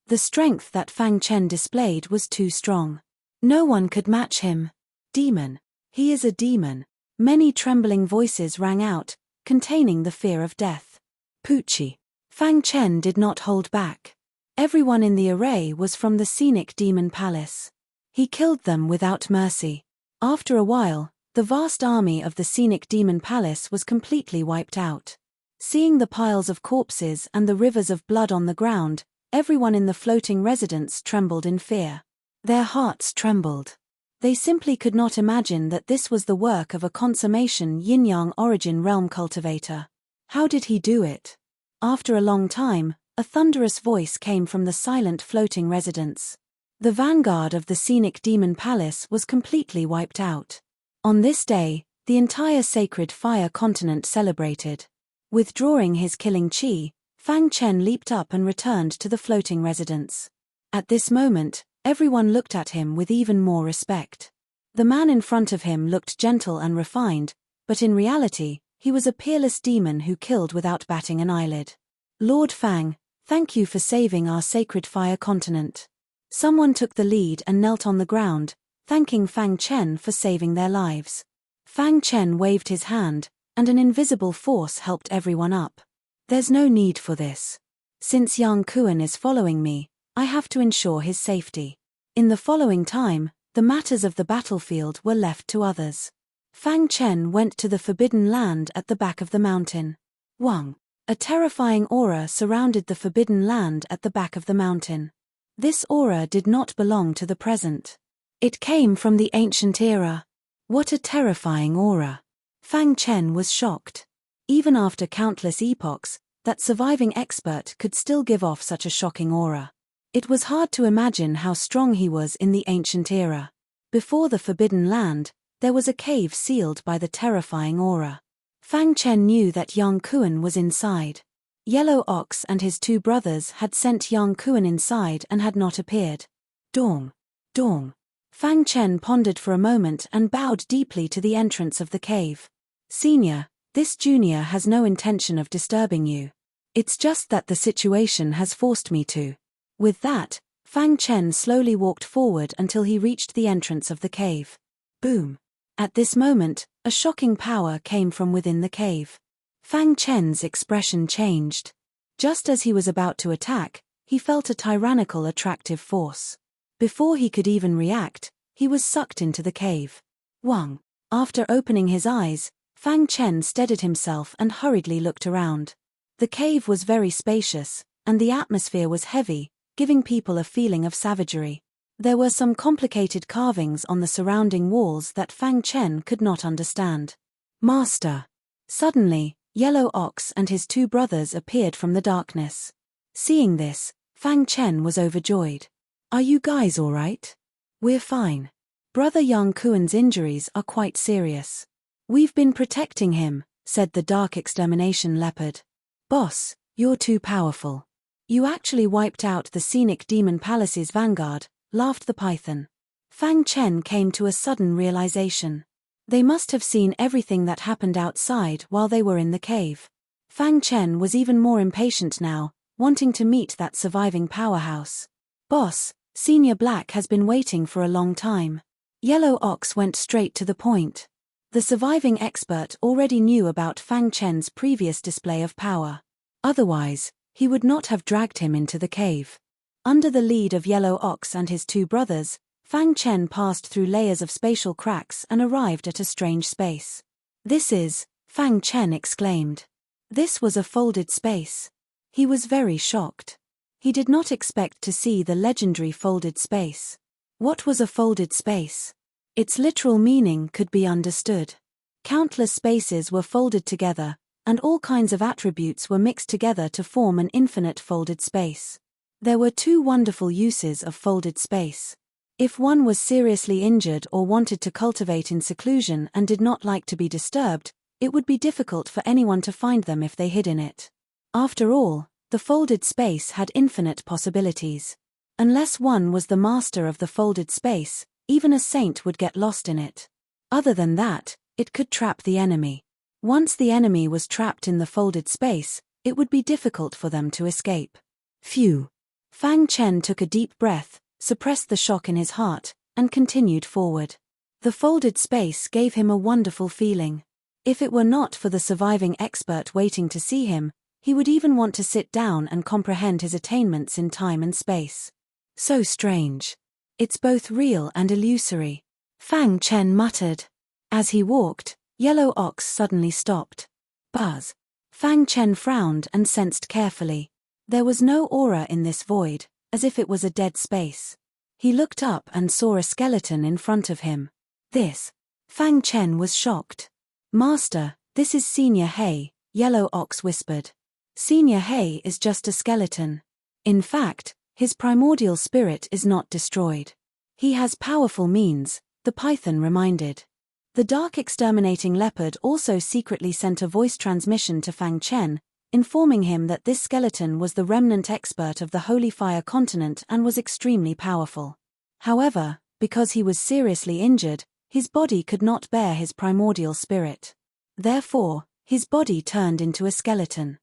The strength that Fang Chen displayed was too strong. No one could match him. Demon. He is a demon. Many trembling voices rang out, containing the fear of death. Poochie. Fang Chen did not hold back. Everyone in the array was from the Scenic Demon Palace. He killed them without mercy. After a while, the vast army of the Scenic Demon Palace was completely wiped out. Seeing the piles of corpses and the rivers of blood on the ground, everyone in the floating residence trembled in fear. Their hearts trembled. They simply could not imagine that this was the work of a consummation yin-yang origin realm cultivator. How did he do it? After a long time, a thunderous voice came from the silent floating residence. The vanguard of the Scenic Demon Palace was completely wiped out. On this day, the entire Sacred Fire continent celebrated. Withdrawing his killing chi, Fang Chen leaped up and returned to the floating residence. At this moment, everyone looked at him with even more respect. The man in front of him looked gentle and refined, but in reality, he was a peerless demon who killed without batting an eyelid. Lord Fang, thank you for saving our Sacred Fire continent. Someone took the lead and knelt on the ground, thanking Fang Chen for saving their lives. Fang Chen waved his hand, and an invisible force helped everyone up. There's no need for this. Since Yang Kuan is following me, I have to ensure his safety. In the following time, the matters of the battlefield were left to others. Fang Chen went to the forbidden land at the back of the mountain. Wang. A terrifying aura surrounded the forbidden land at the back of the mountain. This aura did not belong to the present. It came from the ancient era. What a terrifying aura. Fang Chen was shocked. Even after countless epochs, that surviving expert could still give off such a shocking aura. It was hard to imagine how strong he was in the ancient era. Before the Forbidden Land, there was a cave sealed by the terrifying aura. Fang Chen knew that Yang Kuan was inside. Yellow Ox and his two brothers had sent Yang Kuan inside and had not appeared. Dong. Dong. Fang Chen pondered for a moment and bowed deeply to the entrance of the cave. Senior, this junior has no intention of disturbing you. It's just that the situation has forced me to. With that, Fang Chen slowly walked forward until he reached the entrance of the cave. Boom. At this moment, a shocking power came from within the cave. Fang Chen's expression changed. Just as he was about to attack, he felt a tyrannical attractive force. Before he could even react, he was sucked into the cave. Wang. After opening his eyes, Fang Chen steadied himself and hurriedly looked around. The cave was very spacious, and the atmosphere was heavy, giving people a feeling of savagery. There were some complicated carvings on the surrounding walls that Fang Chen could not understand. Master. Suddenly, Yellow Ox and his two brothers appeared from the darkness. Seeing this, Fang Chen was overjoyed. Are you guys all right? We're fine. Brother Yang Kuan's injuries are quite serious. We've been protecting him, said the Dark Extermination Leopard. Boss, you're too powerful. You actually wiped out the Scenic Demon Palace's vanguard, laughed the Python. Fang Chen came to a sudden realization. They must have seen everything that happened outside while they were in the cave. Fang Chen was even more impatient now, wanting to meet that surviving powerhouse. Boss, Senior Black has been waiting for a long time. Yellow Ox went straight to the point. The surviving expert already knew about Fang Chen's previous display of power. Otherwise, he would not have dragged him into the cave. Under the lead of Yellow Ox and his two brothers, Fang Chen passed through layers of spatial cracks and arrived at a strange space. This is, Fang Chen exclaimed. This was a folded space. He was very shocked. He did not expect to see the legendary folded space. What was a folded space? Its literal meaning could be understood. Countless spaces were folded together, and all kinds of attributes were mixed together to form an infinite folded space. There were two wonderful uses of folded space. If one was seriously injured or wanted to cultivate in seclusion and did not like to be disturbed, it would be difficult for anyone to find them if they hid in it. After all, the folded space had infinite possibilities. Unless one was the master of the folded space, even a saint would get lost in it. Other than that, it could trap the enemy. Once the enemy was trapped in the folded space, it would be difficult for them to escape. Phew. Fang Chen took a deep breath, suppressed the shock in his heart, and continued forward. The folded space gave him a wonderful feeling. If it were not for the surviving expert waiting to see him, he would even want to sit down and comprehend his attainments in time and space. So strange. It's both real and illusory. Fang Chen muttered. As he walked, Yellow Ox suddenly stopped. Buzz. Fang Chen frowned and sensed carefully. There was no aura in this void, as if it was a dead space. He looked up and saw a skeleton in front of him. This. Fang Chen was shocked. Master, this is Senior He, Yellow Ox whispered. Senior He is just a skeleton. In fact, his primordial spirit is not destroyed. He has powerful means, the Python reminded. The Dark Exterminating Leopard also secretly sent a voice transmission to Fang Chen, informing him that this skeleton was the remnant expert of the Holy Fire continent and was extremely powerful. However, because he was seriously injured, his body could not bear his primordial spirit. Therefore, his body turned into a skeleton.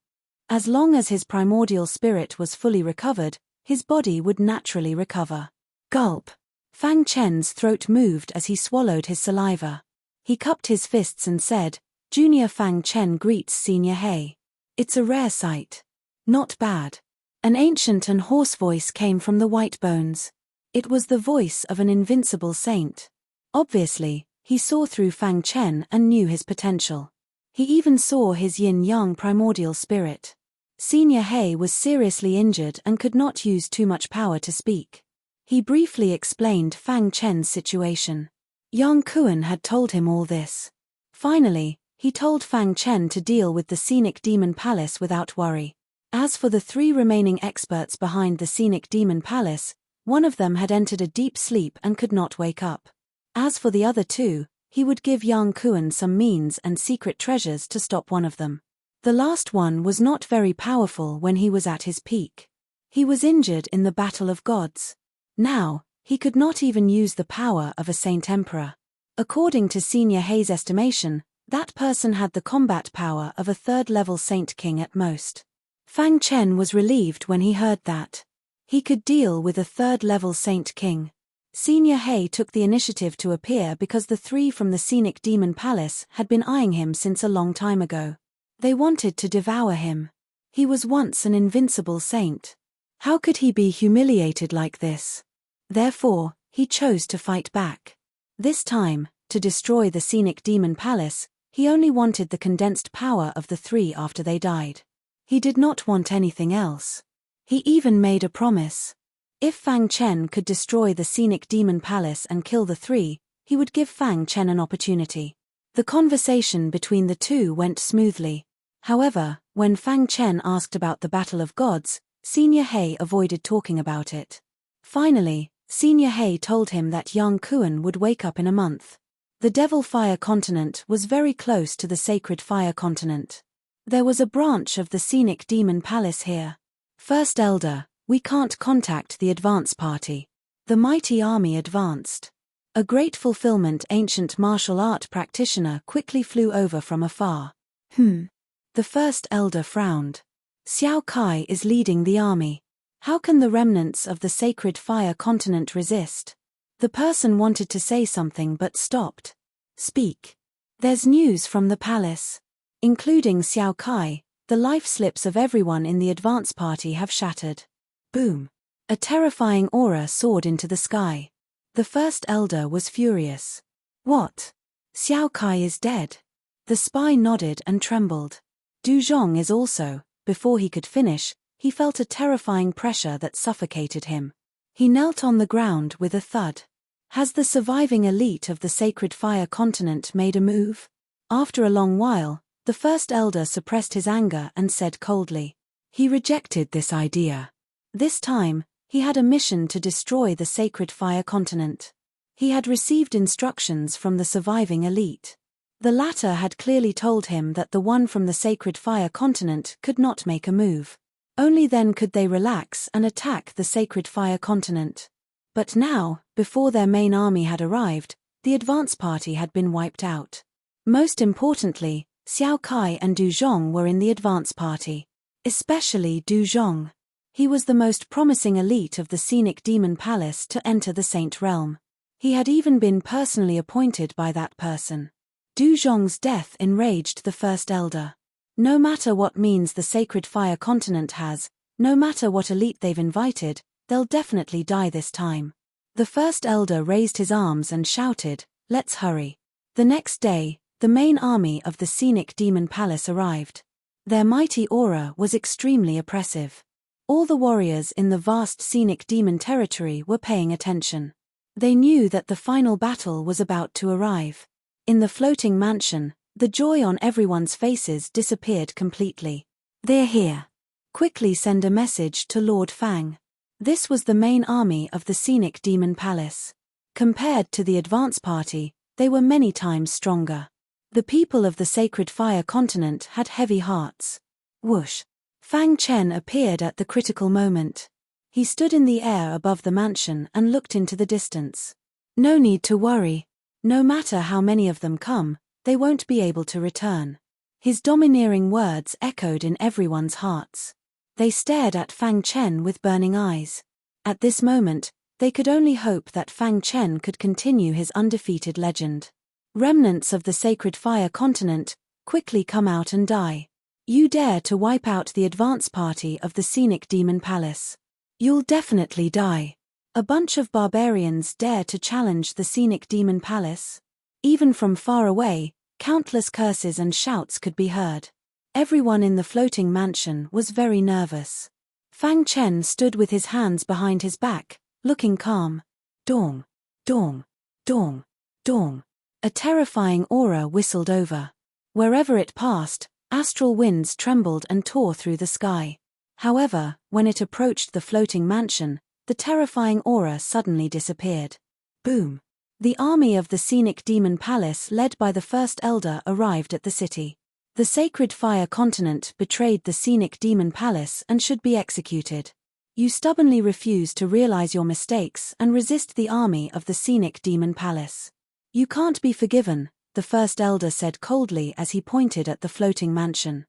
As long as his primordial spirit was fully recovered, his body would naturally recover. Gulp. Fang Chen's throat moved as he swallowed his saliva. He cupped his fists and said, Junior Fang Chen greets Senior He. It's a rare sight. Not bad. An ancient and hoarse voice came from the White Bones. It was the voice of an invincible saint. Obviously, he saw through Fang Chen and knew his potential. He even saw his yin-yang primordial spirit. Senior He was seriously injured and could not use too much power to speak. He briefly explained Fang Chen's situation. Yang Kuan had told him all this. Finally, he told Fang Chen to deal with the Scenic Demon Palace without worry. As for the 3 remaining experts behind the scenic demon palace, one of them had entered a deep sleep and could not wake up. As for the other 2, he would give Yang Kuan some means and secret treasures to stop one of them. The last one was not very powerful when he was at his peak. He was injured in the Battle of Gods. Now, he could not even use the power of a Saint Emperor. According to Senior Hei's estimation, that person had the combat power of a 3rd-level Saint King at most. Fang Chen was relieved when he heard that. He could deal with a 3rd-level Saint King. Senior Hei took the initiative to appear because the 3 from the Scenic Demon Palace had been eyeing him since a long time ago. They wanted to devour him. He was once an invincible saint. How could he be humiliated like this? Therefore, he chose to fight back. This time, to destroy the Scenic Demon Palace, he only wanted the condensed power of the 3 after they died. He did not want anything else. He even made a promise. If Fang Chen could destroy the Scenic Demon Palace and kill the 3, he would give Fang Chen an opportunity. The conversation between the 2 went smoothly. However, when Fang Chen asked about the Battle of Gods, Senior Hei avoided talking about it. Finally, Senior Hei told him that Yang Kuan would wake up in a month. The Devil Fire Continent was very close to the Sacred Fire Continent. There was a branch of the Scenic Demon Palace here. First Elder, we can't contact the advance party. The mighty army advanced. A great fulfillment ancient martial art practitioner quickly flew over from afar. The First Elder frowned. Xiao Kai is leading the army. How can the remnants of the Sacred Fire Continent resist? The person wanted to say something but stopped. Speak. There's news from the palace. Including Xiao Kai, the life slips of everyone in the advance party have shattered. Boom. A terrifying aura soared into the sky. The First Elder was furious. What? Xiao Kai is dead. The spy nodded and trembled. Du Zhong is also. Before he could finish, he felt a terrifying pressure that suffocated him. He knelt on the ground with a thud. Has the surviving elite of the Sacred Fire Continent made a move? After a long while, the First Elder suppressed his anger and said coldly. He rejected this idea. This time, he had a mission to destroy the Sacred Fire Continent. He had received instructions from the surviving elite. The latter had clearly told him that the one from the Sacred Fire Continent could not make a move. Only then could they relax and attack the Sacred Fire Continent. But now, before their main army had arrived, the advance party had been wiped out. Most importantly, Xiao Kai and Du Zhong were in the advance party. Especially Du Zhong. He was the most promising elite of the Scenic Demon Palace to enter the Saint Realm. He had even been personally appointed by that person. Du Zhong's death enraged the First Elder. No matter what means the Sacred Fire Continent has, no matter what elite they've invited, they'll definitely die this time. The First Elder raised his arms and shouted, "Let's hurry." The next day, the main army of the Scenic Demon Palace arrived. Their mighty aura was extremely oppressive. All the warriors in the vast Scenic Demon territory were paying attention. They knew that the final battle was about to arrive. In the floating mansion, the joy on everyone's faces disappeared completely. "They're here. Quickly send a message to Lord Fang." This was the main army of the Scenic Demon Palace. Compared to the advance party, they were many times stronger. The people of the Sacred Fire Continent had heavy hearts. Whoosh! Fang Chen appeared at the critical moment. He stood in the air above the mansion and looked into the distance. No need to worry. No matter how many of them come, they won't be able to return. His domineering words echoed in everyone's hearts. They stared at Fang Chen with burning eyes. At this moment, they could only hope that Fang Chen could continue his undefeated legend. Remnants of the Sacred Fire Continent, quickly come out and die. You dare to wipe out the advance party of the Scenic Demon Palace. You'll definitely die. A bunch of barbarians dare to challenge the Scenic Demon Palace. Even from far away, countless curses and shouts could be heard. Everyone in the floating mansion was very nervous. Fang Chen stood with his hands behind his back, looking calm. Dong, dong, dong, dong. A terrifying aura whistled over. Wherever it passed, astral winds trembled and tore through the sky. However, when it approached the floating mansion, the terrifying aura suddenly disappeared. Boom! The army of the scenic demon palace led by the first elder arrived at the city. The sacred fire continent betrayed the scenic demon palace and should be executed. You stubbornly refuse to realize your mistakes and resist the army of the scenic demon palace. You can't be forgiven, the first elder said coldly as he pointed at the floating mansion.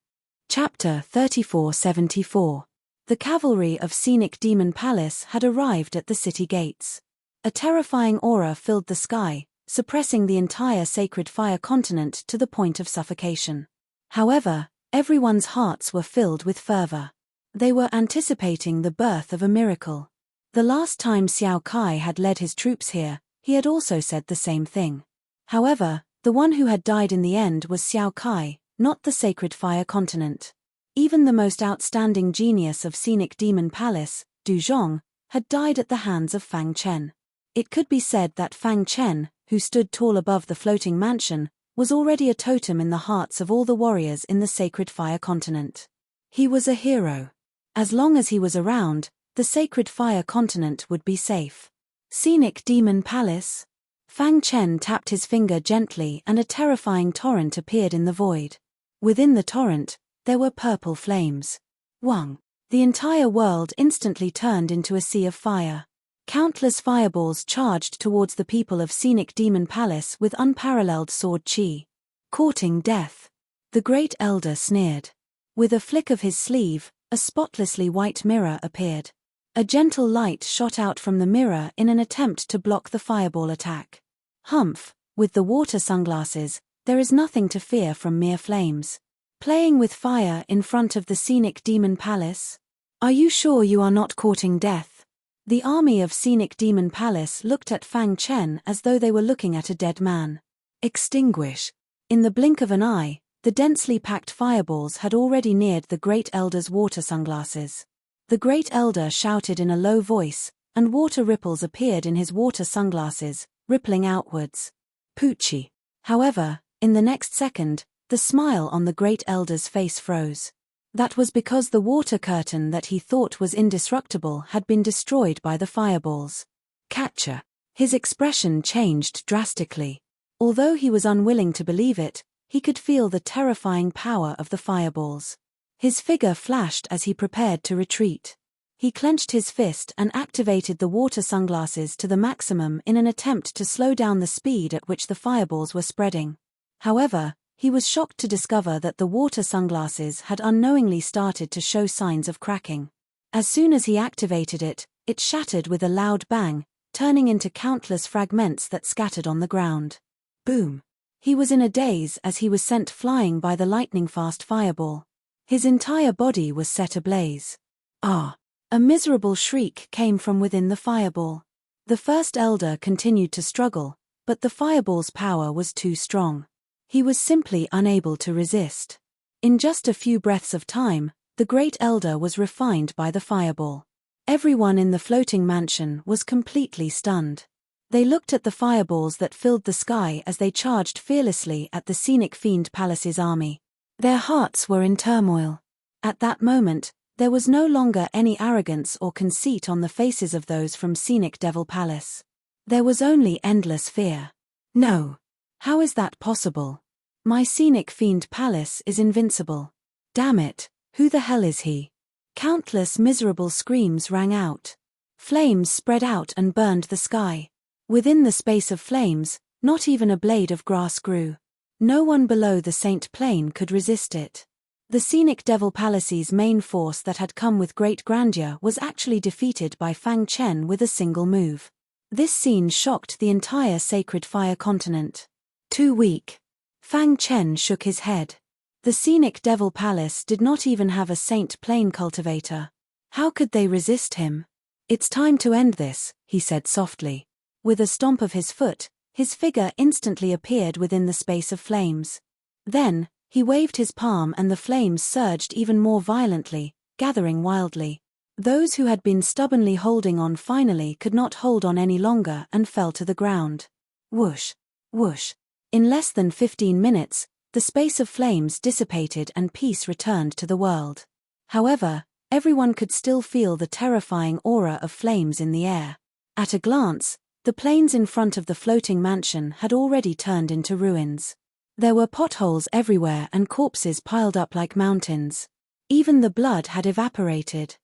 Chapter 3474. The cavalry of scenic demon palace had arrived at the city gates. A terrifying aura filled the sky, suppressing the entire sacred fire continent to the point of suffocation. However, everyone's hearts were filled with fervor. They were anticipating the birth of a miracle. The last time Xiao Kai had led his troops here, he had also said the same thing. However, the one who had died in the end was Xiao Kai, not the sacred fire continent. Even the most outstanding genius of scenic demon palace, Du Zhong, had died at the hands of Fang Chen. It could be said that Fang Chen, who stood tall above the floating mansion, was already a totem in the hearts of all the warriors in the sacred fire continent. He was a hero. As long as he was around, the sacred fire continent would be safe. Scenic demon palace? Fang Chen tapped his finger gently and a terrifying torrent appeared in the void. Within the torrent, there were purple flames. Wang! The entire world instantly turned into a sea of fire. Countless fireballs charged towards the people of scenic demon palace with unparalleled sword chi. Courting death. The great elder sneered. With a flick of his sleeve, a spotlessly white mirror appeared. A gentle light shot out from the mirror in an attempt to block the fireball attack. Humph, with the water sunglasses, there is nothing to fear from mere flames. Playing with fire in front of the scenic demon palace? Are you sure you are not courting death? The army of scenic demon palace looked at Fang Chen as though they were looking at a dead man. Extinguish. In the blink of an eye, the densely packed fireballs had already neared the great elder's water sunglasses. The great elder shouted in a low voice, and water ripples appeared in his water sunglasses, rippling outwards. Poochie. However, in the next second, the smile on the great elder's face froze. That was because the water curtain that he thought was indestructible had been destroyed by the fireballs. Catcher. His expression changed drastically. Although he was unwilling to believe it, he could feel the terrifying power of the fireballs. His figure flashed as he prepared to retreat. He clenched his fist and activated the water sunglasses to the maximum in an attempt to slow down the speed at which the fireballs were spreading. However, he was shocked to discover that the water sunglasses had unknowingly started to show signs of cracking. As soon as he activated it, it shattered with a loud bang, turning into countless fragments that scattered on the ground. Boom! He was in a daze as he was sent flying by the lightning-fast fireball. His entire body was set ablaze. Ah! A miserable shriek came from within the fireball. The first elder continued to struggle, but the fireball's power was too strong. He was simply unable to resist. In just a few breaths of time, the great elder was refined by the fireball. Everyone in the floating mansion was completely stunned. They looked at the fireballs that filled the sky as they charged fearlessly at the scenic fiend palace's army. Their hearts were in turmoil. At that moment, there was no longer any arrogance or conceit on the faces of those from scenic devil palace. There was only endless fear. No. How is that possible? My scenic fiend palace is invincible. Damn it, who the hell is he? Countless miserable screams rang out. Flames spread out and burned the sky. Within the space of flames, not even a blade of grass grew. No one below the Saint Plain could resist it. The scenic devil palace's main force that had come with great grandeur was actually defeated by Fang Chen with a single move. This scene shocked the entire sacred fire continent. Too weak. Fang Chen shook his head. The scenic devil palace did not even have a Saint Plain cultivator. How could they resist him? It's time to end this, he said softly. With a stomp of his foot, his figure instantly appeared within the space of flames. Then, he waved his palm and the flames surged even more violently, gathering wildly. Those who had been stubbornly holding on finally could not hold on any longer and fell to the ground. Whoosh! Whoosh! In less than 15 minutes, the space of flames dissipated and peace returned to the world. However, everyone could still feel the terrifying aura of flames in the air. At a glance, the plains in front of the floating mansion had already turned into ruins. There were potholes everywhere and corpses piled up like mountains. Even the blood had evaporated.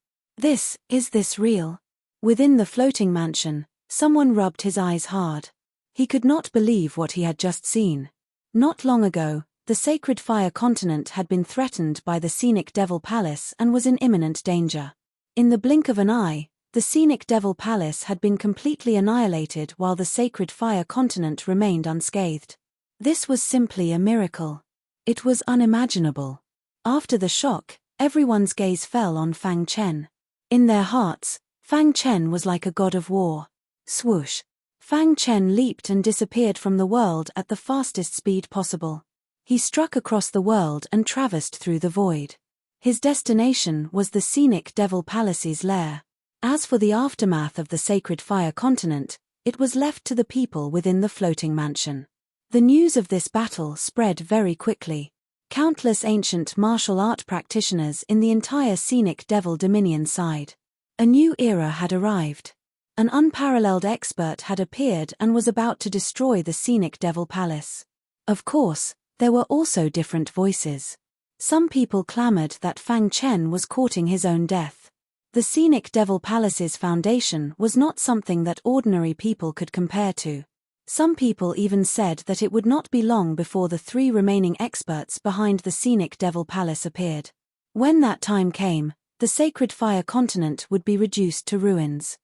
Is this real? Within the floating mansion, someone rubbed his eyes hard. He could not believe what he had just seen. Not long ago, the sacred fire continent had been threatened by the scenic Devil Palace and was in imminent danger. In the blink of an eye, the scenic Devil Palace had been completely annihilated while the sacred fire continent remained unscathed. This was simply a miracle. It was unimaginable. After the shock, everyone's gaze fell on Fang Chen. In their hearts, Fang Chen was like a god of war. Swoosh! Fang Chen leaped and disappeared from the world at the fastest speed possible. He struck across the world and traversed through the void. His destination was the scenic Devil Palace's lair. As for the aftermath of the sacred fire continent, it was left to the people within the floating mansion. The news of this battle spread very quickly. Countless ancient martial art practitioners in the entire scenic Devil Dominion sighed. A new era had arrived. An unparalleled expert had appeared and was about to destroy the scenic Devil Palace. Of course, there were also different voices. Some people clamored that Fang Chen was courting his own death. The scenic Devil Palace's foundation was not something that ordinary people could compare to. Some people even said that it would not be long before the 3 remaining experts behind the scenic Devil Palace appeared. When that time came, the sacred fire continent would be reduced to ruins.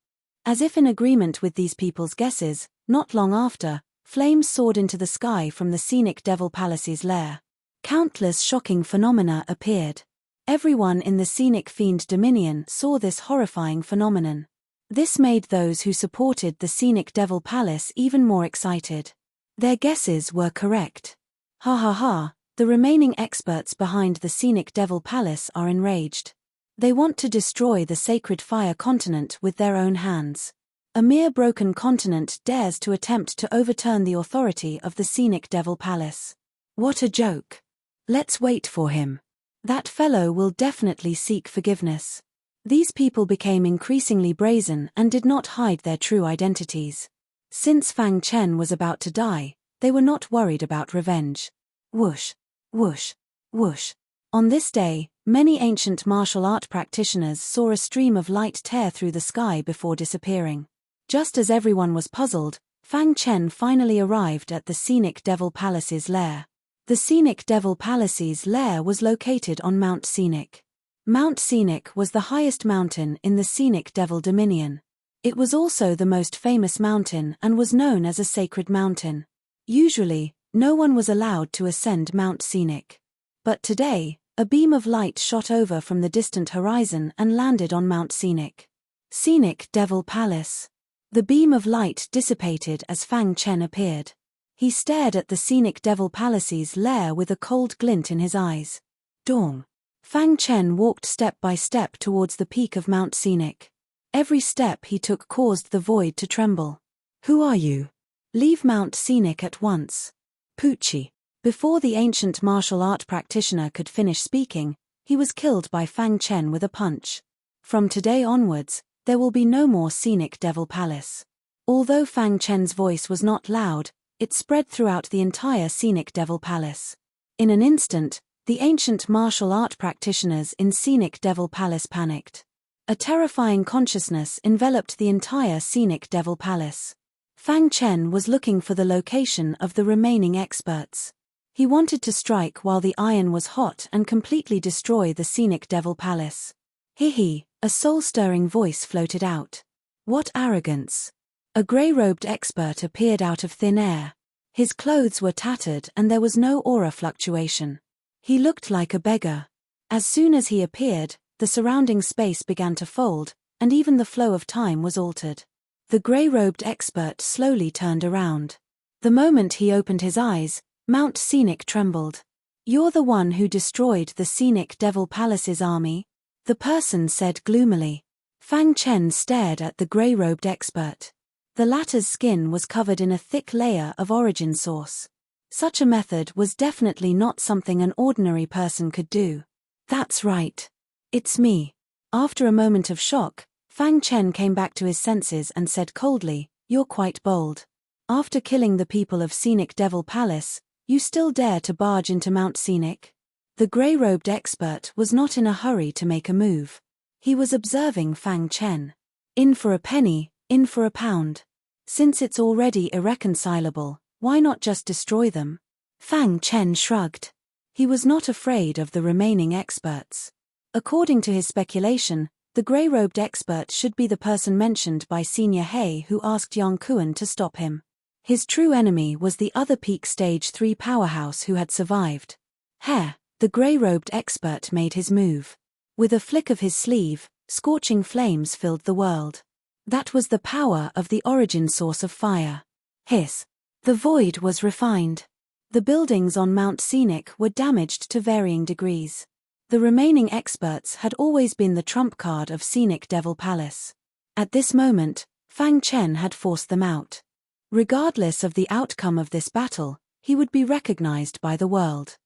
As if in agreement with these people's guesses, not long after, flames soared into the sky from the scenic Devil Palace's lair. Countless shocking phenomena appeared. Everyone in the scenic Fiend Dominion saw this horrifying phenomenon. This made those who supported the scenic Devil Palace even more excited. Their guesses were correct. Ha ha ha, the remaining experts behind the scenic Devil Palace are enraged. They want to destroy the sacred fire continent with their own hands. A mere broken continent dares to attempt to overturn the authority of the scenic Devil Palace. What a joke. Let's wait for him. That fellow will definitely seek forgiveness. These people became increasingly brazen and did not hide their true identities. Since Fang Chen was about to die, they were not worried about revenge. Whoosh, whoosh, whoosh. On this day, many ancient martial art practitioners saw a stream of light tear through the sky before disappearing. Just as everyone was puzzled, Fang Chen finally arrived at the scenic Devil Palace's lair. The scenic Devil Palace's lair was located on Mount Scenic. Mount Scenic was the highest mountain in the scenic Devil Dominion. It was also the most famous mountain and was known as a sacred mountain. Usually, no one was allowed to ascend Mount Scenic. But today, a beam of light shot over from the distant horizon and landed on Mount Scenic. Scenic Devil Palace. The beam of light dissipated as Fang Chen appeared. He stared at the scenic Devil Palace's lair with a cold glint in his eyes. Dong. Fang Chen walked step by step towards the peak of Mount Scenic. Every step he took caused the void to tremble. Who are you? Leave Mount Scenic at once. Poochie. Before the ancient martial art practitioner could finish speaking, he was killed by Fang Chen with a punch. From today onwards, there will be no more scenic Devil Palace. Although Fang Chen's voice was not loud, it spread throughout the entire scenic Devil Palace. In an instant, the ancient martial art practitioners in scenic Devil Palace panicked. A terrifying consciousness enveloped the entire scenic Devil Palace. Fang Chen was looking for the location of the remaining experts. He wanted to strike while the iron was hot and completely destroy the scenic Devil Palace. Hee, a soul-stirring voice floated out. What arrogance! A grey-robed expert appeared out of thin air. His clothes were tattered and there was no aura fluctuation. He looked like a beggar. As soon as he appeared, the surrounding space began to fold, and even the flow of time was altered. The grey-robed expert slowly turned around. The moment he opened his eyes, Mount Scenic trembled. You're the one who destroyed the scenic Devil Palace's army? The person said gloomily. Fang Chen stared at the grey-robed expert. The latter's skin was covered in a thick layer of origin sauce. Such a method was definitely not something an ordinary person could do. That's right. It's me. After a moment of shock, Fang Chen came back to his senses and said coldly, "You're quite bold. After killing the people of Scenic Devil Palace, you still dare to barge into Mount Scenic?" The grey-robed expert was not in a hurry to make a move. He was observing Fang Chen. In for a penny, in for a pound. Since it's already irreconcilable, why not just destroy them? Fang Chen shrugged. He was not afraid of the remaining experts. According to his speculation, the grey-robed expert should be the person mentioned by Senior He who asked Yang Kuan to stop him. His true enemy was the other peak stage 3 powerhouse who had survived. The grey-robed expert made his move. With a flick of his sleeve, scorching flames filled the world. That was the power of the origin source of fire. Hiss. The void was refined. The buildings on Mount Scenic were damaged to varying degrees. The remaining experts had always been the trump card of Scenic Devil Palace. At this moment, Fang Chen had forced them out. Regardless of the outcome of this battle, he would be recognized by the world.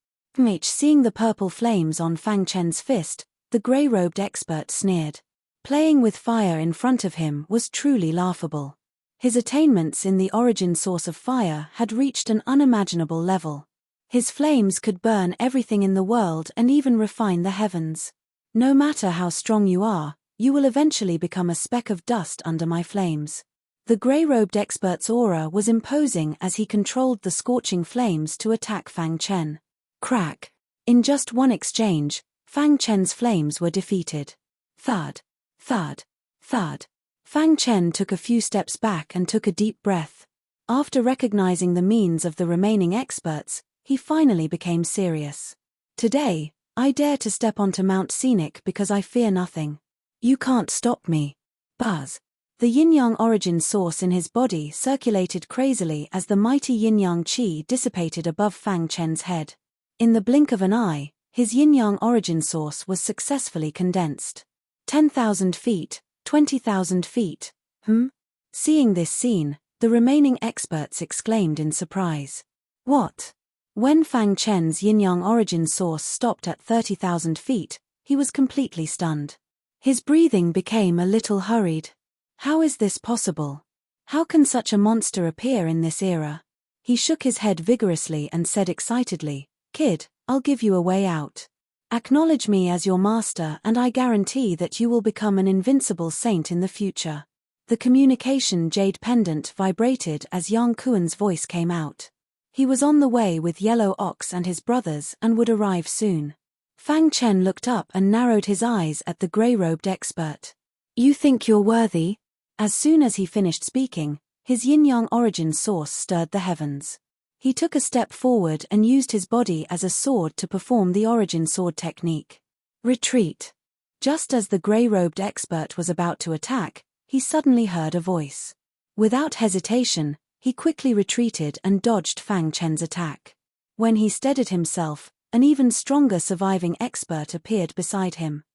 Seeing the purple flames on Fang Chen's fist, the grey-robed expert sneered. Playing with fire in front of him was truly laughable. His attainments in the origin source of fire had reached an unimaginable level. His flames could burn everything in the world and even refine the heavens. No matter how strong you are, you will eventually become a speck of dust under my flames. The grey-robed expert's aura was imposing as he controlled the scorching flames to attack Fang Chen. Crack. In just one exchange, Fang Chen's flames were defeated. Thud. Thud. Thud. Fang Chen took a few steps back and took a deep breath. After recognizing the means of the remaining experts, he finally became serious. Today, I dare to step onto Mount Scenic because I fear nothing. You can't stop me. Buzz. The yin-yang origin source in his body circulated crazily as the mighty yin-yang qi dissipated above Fang Chen's head. In the blink of an eye, his yin-yang origin source was successfully condensed. 10,000 feet, 20,000 feet. Seeing this scene, the remaining experts exclaimed in surprise. What? When Fang Chen's yin-yang origin source stopped at 30,000 feet, he was completely stunned. His breathing became a little hurried. How is this possible? How can such a monster appear in this era? He shook his head vigorously and said excitedly, "Kid, I'll give you a way out. Acknowledge me as your master and I guarantee that you will become an invincible saint in the future." The communication jade pendant vibrated as Yang Kuan's voice came out. He was on the way with Yellow Ox and his brothers and would arrive soon. Fang Chen looked up and narrowed his eyes at the grey-robed expert. "You think you're worthy?" As soon as he finished speaking, his yin-yang origin source stirred the heavens. He took a step forward and used his body as a sword to perform the origin sword technique. Retreat. Just as the grey-robed expert was about to attack, he suddenly heard a voice. Without hesitation, he quickly retreated and dodged Fang Chen's attack. When he steadied himself, an even stronger surviving expert appeared beside him.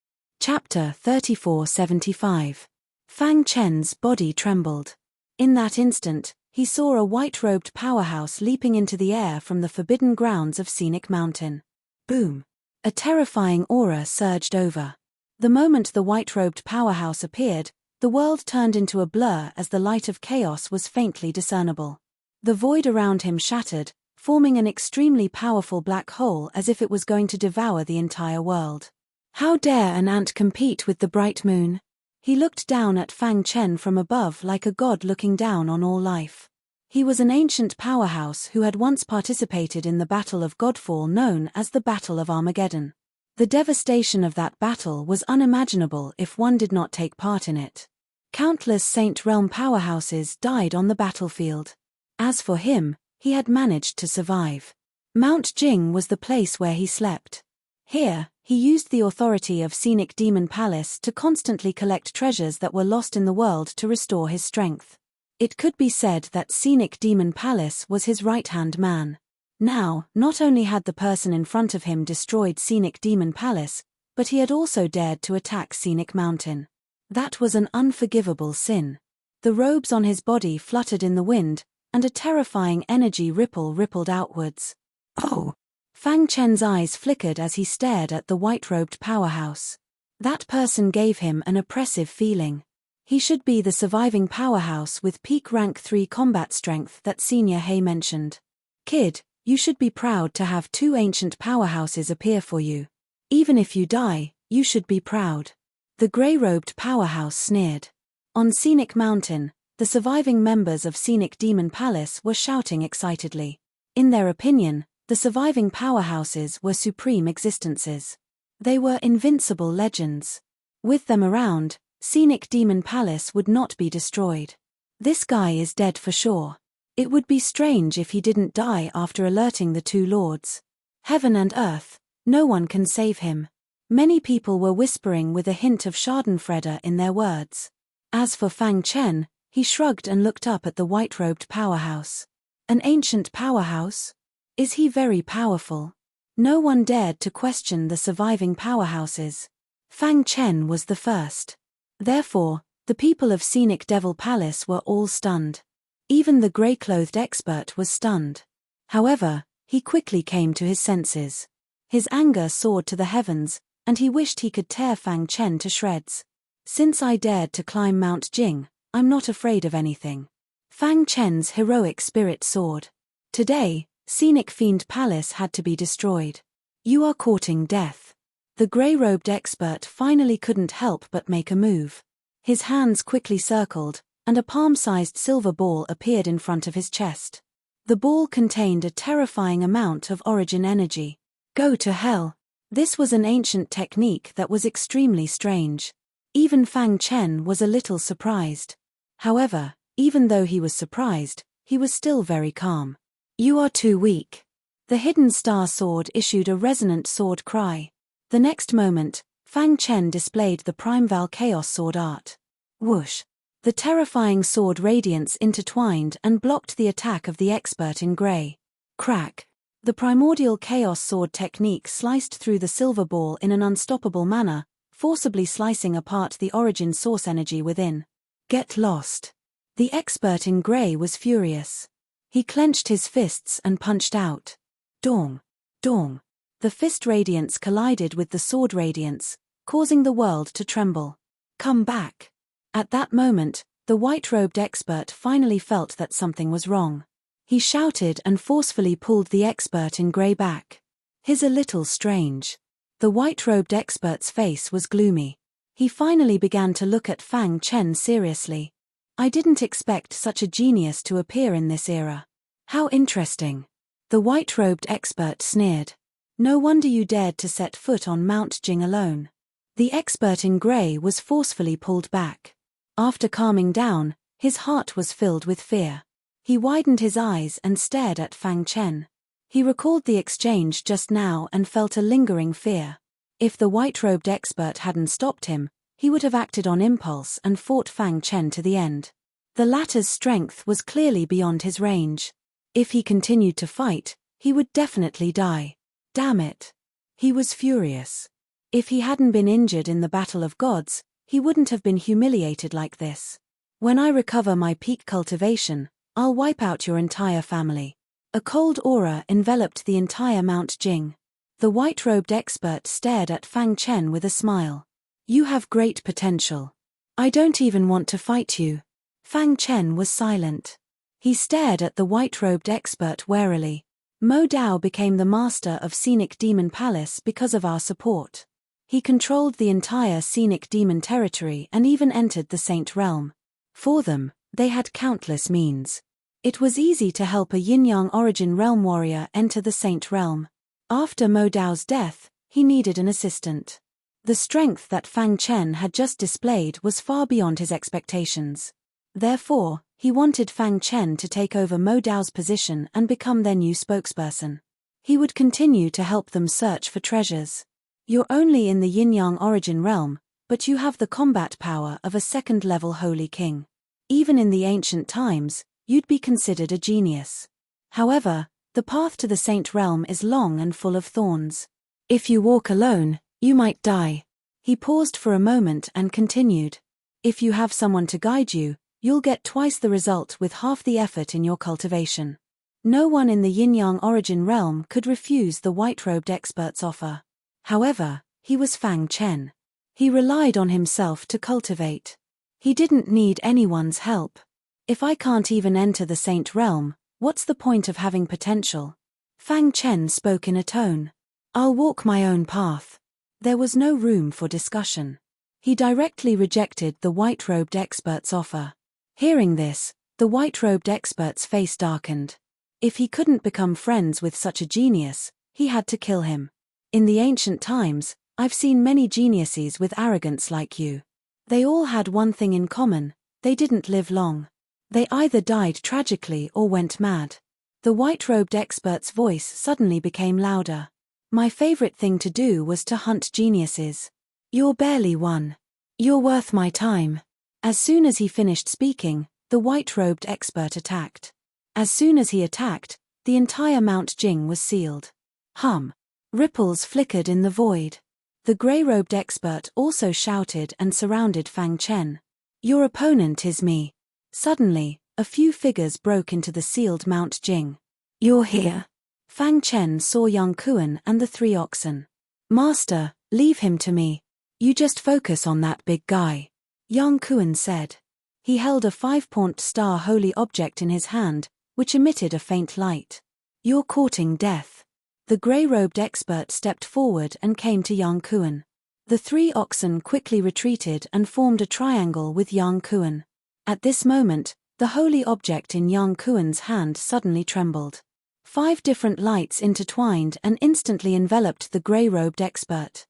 Chapter 3475. Fang Chen's body trembled. In that instant, he saw a white-robed powerhouse leaping into the air from the forbidden grounds of Scenic Mountain. Boom! A terrifying aura surged over. The moment the white-robed powerhouse appeared, the world turned into a blur as the light of chaos was faintly discernible. The void around him shattered, forming an extremely powerful black hole as if it was going to devour the entire world. How dare an ant compete with the bright moon? He looked down at Fang Chen from above like a god looking down on all life. He was an ancient powerhouse who had once participated in the Battle of Godfall known as the Battle of Armageddon. The devastation of that battle was unimaginable if one did not take part in it. Countless Saint Realm powerhouses died on the battlefield. As for him, he had managed to survive. Mount Jing was the place where he slept. Here, he used the authority of Scenic Demon Palace to constantly collect treasures that were lost in the world to restore his strength. It could be said that Scenic Demon Palace was his right-hand man. Now, not only had the person in front of him destroyed Scenic Demon Palace, but he had also dared to attack Scenic Mountain. That was an unforgivable sin. The robes on his body fluttered in the wind, and a terrifying energy rippled outwards. Oh! Fang Chen's eyes flickered as he stared at the white-robed powerhouse. That person gave him an oppressive feeling. He should be the surviving powerhouse with peak rank 3 combat strength that Senior Hay mentioned. Kid, you should be proud to have 2 ancient powerhouses appear for you. Even if you die, you should be proud. The grey-robed powerhouse sneered. On Scenic Mountain, the surviving members of Scenic Demon Palace were shouting excitedly. In their opinion, the surviving powerhouses were supreme existences. They were invincible legends. With them around, Scenic Demon Palace would not be destroyed. This guy is dead for sure. It would be strange if he didn't die after alerting the 2 lords. Heaven and earth, no one can save him. Many people were whispering with a hint of schadenfreude in their words. As for Fang Chen, he shrugged and looked up at the white-robed powerhouse. An ancient powerhouse? Is he very powerful? No one dared to question the surviving powerhouses. Fang Chen was the first. Therefore, the people of Scenic Devil Palace were all stunned. Even the grey-clothed expert was stunned. However, he quickly came to his senses. His anger soared to the heavens, and he wished he could tear Fang Chen to shreds. Since I dared to climb Mount Jing, I'm not afraid of anything. Fang Chen's heroic spirit soared. Today, Scenic Fiend Palace had to be destroyed. You are courting death. The grey-robed expert finally couldn't help but make a move. His hands quickly circled, and a palm-sized silver ball appeared in front of his chest. The ball contained a terrifying amount of origin energy. Go to hell. This was an ancient technique that was extremely strange. Even Fang Chen was a little surprised. However, even though he was surprised, he was still very calm. You are too weak. The hidden star sword issued a resonant sword cry. The next moment, Fang Chen displayed the Primeval Chaos Sword art. Whoosh! The terrifying sword radiance intertwined and blocked the attack of the expert in grey. Crack! The Primordial Chaos Sword technique sliced through the silver ball in an unstoppable manner, forcibly slicing apart the origin source energy within. Get lost! The expert in grey was furious. He clenched his fists and punched out. Dong! Dong! The fist radiance collided with the sword radiance, causing the world to tremble. Come back! At that moment, the white-robed expert finally felt that something was wrong. He shouted and forcefully pulled the expert in grey back. He's a little strange. The white-robed expert's face was gloomy. He finally began to look at Fang Chen seriously. I didn't expect such a genius to appear in this era. How interesting. The white-robed expert sneered. No wonder you dared to set foot on Mount Jing alone. The expert in grey was forcefully pulled back. After calming down, his heart was filled with fear. He widened his eyes and stared at Fang Chen. He recalled the exchange just now and felt a lingering fear. If the white-robed expert hadn't stopped him, he would have acted on impulse and fought Fang Chen to the end. The latter's strength was clearly beyond his range. If he continued to fight, he would definitely die. Damn it. He was furious. If he hadn't been injured in the Battle of Gods, he wouldn't have been humiliated like this. When I recover my peak cultivation, I'll wipe out your entire family. A cold aura enveloped the entire Mount Jing. The white-robed expert stared at Fang Chen with a smile. You have great potential. I don't even want to fight you. Fang Chen was silent. He stared at the white-robed expert warily. Mo Dao became the master of Scenic Demon Palace because of our support. He controlled the entire Scenic Demon territory and even entered the Saint Realm. For them, they had countless means. It was easy to help a yin-yang origin realm warrior enter the Saint Realm. After Mo Dao's death, he needed an assistant. The strength that Fang Chen had just displayed was far beyond his expectations. Therefore, he wanted Fang Chen to take over Mo Dao's position and become their new spokesperson. He would continue to help them search for treasures. You're only in the yin-yang origin realm, but you have the combat power of a second-level holy king. Even in the ancient times, you'd be considered a genius. However, the path to the Saint Realm is long and full of thorns. If you walk alone, you might die. He paused for a moment and continued. If you have someone to guide you, you'll get twice the result with half the effort in your cultivation. No one in the yin-yang origin realm could refuse the white-robed expert's offer. However, he was Fang Chen. He relied on himself to cultivate. He didn't need anyone's help. If I can't even enter the saint realm, what's the point of having potential? Fang Chen spoke in a tone. I'll walk my own path. There was no room for discussion. He directly rejected the white-robed expert's offer. Hearing this, the white-robed expert's face darkened. If he couldn't become friends with such a genius, he had to kill him. In the ancient times, I've seen many geniuses with arrogance like you. They all had one thing in common: they didn't live long. They either died tragically or went mad. The white-robed expert's voice suddenly became louder. My favorite thing to do was to hunt geniuses. You're barely one. You're worth my time. As soon as he finished speaking, the white-robed expert attacked. As soon as he attacked, the entire Mount Jing was sealed. Hum. Ripples flickered in the void. The grey-robed expert also shouted and surrounded Fang Chen. Your opponent is me. Suddenly, a few figures broke into the sealed Mount Jing. You're here. Fang Chen saw young Kuan and the 3 oxen. Master, leave him to me. You just focus on that big guy. Young Kuan said. He held a 5-point star holy object in his hand, which emitted a faint light. You're courting death. The grey-robed expert stepped forward and came to young Kuan. The 3 oxen quickly retreated and formed a triangle with young Kuan. At this moment, the holy object in young Kuan's hand suddenly trembled. 5 different lights intertwined and instantly enveloped the grey-robed expert.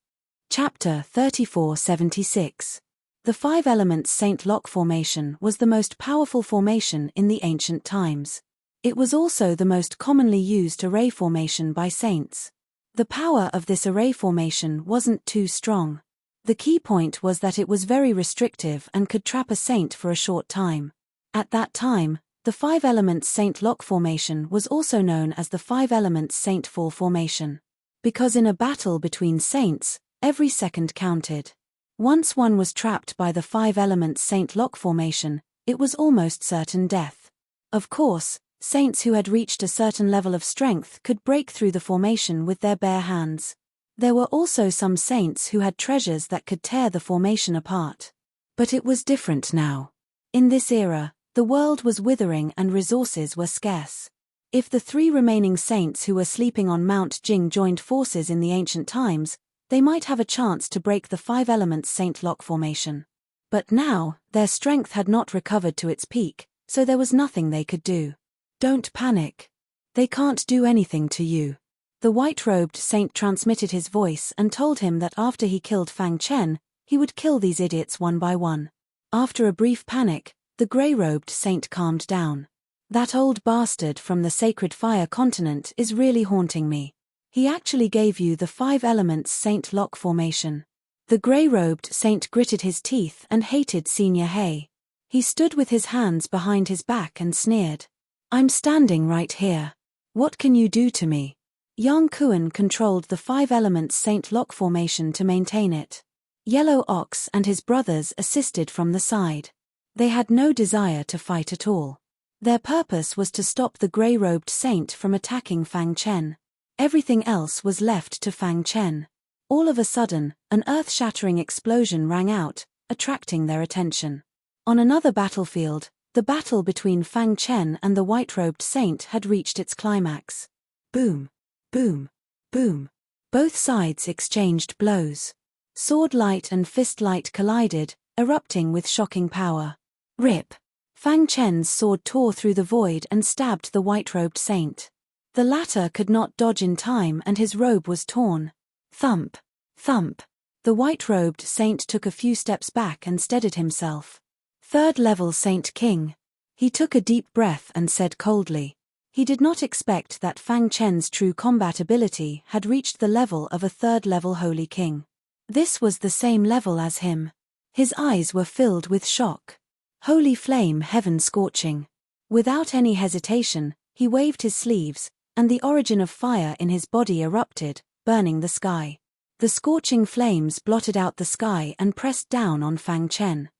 Chapter 3476. The 5 Elements Saint Lock Formation was the most powerful formation in the ancient times. It was also the most commonly used array formation by saints. The power of this array formation wasn't too strong. The key point was that it was very restrictive and could trap a saint for a short time. At that time, the 5 Elements Saint Lock Formation was also known as the 5 Elements Saint Fall Formation. Because in a battle between saints, every second counted. Once one was trapped by the 5 Elements Saint Lock Formation, it was almost certain death. Of course, saints who had reached a certain level of strength could break through the formation with their bare hands. There were also some saints who had treasures that could tear the formation apart. But it was different now. In this era, the world was withering and resources were scarce. If the 3 remaining saints who were sleeping on Mount Jing joined forces in the ancient times, they might have a chance to break the 5 Elements Saint Lock Formation. But now, their strength had not recovered to its peak, so there was nothing they could do. Don't panic. They can't do anything to you. The white-robed saint transmitted his voice and told him that after he killed Fang Chen, he would kill these idiots one by one. After a brief panic, the grey-robed saint calmed down. That old bastard from the Sacred Fire continent is really haunting me. He actually gave you the 5 Elements Saint Lock Formation. The grey-robed saint gritted his teeth and hated Senior He. He stood with his hands behind his back and sneered. I'm standing right here. What can you do to me? Young Kuan controlled the 5 Elements Saint Lock Formation to maintain it. Yellow Ox and his brothers assisted from the side. They had no desire to fight at all. Their purpose was to stop the grey-robed saint from attacking Fang Chen. Everything else was left to Fang Chen. All of a sudden, an earth-shattering explosion rang out, attracting their attention. On another battlefield, the battle between Fang Chen and the white-robed saint had reached its climax. Boom. Boom. Boom. Both sides exchanged blows. Sword light and fist light collided, erupting with shocking power. Rip. Fang Chen's sword tore through the void and stabbed the white-robed saint. The latter could not dodge in time and his robe was torn. Thump. Thump. The white-robed saint took a few steps back and steadied himself. 3rd level Saint King. He took a deep breath and said coldly. He did not expect that Fang Chen's true combat ability had reached the level of a 3rd level Holy King. This was the same level as him. His eyes were filled with shock. Holy flame, heaven scorching. Without any hesitation, he waved his sleeves, and the origin of fire in his body erupted, burning the sky. The scorching flames blotted out the sky and pressed down on Fang Chen.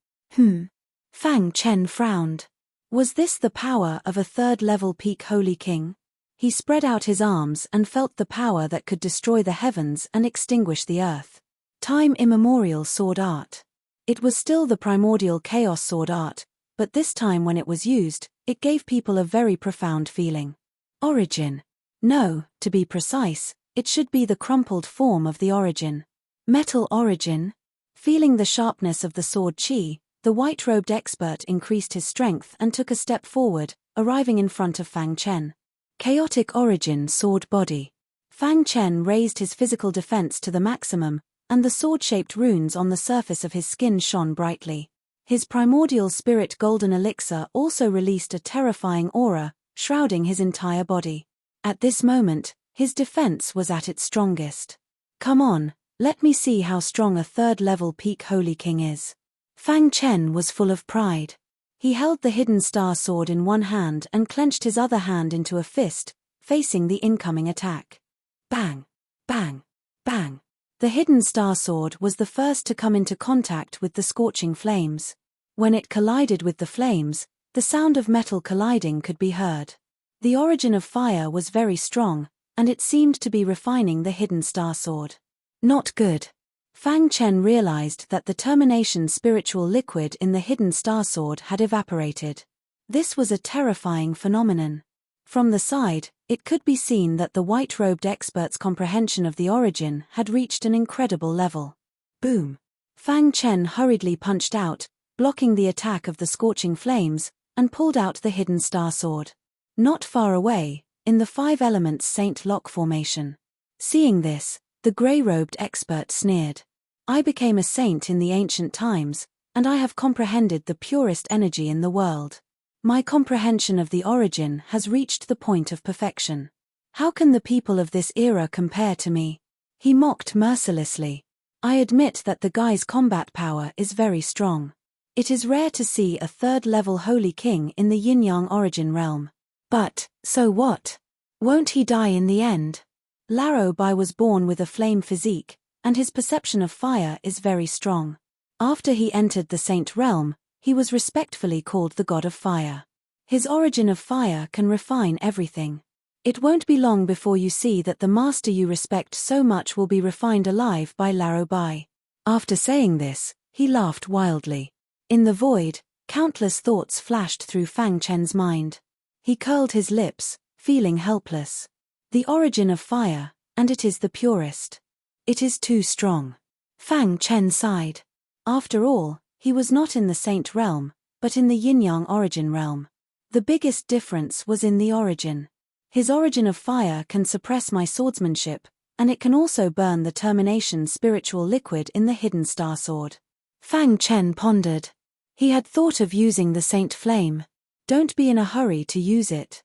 Fang Chen frowned. Was this the power of a 3rd level peak Holy King? He spread out his arms and felt the power that could destroy the heavens and extinguish the earth. time immemorial sword art. It was still the primordial chaos sword art, but this time when it was used, it gave people a very profound feeling. Origin. No, to be precise, it should be the crumpled form of the origin. Metal origin. Feeling the sharpness of the sword chi, the white-robed expert increased his strength and took a step forward, arriving in front of Fang Chen. Chaotic origin sword body. Fang Chen raised his physical defense to the maximum, and the sword-shaped runes on the surface of his skin shone brightly. His primordial spirit golden elixir also released a terrifying aura, shrouding his entire body. At this moment, his defense was at its strongest. Come on, let me see how strong a third-level peak Holy King is. Fang Chen was full of pride. He held the hidden star sword in one hand and clenched his other hand into a fist, facing the incoming attack. Bang! Bang! Bang! The hidden star sword was the first to come into contact with the scorching flames. When it collided with the flames, the sound of metal colliding could be heard. The origin of fire was very strong, and it seemed to be refining the hidden star sword. Not good. Fang Chen realized that the termination spiritual liquid in the hidden star sword had evaporated. This was a terrifying phenomenon. From the side, it could be seen that the white-robed expert's comprehension of the origin had reached an incredible level. Boom! Fang Chen hurriedly punched out, blocking the attack of the scorching flames, and pulled out the hidden star sword. Not far away, in the five elements Saint Lock formation. Seeing this, the grey-robed expert sneered. I became a saint in the ancient times, and I have comprehended the purest energy in the world. My comprehension of the origin has reached the point of perfection. How can the people of this era compare to me? He mocked mercilessly. I admit that the guy's combat power is very strong. It is rare to see a third-level Holy King in the yin-yang origin realm. But, so what? Won't he die in the end? Laro Bai was born with a flame physique, and his perception of fire is very strong. After he entered the saint realm, he was respectfully called the god of fire. His origin of fire can refine everything. It won't be long before you see that the master you respect so much will be refined alive by Laro Bai. After saying this, he laughed wildly. In the void, countless thoughts flashed through Fang Chen's mind. He curled his lips, feeling helpless. The origin of fire, and it is the purest. It is too strong. Fang Chen sighed. After all, he was not in the saint realm, but in the yin-yang origin realm. The biggest difference was in the origin. His origin of fire can suppress my swordsmanship, and it can also burn the termination spiritual liquid in the hidden star sword. Fang Chen pondered. He had thought of using the saint flame. Don't be in a hurry to use it.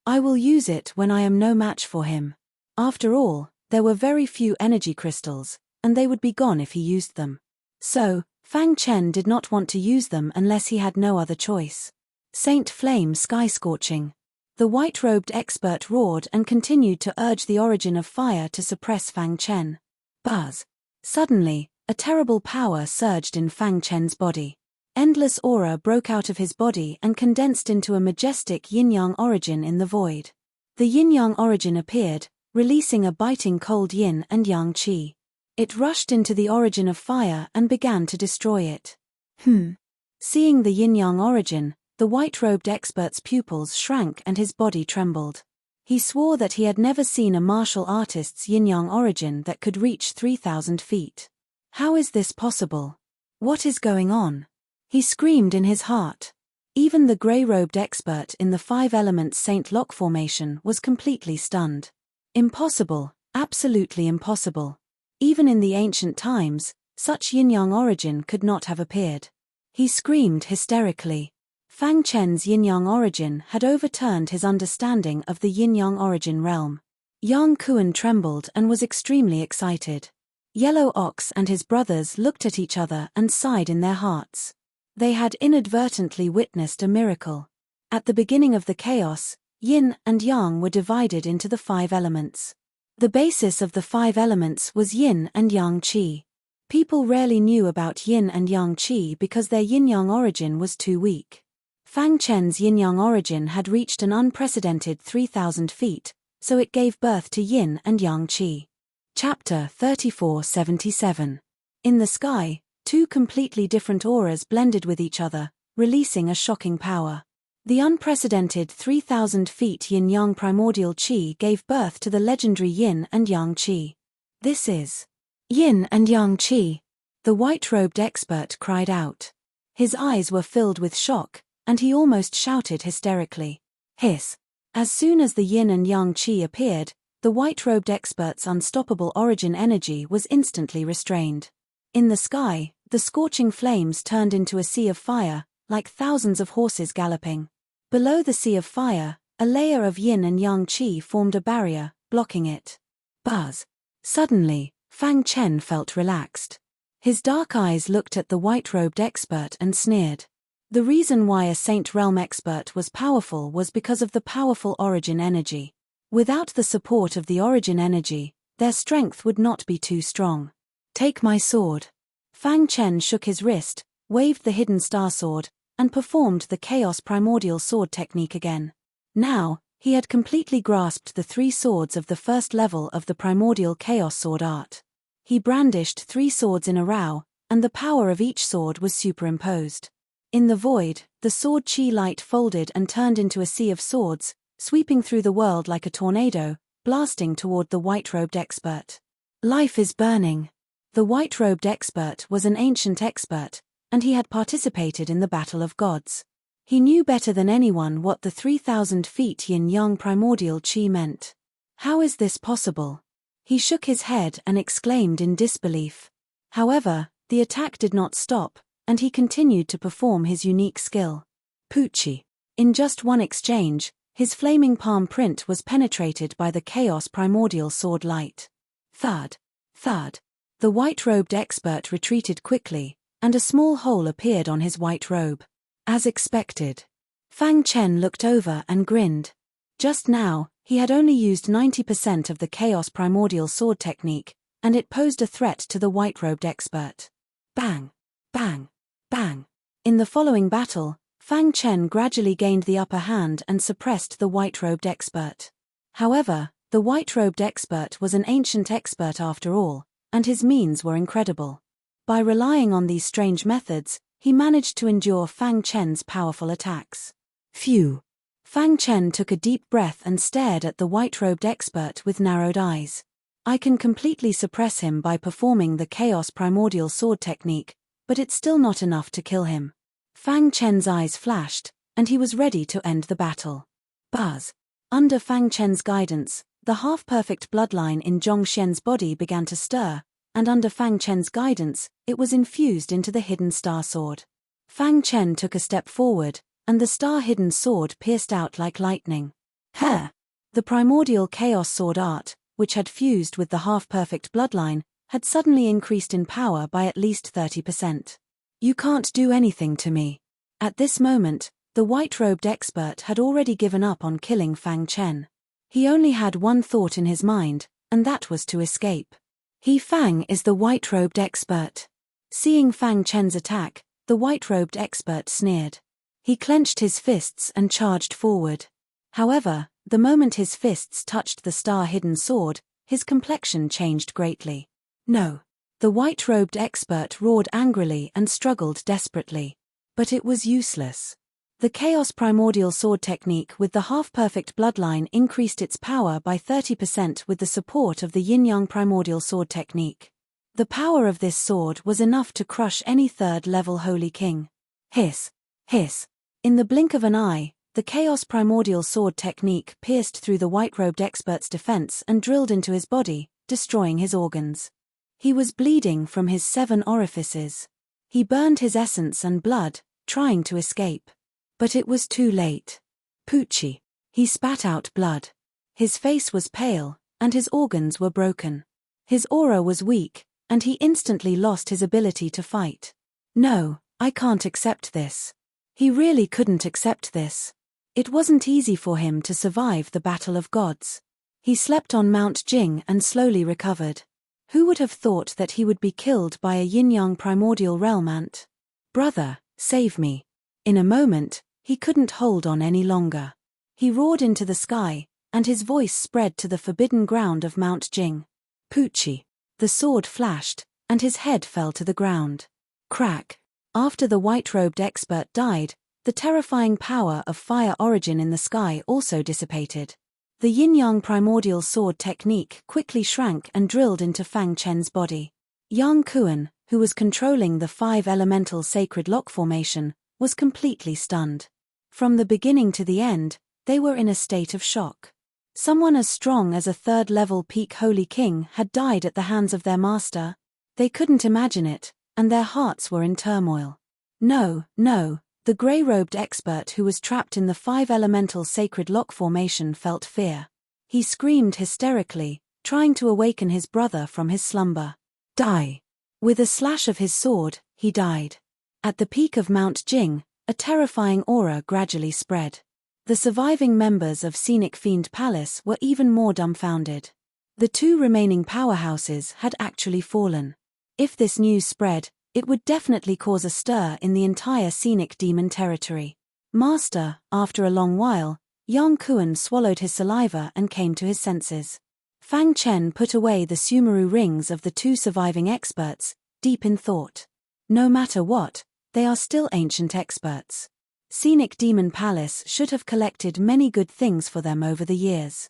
I will use it when I am no match for him. After all, there were very few energy crystals, and they would be gone if he used them. So, Fang Chen did not want to use them unless he had no other choice. Saint Flame sky scorching. The white-robed expert roared and continued to urge the origin of fire to suppress Fang Chen. Buzz. Suddenly, a terrible power surged in Fang Chen's body. Endless aura broke out of his body and condensed into a majestic yin-yang origin in the void. The yin-yang origin appeared, releasing a biting cold yin and yang qi. It rushed into the origin of fire and began to destroy it. Seeing the yin-yang origin, the white-robed expert's pupils shrank and his body trembled. He swore that he had never seen a martial artist's yin-yang origin that could reach 3,000 feet. How is this possible? What is going on? He screamed in his heart. Even the grey-robed expert in the five elements Saint Lock formation was completely stunned. Impossible, absolutely impossible. Even in the ancient times, such yin-yang origin could not have appeared. He screamed hysterically. Fang Chen's yin-yang origin had overturned his understanding of the yin-yang origin realm. Yang Kuan trembled and was extremely excited. Yellow Ox and his brothers looked at each other and sighed in their hearts. They had inadvertently witnessed a miracle. At the beginning of the chaos, yin and yang were divided into the five elements. The basis of the five elements was yin and yang qi. People rarely knew about yin and yang qi because their yin-yang origin was too weak. Fang Chen's yin-yang origin had reached an unprecedented 3,000 feet, so it gave birth to yin and yang qi. Chapter 3477. In the sky, two completely different auras blended with each other, releasing a shocking power. The unprecedented 3,000 feet yin-yang primordial qi gave birth to the legendary yin and yang qi. This is yin and yang qi, the white-robed expert cried out. His eyes were filled with shock, and he almost shouted hysterically. Hiss! As soon as the yin and yang qi appeared, the white-robed expert's unstoppable origin energy was instantly restrained. In the sky, the scorching flames turned into a sea of fire, like thousands of horses galloping. Below the sea of fire, a layer of yin and yang qi formed a barrier, blocking it. Buzz! Suddenly, Fang Chen felt relaxed. His dark eyes looked at the white-robed expert and sneered. The reason why a Saint Realm expert was powerful was because of the powerful origin energy. Without the support of the origin energy, their strength would not be too strong. Take my sword. Fang Chen shook his wrist, waved the hidden star sword, and performed the Chaos Primordial Sword technique again. Now, he had completely grasped the three swords of the first level of the Primordial Chaos Sword art. He brandished three swords in a row, and the power of each sword was superimposed. In the void, the sword chi light folded and turned into a sea of swords, sweeping through the world like a tornado, blasting toward the white-robed expert. Life is burning. The white-robed expert was an ancient expert, and he had participated in the Battle of Gods. He knew better than anyone what the 3,000 feet yin-yang primordial qi meant. How is this possible? He shook his head and exclaimed in disbelief. However, the attack did not stop, and he continued to perform his unique skill. Poochie. In just one exchange, his flaming palm print was penetrated by the Chaos Primordial Sword light. Thud. Thud. The white-robed expert retreated quickly, and a small hole appeared on his white robe. As expected. Fang Chen looked over and grinned. Just now, he had only used 90% of the Chaos Primordial Sword technique, and it posed a threat to the white-robed expert. Bang! Bang! Bang! In the following battle, Fang Chen gradually gained the upper hand and suppressed the white-robed expert. However, the white-robed expert was an ancient expert after all, and his means were incredible. By relying on these strange methods, he managed to endure Fang Chen's powerful attacks. Phew! Fang Chen took a deep breath and stared at the white-robed expert with narrowed eyes. I can completely suppress him by performing the Chaos Primordial Sword technique, but it's still not enough to kill him. Fang Chen's eyes flashed, and he was ready to end the battle. Buzz! Under Fang Chen's guidance, the half-perfect bloodline in Zhong Xian's body began to stir, and under Fang Chen's guidance, it was infused into the hidden star sword. Fang Chen took a step forward, and the star-hidden sword pierced out like lightning. Ha! The primordial chaos sword art, which had fused with the half-perfect bloodline, had suddenly increased in power by at least 30%. You can't do anything to me. At this moment, the white-robed expert had already given up on killing Fang Chen. He only had one thought in his mind, and that was to escape. Fang is the white-robed expert. Seeing Fang Chen's attack, the white-robed expert sneered. He clenched his fists and charged forward. However, the moment his fists touched the star-hidden sword, his complexion changed greatly. No. The white-robed expert roared angrily and struggled desperately. But it was useless. The Chaos Primordial Sword technique with the half-perfect bloodline increased its power by 30% with the support of the Yin-Yang Primordial Sword technique. The power of this sword was enough to crush any third-level Holy King. Hiss! Hiss! In the blink of an eye, the Chaos Primordial Sword technique pierced through the white-robed expert's defense and drilled into his body, destroying his organs. He was bleeding from his 7 orifices. He burned his essence and blood, trying to escape. But it was too late. Poochie. He spat out blood. His face was pale, and his organs were broken. His aura was weak, and he instantly lost his ability to fight. No, I can't accept this. He really couldn't accept this. It wasn't easy for him to survive the Battle of Gods. He slept on Mount Jing and slowly recovered. Who would have thought that he would be killed by a yin-yang primordial realm ant? Brother, save me. In a moment, he couldn't hold on any longer. He roared into the sky, and his voice spread to the forbidden ground of Mount Jing. Poochie. The sword flashed, and his head fell to the ground. Crack. After the white-robed expert died, the terrifying power of fire origin in the sky also dissipated. The yin-yang primordial sword technique quickly shrank and drilled into Fang Chen's body. Yang Kuan, who was controlling the 5 elemental sacred lock formation, was completely stunned. From the beginning to the end, they were in a state of shock. Someone as strong as a 3rd-level peak Holy King had died at the hands of their master. They couldn't imagine it, and their hearts were in turmoil. No, the grey-robed expert who was trapped in the 5 elemental sacred lock formation felt fear. He screamed hysterically, trying to awaken his brother from his slumber. Die! With a slash of his sword, he died. At the peak of Mount Jing, a terrifying aura gradually spread. The surviving members of Scenic Fiend Palace were even more dumbfounded. The 2 remaining powerhouses had actually fallen. If this news spread, it would definitely cause a stir in the entire Scenic Demon territory. Master, after a long while, Yang Kuan swallowed his saliva and came to his senses. Fang Chen put away the Sumeru rings of the 2 surviving experts, deep in thought. No matter what, they are still ancient experts. Scenic Demon Palace should have collected many good things for them over the years.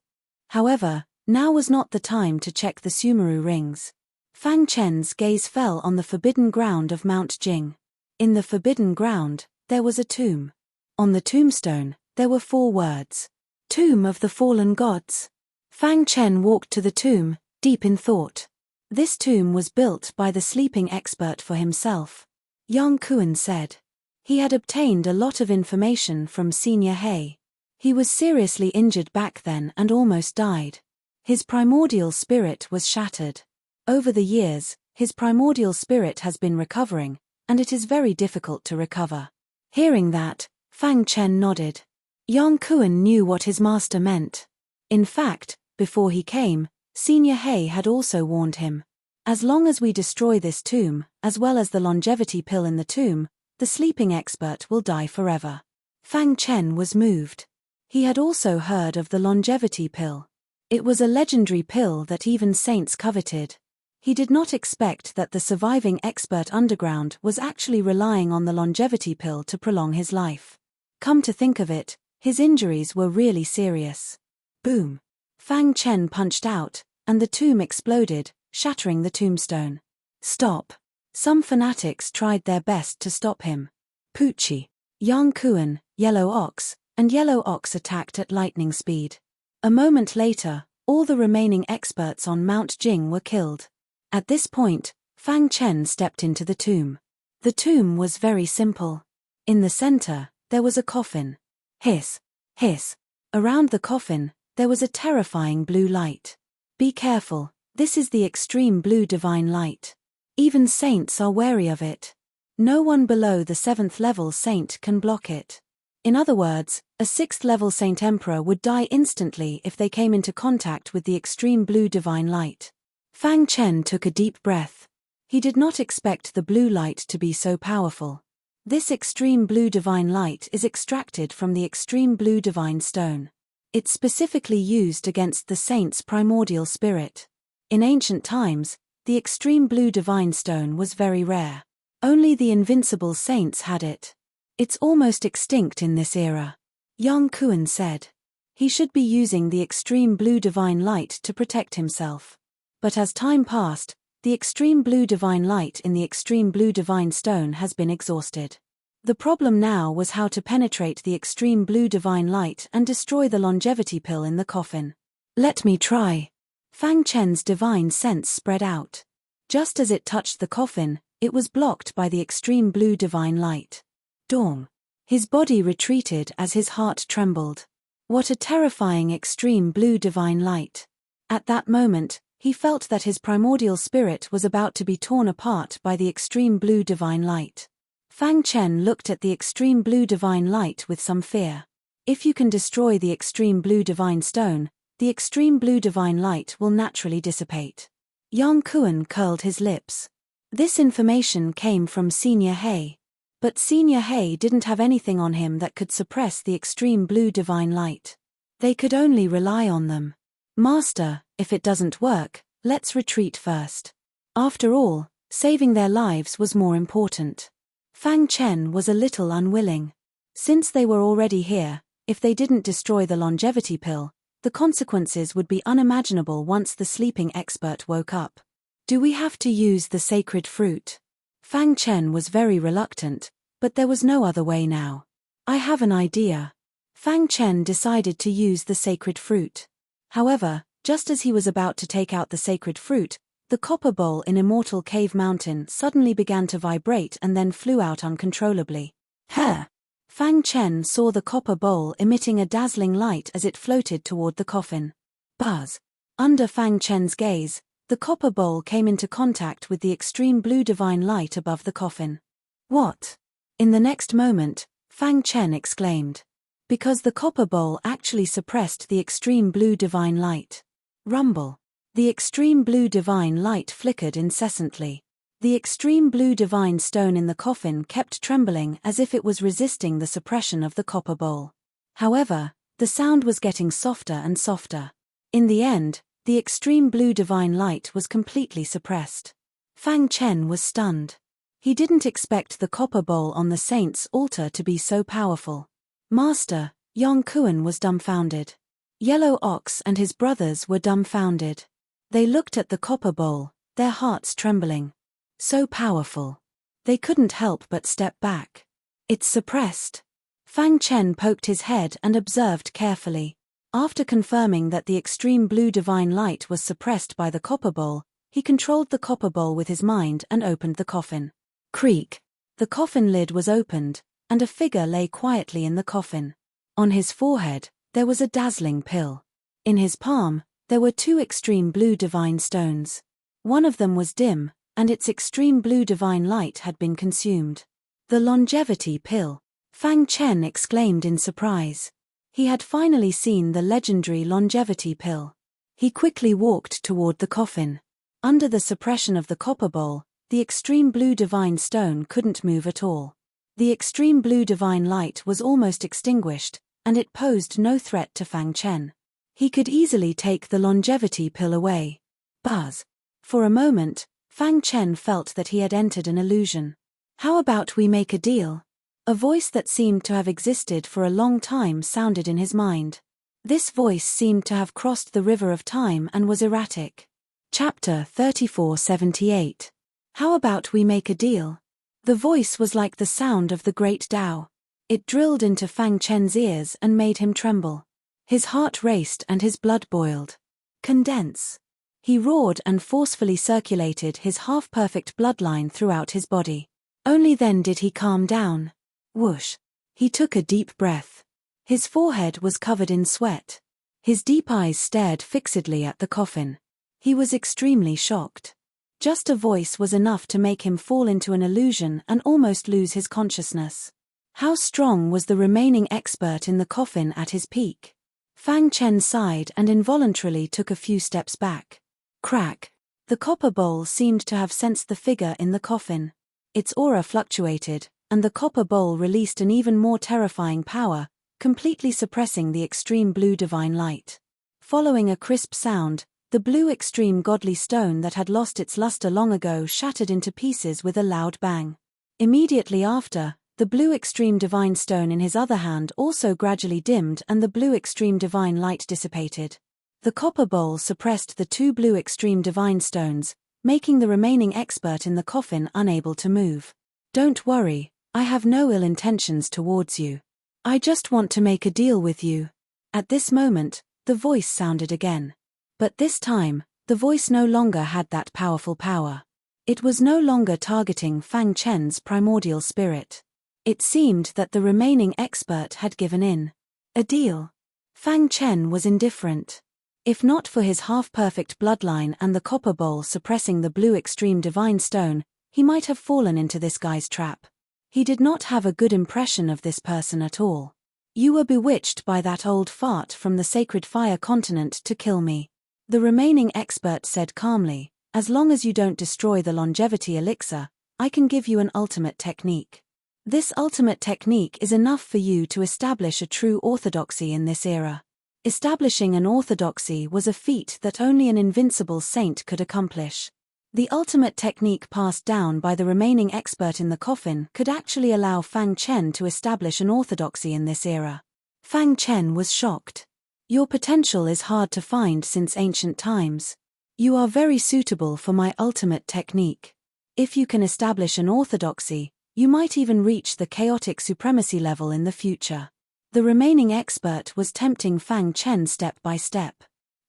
However, now was not the time to check the Sumeru rings. Fang Chen's gaze fell on the forbidden ground of Mount Jing. In the forbidden ground, there was a tomb. On the tombstone, there were 4 words. Tomb of the Fallen Gods. Fang Chen walked to the tomb, deep in thought. This tomb was built by the sleeping expert for himself. Yang Kuan said. He had obtained a lot of information from Senior He. He was seriously injured back then and almost died. His primordial spirit was shattered. Over the years, his primordial spirit has been recovering, and it is very difficult to recover. Hearing that, Fang Chen nodded. Yang Kuan knew what his master meant. In fact, before he came, Senior He had also warned him. As long as we destroy this tomb, as well as the longevity pill in the tomb, the sleeping expert will die forever. Fang Chen was moved. He had also heard of the longevity pill. It was a legendary pill that even saints coveted. He did not expect that the surviving expert underground was actually relying on the longevity pill to prolong his life. Come to think of it, his injuries were really serious. Boom! Fang Chen punched out, and the tomb exploded, shattering the tombstone. Stop! Some fanatics tried their best to stop him. Poochie, Yang Kuan, Yellow Ox, and Yellow Ox attacked at lightning speed. A moment later, all the remaining experts on Mount Jing were killed. At this point, Fang Chen stepped into the tomb. The tomb was very simple. In the center, there was a coffin. Hiss, hiss. Around the coffin, there was a terrifying blue light. Be careful, this is the extreme blue divine light. Even saints are wary of it. No one below the 7th level saint can block it. In other words, a 6th level Saint Emperor would die instantly if they came into contact with the extreme blue divine light. Fang Chen took a deep breath. He did not expect the blue light to be so powerful. This extreme blue divine light is extracted from the extreme blue divine stone. It's specifically used against the saint's primordial spirit. In ancient times, the extreme blue divine stone was very rare. Only the invincible saints had it. It's almost extinct in this era. Yang Kuan said. He should be using the extreme blue divine light to protect himself. But as time passed, the extreme blue divine light in the extreme blue divine stone has been exhausted. The problem now was how to penetrate the extreme blue divine light and destroy the longevity pill in the coffin. Let me try. Fang Chen's divine sense spread out. Just as it touched the coffin, it was blocked by the extreme blue divine light. Dong. His body retreated as his heart trembled. What a terrifying extreme blue divine light. At that moment, he felt that his primordial spirit was about to be torn apart by the extreme blue divine light. Fang Chen looked at the extreme blue divine light with some fear. If you can destroy the extreme blue divine stone, the extreme blue divine light will naturally dissipate. Yang Kuan curled his lips. This information came from Senior He. But Senior He didn't have anything on him that could suppress the extreme blue divine light. They could only rely on them. Master, if it doesn't work, let's retreat first. After all, Saving their lives was more important. Fang Chen was a little unwilling. Since they were already here, if they didn't destroy the longevity pill, the consequences would be unimaginable once the sleeping expert woke up. Do we have to use the sacred fruit? Fang Chen was very reluctant, but there was no other way now. I have an idea. Fang Chen decided to use the sacred fruit. However, just as he was about to take out the sacred fruit, the copper bowl in Immortal Cave Mountain suddenly began to vibrate and then flew out uncontrollably. Huh! Fang Chen saw the copper bowl emitting a dazzling light as it floated toward the coffin. Buzz! Under Fang Chen's gaze, the copper bowl came into contact with the extreme blue divine light above the coffin. What? In the next moment, Fang Chen exclaimed. Because the copper bowl actually suppressed the extreme blue divine light. Rumble. The extreme blue divine light flickered incessantly. The extreme blue divine stone in the coffin kept trembling as if it was resisting the suppression of the copper bowl. However, the sound was getting softer and softer. In the end, the extreme blue divine light was completely suppressed. Fang Chen was stunned. He didn't expect the copper bowl on the saint's altar to be so powerful. Master, Yong Kuan was dumbfounded. Yellow Ox and his brothers were dumbfounded. They looked at the copper bowl, their hearts trembling. So powerful. They couldn't help but step back. It's suppressed. Fang Chen poked his head and observed carefully. After confirming that the extreme blue divine light was suppressed by the copper bowl, he controlled the copper bowl with his mind and opened the coffin. Creak. The coffin lid was opened, and a figure lay quietly in the coffin. On his forehead, there was a dazzling pill. In his palm, there were two extreme blue divine stones. One of them was dim, and its extreme blue divine light had been consumed. The longevity pill. Fang Chen exclaimed in surprise. He had finally seen the legendary longevity pill. He quickly walked toward the coffin. Under the suppression of the copper bowl, the extreme blue divine stone couldn't move at all. The extreme blue divine light was almost extinguished, and it posed no threat to Fang Chen. He could easily take the longevity pill away. Buzz. For a moment, Fang Chen felt that he had entered an illusion. How about we make a deal? A voice that seemed to have existed for a long time sounded in his mind. This voice seemed to have crossed the river of time and was erratic. Chapter 3478. How about we make a deal? The voice was like the sound of the great Tao. It drilled into Fang Chen's ears and made him tremble. His heart raced and his blood boiled. Condense. He roared and forcefully circulated his half-perfect bloodline throughout his body. Only then did he calm down. Whoosh. He took a deep breath. His forehead was covered in sweat. His deep eyes stared fixedly at the coffin. He was extremely shocked. Just a voice was enough to make him fall into an illusion and almost lose his consciousness. How strong was the remaining expert in the coffin at his peak? Fang Chen sighed and involuntarily took a few steps back. Crack. The copper bowl seemed to have sensed the figure in the coffin. Its aura fluctuated, and the copper bowl released an even more terrifying power, completely suppressing the extreme blue divine light. Following a crisp sound, the blue extreme godly stone that had lost its luster long ago shattered into pieces with a loud bang. Immediately after, the blue extreme divine stone in his other hand also gradually dimmed and the blue extreme divine light dissipated. The copper bowl suppressed the two blue extreme divine stones, making the remaining expert in the coffin unable to move. Don't worry, I have no ill intentions towards you. I just want to make a deal with you. At this moment, the voice sounded again. But this time, the voice no longer had that powerful power. It was no longer targeting Fang Chen's primordial spirit. It seemed that the remaining expert had given in. A deal. Fang Chen was indifferent. If not for his half-perfect bloodline and the copper bowl suppressing the blue extreme divine stone, he might have fallen into this guy's trap. He did not have a good impression of this person at all. You were bewitched by that old fart from the sacred fire continent to kill me. The remaining expert said calmly, as long as you don't destroy the longevity elixir, I can give you an ultimate technique. This ultimate technique is enough for you to establish a true orthodoxy in this era. Establishing an orthodoxy was a feat that only an invincible saint could accomplish. The ultimate technique passed down by the remaining expert in the coffin could actually allow Fang Chen to establish an orthodoxy in this era. Fang Chen was shocked. Your potential is hard to find since ancient times. You are very suitable for my ultimate technique. If you can establish an orthodoxy, you might even reach the chaotic supremacy level in the future. The remaining expert was tempting Fang Chen step by step.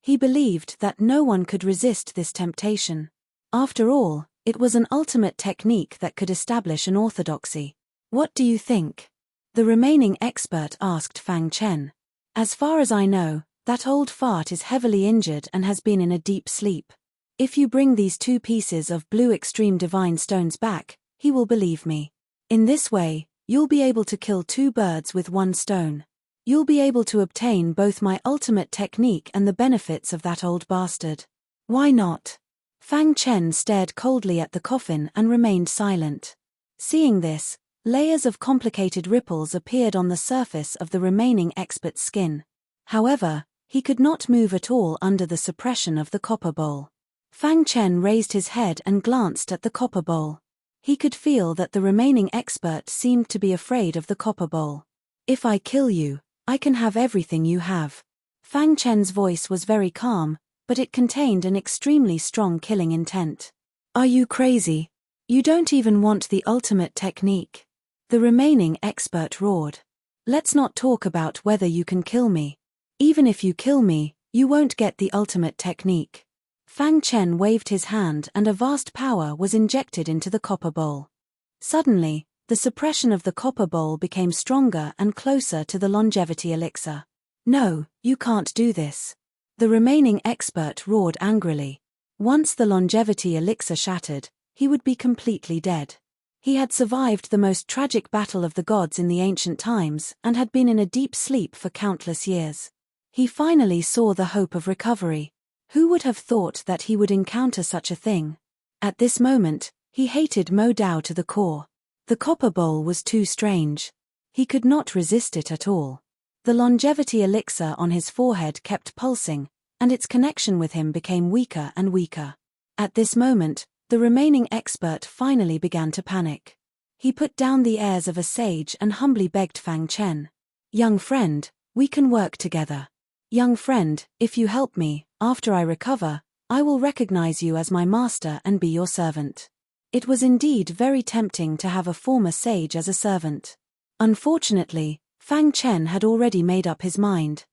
He believed that no one could resist this temptation. After all, it was an ultimate technique that could establish an orthodoxy. What do you think? The remaining expert asked Fang Chen. As far as I know, that old fart is heavily injured and has been in a deep sleep. If you bring these 2 pieces of blue extreme divine stones back, he will believe me. In this way, you'll be able to kill 2 birds with 1 stone. You'll be able to obtain both my ultimate technique and the benefits of that old bastard. Why not? Fang Chen stared coldly at the coffin and remained silent. Seeing this, layers of complicated ripples appeared on the surface of the remaining expert's skin. However, he could not move at all under the suppression of the copper bowl. Fang Chen raised his head and glanced at the copper bowl. He could feel that the remaining expert seemed to be afraid of the copper bowl. If I kill you, I can have everything you have. Fang Chen's voice was very calm, but it contained an extremely strong killing intent. Are you crazy? You don't even want the ultimate technique. The remaining expert roared. Let's not talk about whether you can kill me. Even if you kill me, you won't get the ultimate technique. Fang Chen waved his hand and a vast power was injected into the copper bowl. Suddenly, the suppression of the copper bowl became stronger and closer to the longevity elixir. No, you can't do this. The remaining expert roared angrily. Once the longevity elixir shattered, he would be completely dead. He had survived the most tragic battle of the gods in the ancient times and had been in a deep sleep for countless years. He finally saw the hope of recovery. Who would have thought that he would encounter such a thing? At this moment, he hated Mo Dao to the core. The copper bowl was too strange. He could not resist it at all. The longevity elixir on his forehead kept pulsing, and its connection with him became weaker and weaker. At this moment, the remaining expert finally began to panic. He put down the airs of a sage and humbly begged Fang Chen. Young friend, we can work together. Young friend, if you help me, after I recover, I will recognize you as my master and be your servant. It was indeed very tempting to have a former sage as a servant. Unfortunately, Fang Chen had already made up his mind.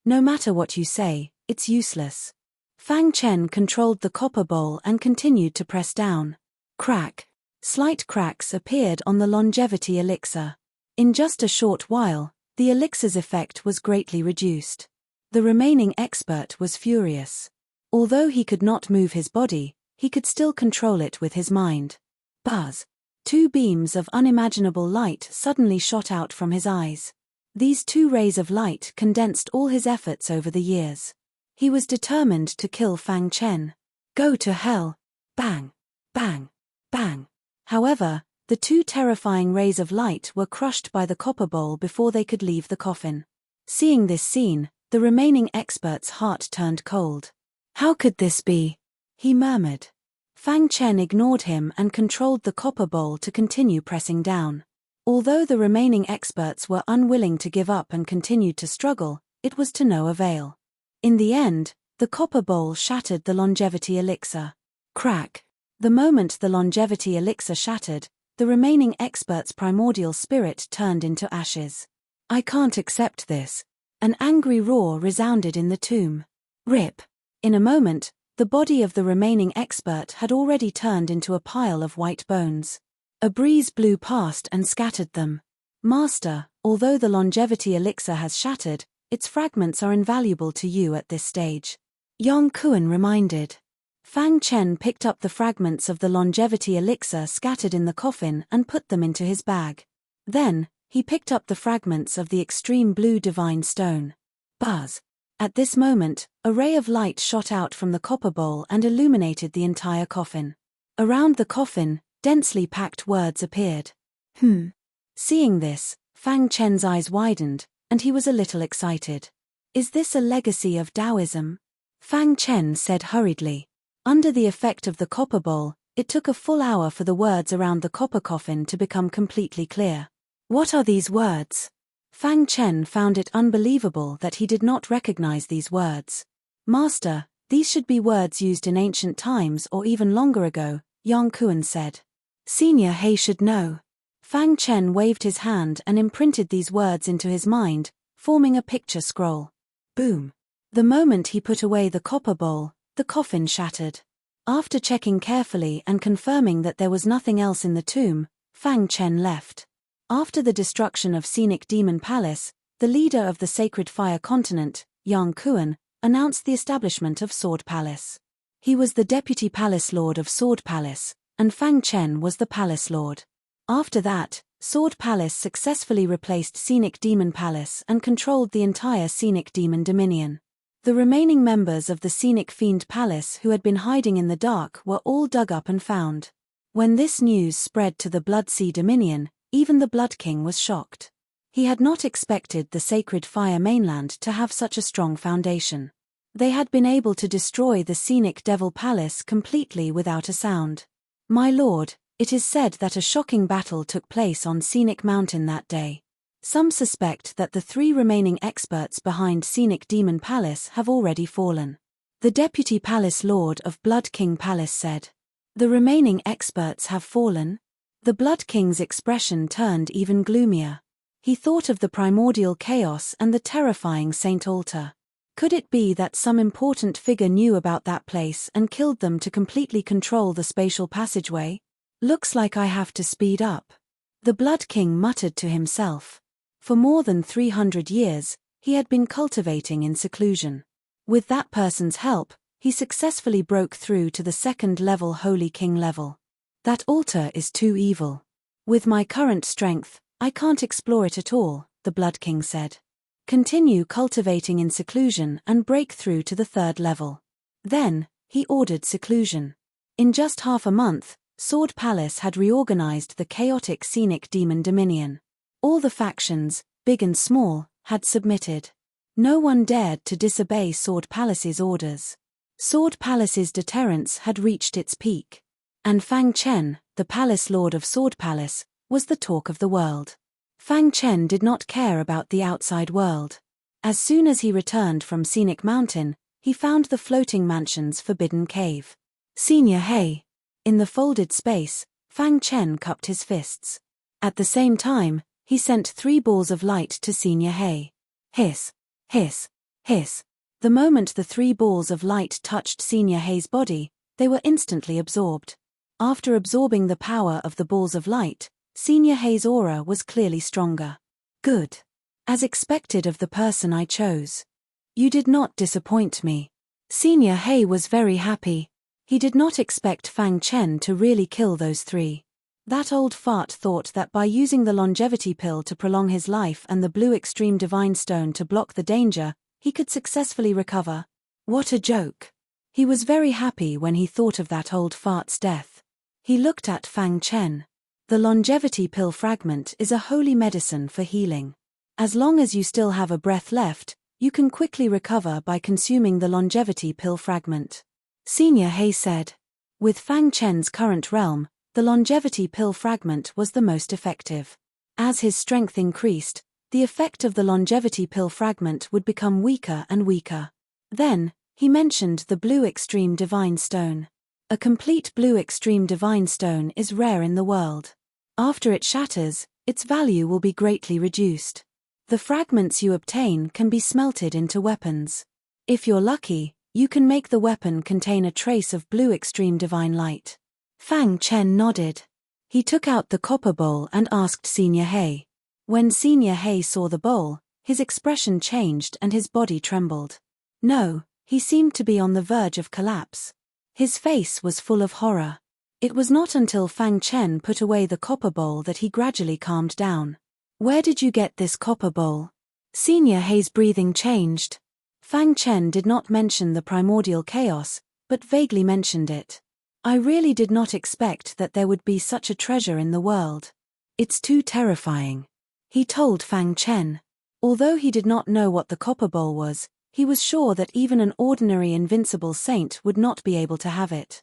No matter what you say, it's useless. Fang Chen controlled the copper bowl and continued to press down. Crack. Slight cracks appeared on the longevity elixir. In just a short while, the elixir's effect was greatly reduced. The remaining expert was furious. Although he could not move his body, he could still control it with his mind. Buzz. 2 beams of unimaginable light suddenly shot out from his eyes. These 2 rays of light condensed all his efforts over the years. He was determined to kill Fang Chen. Go to hell. Bang. Bang. Bang. However, the 2 terrifying rays of light were crushed by the copper bowl before they could leave the coffin. Seeing this scene, the remaining expert's heart turned cold. How could this be? He murmured. Fang Chen ignored him and controlled the copper bowl to continue pressing down. Although the remaining experts were unwilling to give up and continued to struggle, it was to no avail. In the end, the copper bowl shattered the longevity elixir. Crack. The moment the longevity elixir shattered, the remaining expert's primordial spirit turned into ashes. I can't accept this. An angry roar resounded in the tomb. Rip. In a moment, the body of the remaining expert had already turned into a pile of white bones. A breeze blew past and scattered them. Master, although the longevity elixir has shattered, its fragments are invaluable to you at this stage. Yong Kuan reminded. Fang Chen picked up the fragments of the longevity elixir scattered in the coffin and put them into his bag. Then, he picked up the fragments of the extreme blue divine stone. Buzz. At this moment, a ray of light shot out from the copper bowl and illuminated the entire coffin. Around the coffin, densely packed words appeared. Seeing this, Fang Chen's eyes widened, and he was a little excited. Is this a legacy of Taoism? Fang Chen said hurriedly. Under the effect of the copper bowl, it took a full hour for the words around the copper coffin to become completely clear. What are these words? Fang Chen found it unbelievable that he did not recognize these words. Master, these should be words used in ancient times or even longer ago, Yang Kuan said. Senior He should know. Fang Chen waved his hand and imprinted these words into his mind, forming a picture scroll. Boom. The moment he put away the copper bowl, the coffin shattered. After checking carefully and confirming that there was nothing else in the tomb, Fang Chen left. After the destruction of Scenic Demon Palace, the leader of the Sacred Fire Continent, Yang Kuan, announced the establishment of Sword Palace. He was the deputy palace lord of Sword Palace, and Fang Chen was the palace lord. After that, Sword Palace successfully replaced Scenic Demon Palace and controlled the entire Scenic Demon Dominion. The remaining members of the Scenic Fiend Palace who had been hiding in the dark were all dug up and found. When this news spread to the Blood Sea Dominion, even the Blood King was shocked. He had not expected the Sacred Fire mainland to have such a strong foundation. They had been able to destroy the Scenic Devil Palace completely without a sound. My lord, it is said that a shocking battle took place on Scenic Mountain that day. Some suspect that the 3 remaining experts behind Scenic Demon Palace have already fallen. The Deputy Palace Lord of Blood King Palace said. The remaining experts have fallen? The Blood King's expression turned even gloomier. He thought of the primordial chaos and the terrifying Saint Altar. Could it be that some important figure knew about that place and killed them to completely control the spatial passageway? Looks like I have to speed up. The Blood King muttered to himself. For more than 300 years, he had been cultivating in seclusion. With that person's help, he successfully broke through to the 2nd level Holy King level. That altar is too evil. With my current strength, I can't explore it at all, the Blood King said. Continue cultivating in seclusion and break through to the 3rd level. Then, he ordered seclusion. In just half a month, Sword Palace had reorganized the chaotic Scenic Demon Dominion. All the factions, big and small, had submitted. No one dared to disobey Sword Palace's orders. Sword Palace's deterrence had reached its peak. And Fang Chen, the Palace Lord of Sword Palace, was the talk of the world. Fang Chen did not care about the outside world. As soon as he returned from Scenic Mountain, he found the floating mansion's forbidden cave. Senior He. In the folded space, Fang Chen cupped his fists. At the same time, he sent 3 balls of light to Senior He. Hiss, hiss, hiss. The moment the 3 balls of light touched Senior He's body, they were instantly absorbed. After absorbing the power of the balls of light, Senior He's aura was clearly stronger. Good. As expected of the person I chose. You did not disappoint me. Senior He was very happy. He did not expect Fang Chen to really kill those 3. That old fart thought that by using the longevity pill to prolong his life and the blue extreme divine stone to block the danger, he could successfully recover. What a joke. He was very happy when he thought of that old fart's death. He looked at Fang Chen. The longevity pill fragment is a holy medicine for healing. As long as you still have a breath left, you can quickly recover by consuming the longevity pill fragment. Senior He said. With Fang Chen's current realm, the longevity pill fragment was the most effective. As his strength increased, the effect of the longevity pill fragment would become weaker and weaker. Then, he mentioned the blue extreme divine stone. A complete blue extreme divine stone is rare in the world. After it shatters, its value will be greatly reduced. The fragments you obtain can be smelted into weapons. If you're lucky, you can make the weapon contain a trace of blue extreme divine light. Fang Chen nodded. He took out the copper bowl and asked Senior He. When Senior He saw the bowl, his expression changed and his body trembled. No, he seemed to be on the verge of collapse. His face was full of horror. It was not until Fang Chen put away the copper bowl that he gradually calmed down. Where did you get this copper bowl? Senior He's breathing changed. Fang Chen did not mention the primordial chaos, but vaguely mentioned it. I really did not expect that there would be such a treasure in the world. It's too terrifying. He told Fang Chen. Although he did not know what the copper bowl was, He was sure that even an ordinary invincible saint would not be able to have it.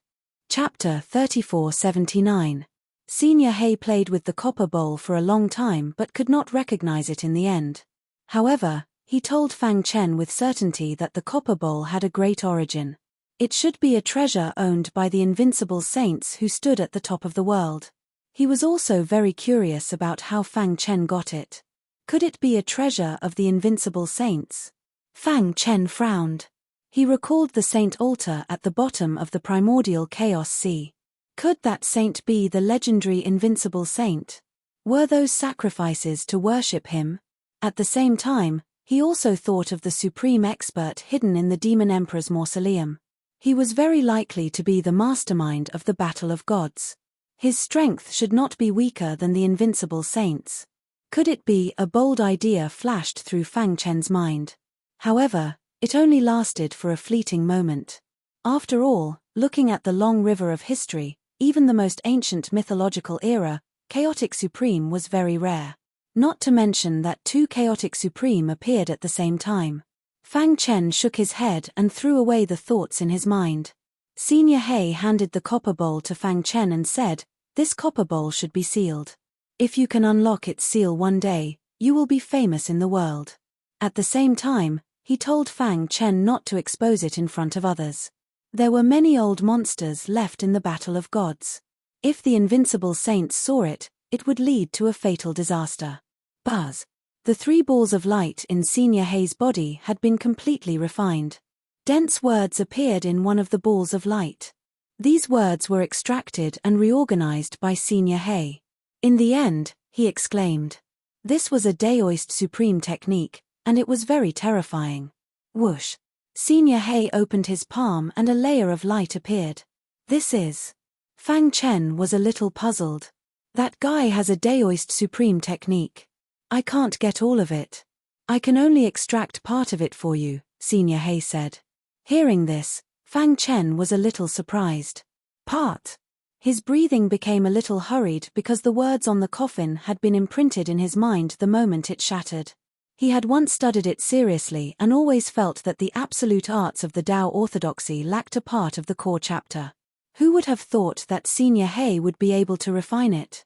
Chapter 3479. Senior Hay played with the copper bowl for a long time but could not recognize it in the end. However, he told Fang Chen with certainty that the copper bowl had a great origin. It should be a treasure owned by the invincible saints who stood at the top of the world. He was also very curious about how Fang Chen got it. Could it be a treasure of the invincible saints? Fang Chen frowned. He recalled the saint altar at the bottom of the primordial chaos sea. Could that saint be the legendary invincible saint? Were those sacrifices to worship him? At the same time, he also thought of the supreme expert hidden in the demon emperor's mausoleum. He was very likely to be the mastermind of the battle of gods. His strength should not be weaker than the invincible saints. Could it be? A bold idea flashed through Fang Chen's mind. However, it only lasted for a fleeting moment. After all, looking at the long river of history, even the most ancient mythological era, chaotic supreme was very rare. Not to mention that two chaotic supreme appeared at the same time. Fang Chen shook his head and threw away the thoughts in his mind. Senior Hay handed the copper bowl to Fang Chen and said, "This copper bowl should be sealed. If you can unlock its seal one day, you will be famous in the world." At the same time, he told Fang Chen not to expose it in front of others. There were many old monsters left in the battle of gods. If the invincible saints saw it, it would lead to a fatal disaster. Buzz. The 3 balls of light in Senior Hay's body had been completely refined. Dense words appeared in one of the balls of light. These words were extracted and reorganized by Senior Hay. "In the end," he exclaimed. This was a Daoist supreme technique, and it was very terrifying. Whoosh. Senior Hay opened his palm and a layer of light appeared. "This is..." Fang Chen was a little puzzled. "That guy has a Daoist supreme technique. I can't get all of it. I can only extract part of it for you," Senior Hay said. Hearing this, Fang Chen was a little surprised. "Part?" His breathing became a little hurried because the words on the coffin had been imprinted in his mind the moment it shattered. He had once studied it seriously and always felt that the absolute arts of the Tao orthodoxy lacked a part of the core chapter. Who would have thought that Senior Hay would be able to refine it?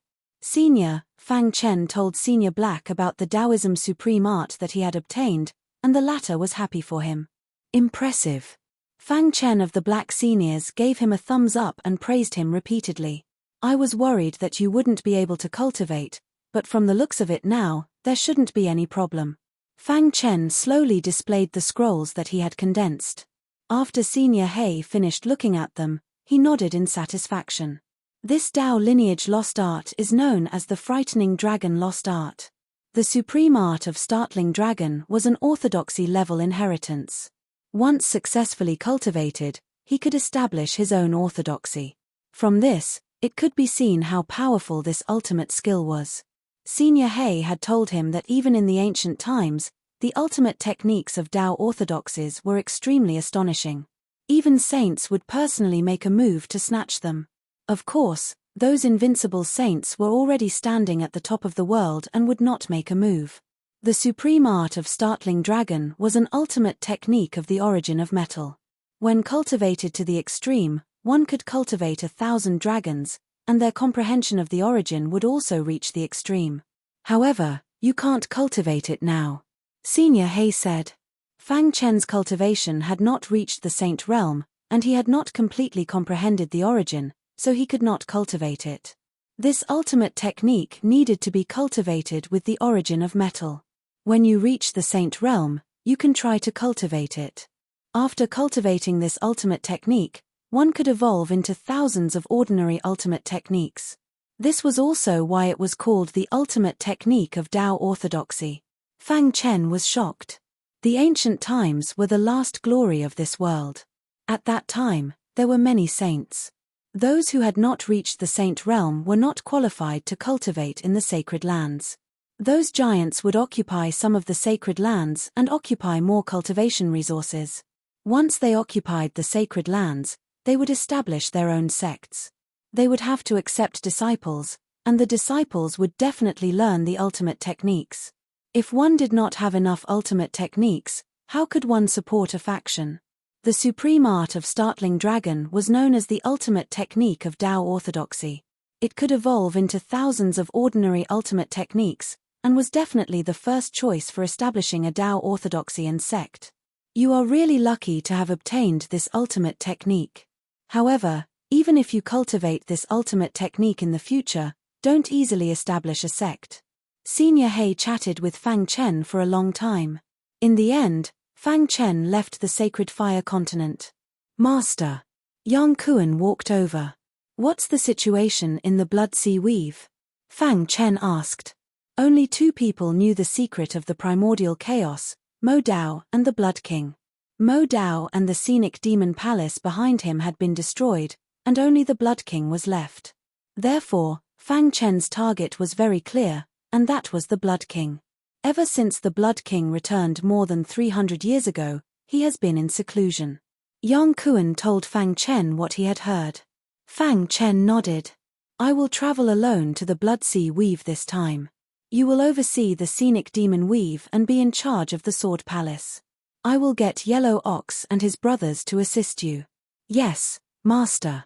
Fang Chen told Senior Black about the Taoism supreme art that he had obtained, and the latter was happy for him. "Impressive." Fang Chen of the Black Seniors gave him a thumbs up and praised him repeatedly. "I was worried that you wouldn't be able to cultivate, but from the looks of it now, there shouldn't be any problem." Fang Chen slowly displayed the scrolls that he had condensed. After Senior Hay finished looking at them, he nodded in satisfaction. This Tao lineage lost art is known as the Frightening Dragon Lost Art. The supreme art of Startling Dragon was an orthodoxy-level inheritance. Once successfully cultivated, he could establish his own orthodoxy. From this, it could be seen how powerful this ultimate skill was. Senior Hay had told him that even in the ancient times, the ultimate techniques of Tao orthodoxies were extremely astonishing. Even saints would personally make a move to snatch them. Of course, those invincible saints were already standing at the top of the world and would not make a move. The supreme art of Startling Dragon was an ultimate technique of the origin of metal. When cultivated to the extreme, one could cultivate 1,000 dragons, and their comprehension of the origin would also reach the extreme. However, you can't cultivate it now, Senior Hay said. Fang Chen's cultivation had not reached the saint realm, and he had not completely comprehended the origin, so he could not cultivate it. This ultimate technique needed to be cultivated with the origin of metal. When you reach the saint realm, you can try to cultivate it. After cultivating this ultimate technique, one could evolve into thousands of ordinary ultimate techniques. This was also why it was called the ultimate technique of Tao orthodoxy. Fang Chen was shocked. The ancient times were the last glory of this world. At that time, there were many saints. Those who had not reached the saint realm were not qualified to cultivate in the sacred lands. Those giants would occupy some of the sacred lands and occupy more cultivation resources. Once they occupied the sacred lands, they would establish their own sects. They would have to accept disciples, and the disciples would definitely learn the ultimate techniques. If one did not have enough ultimate techniques, How could one support a faction? The supreme art of startling dragon was known as the ultimate technique of Tao orthodoxy. It could evolve into thousands of ordinary ultimate techniques, and was definitely the first choice for establishing a Tao orthodoxy and sect. You are really lucky to have obtained this ultimate technique. However, even if you cultivate this ultimate technique in the future, don't easily establish a sect. Senior He chatted with Fang Chen for a long time. In the end, Fang Chen left the sacred fire continent. Master. Yang Kuan walked over. What's the situation in the Blood Sea Weave? Fang Chen asked. Only 2 people knew the secret of the primordial chaos, Mo Dao and the Blood King. Mo Dao and the scenic demon palace behind him had been destroyed, and only the Blood King was left. Therefore, Fang Chen's target was very clear, and that was the Blood King. Ever since the Blood King returned more than 300 years ago, he has been in seclusion. Yang Kuan told Fang Chen what he had heard. Fang Chen nodded. I will travel alone to the Blood Sea Weave this time. You will oversee the scenic demon weave and be in charge of the Sword Palace. I will get Yellow Ox and his brothers to assist you. Yes, Master.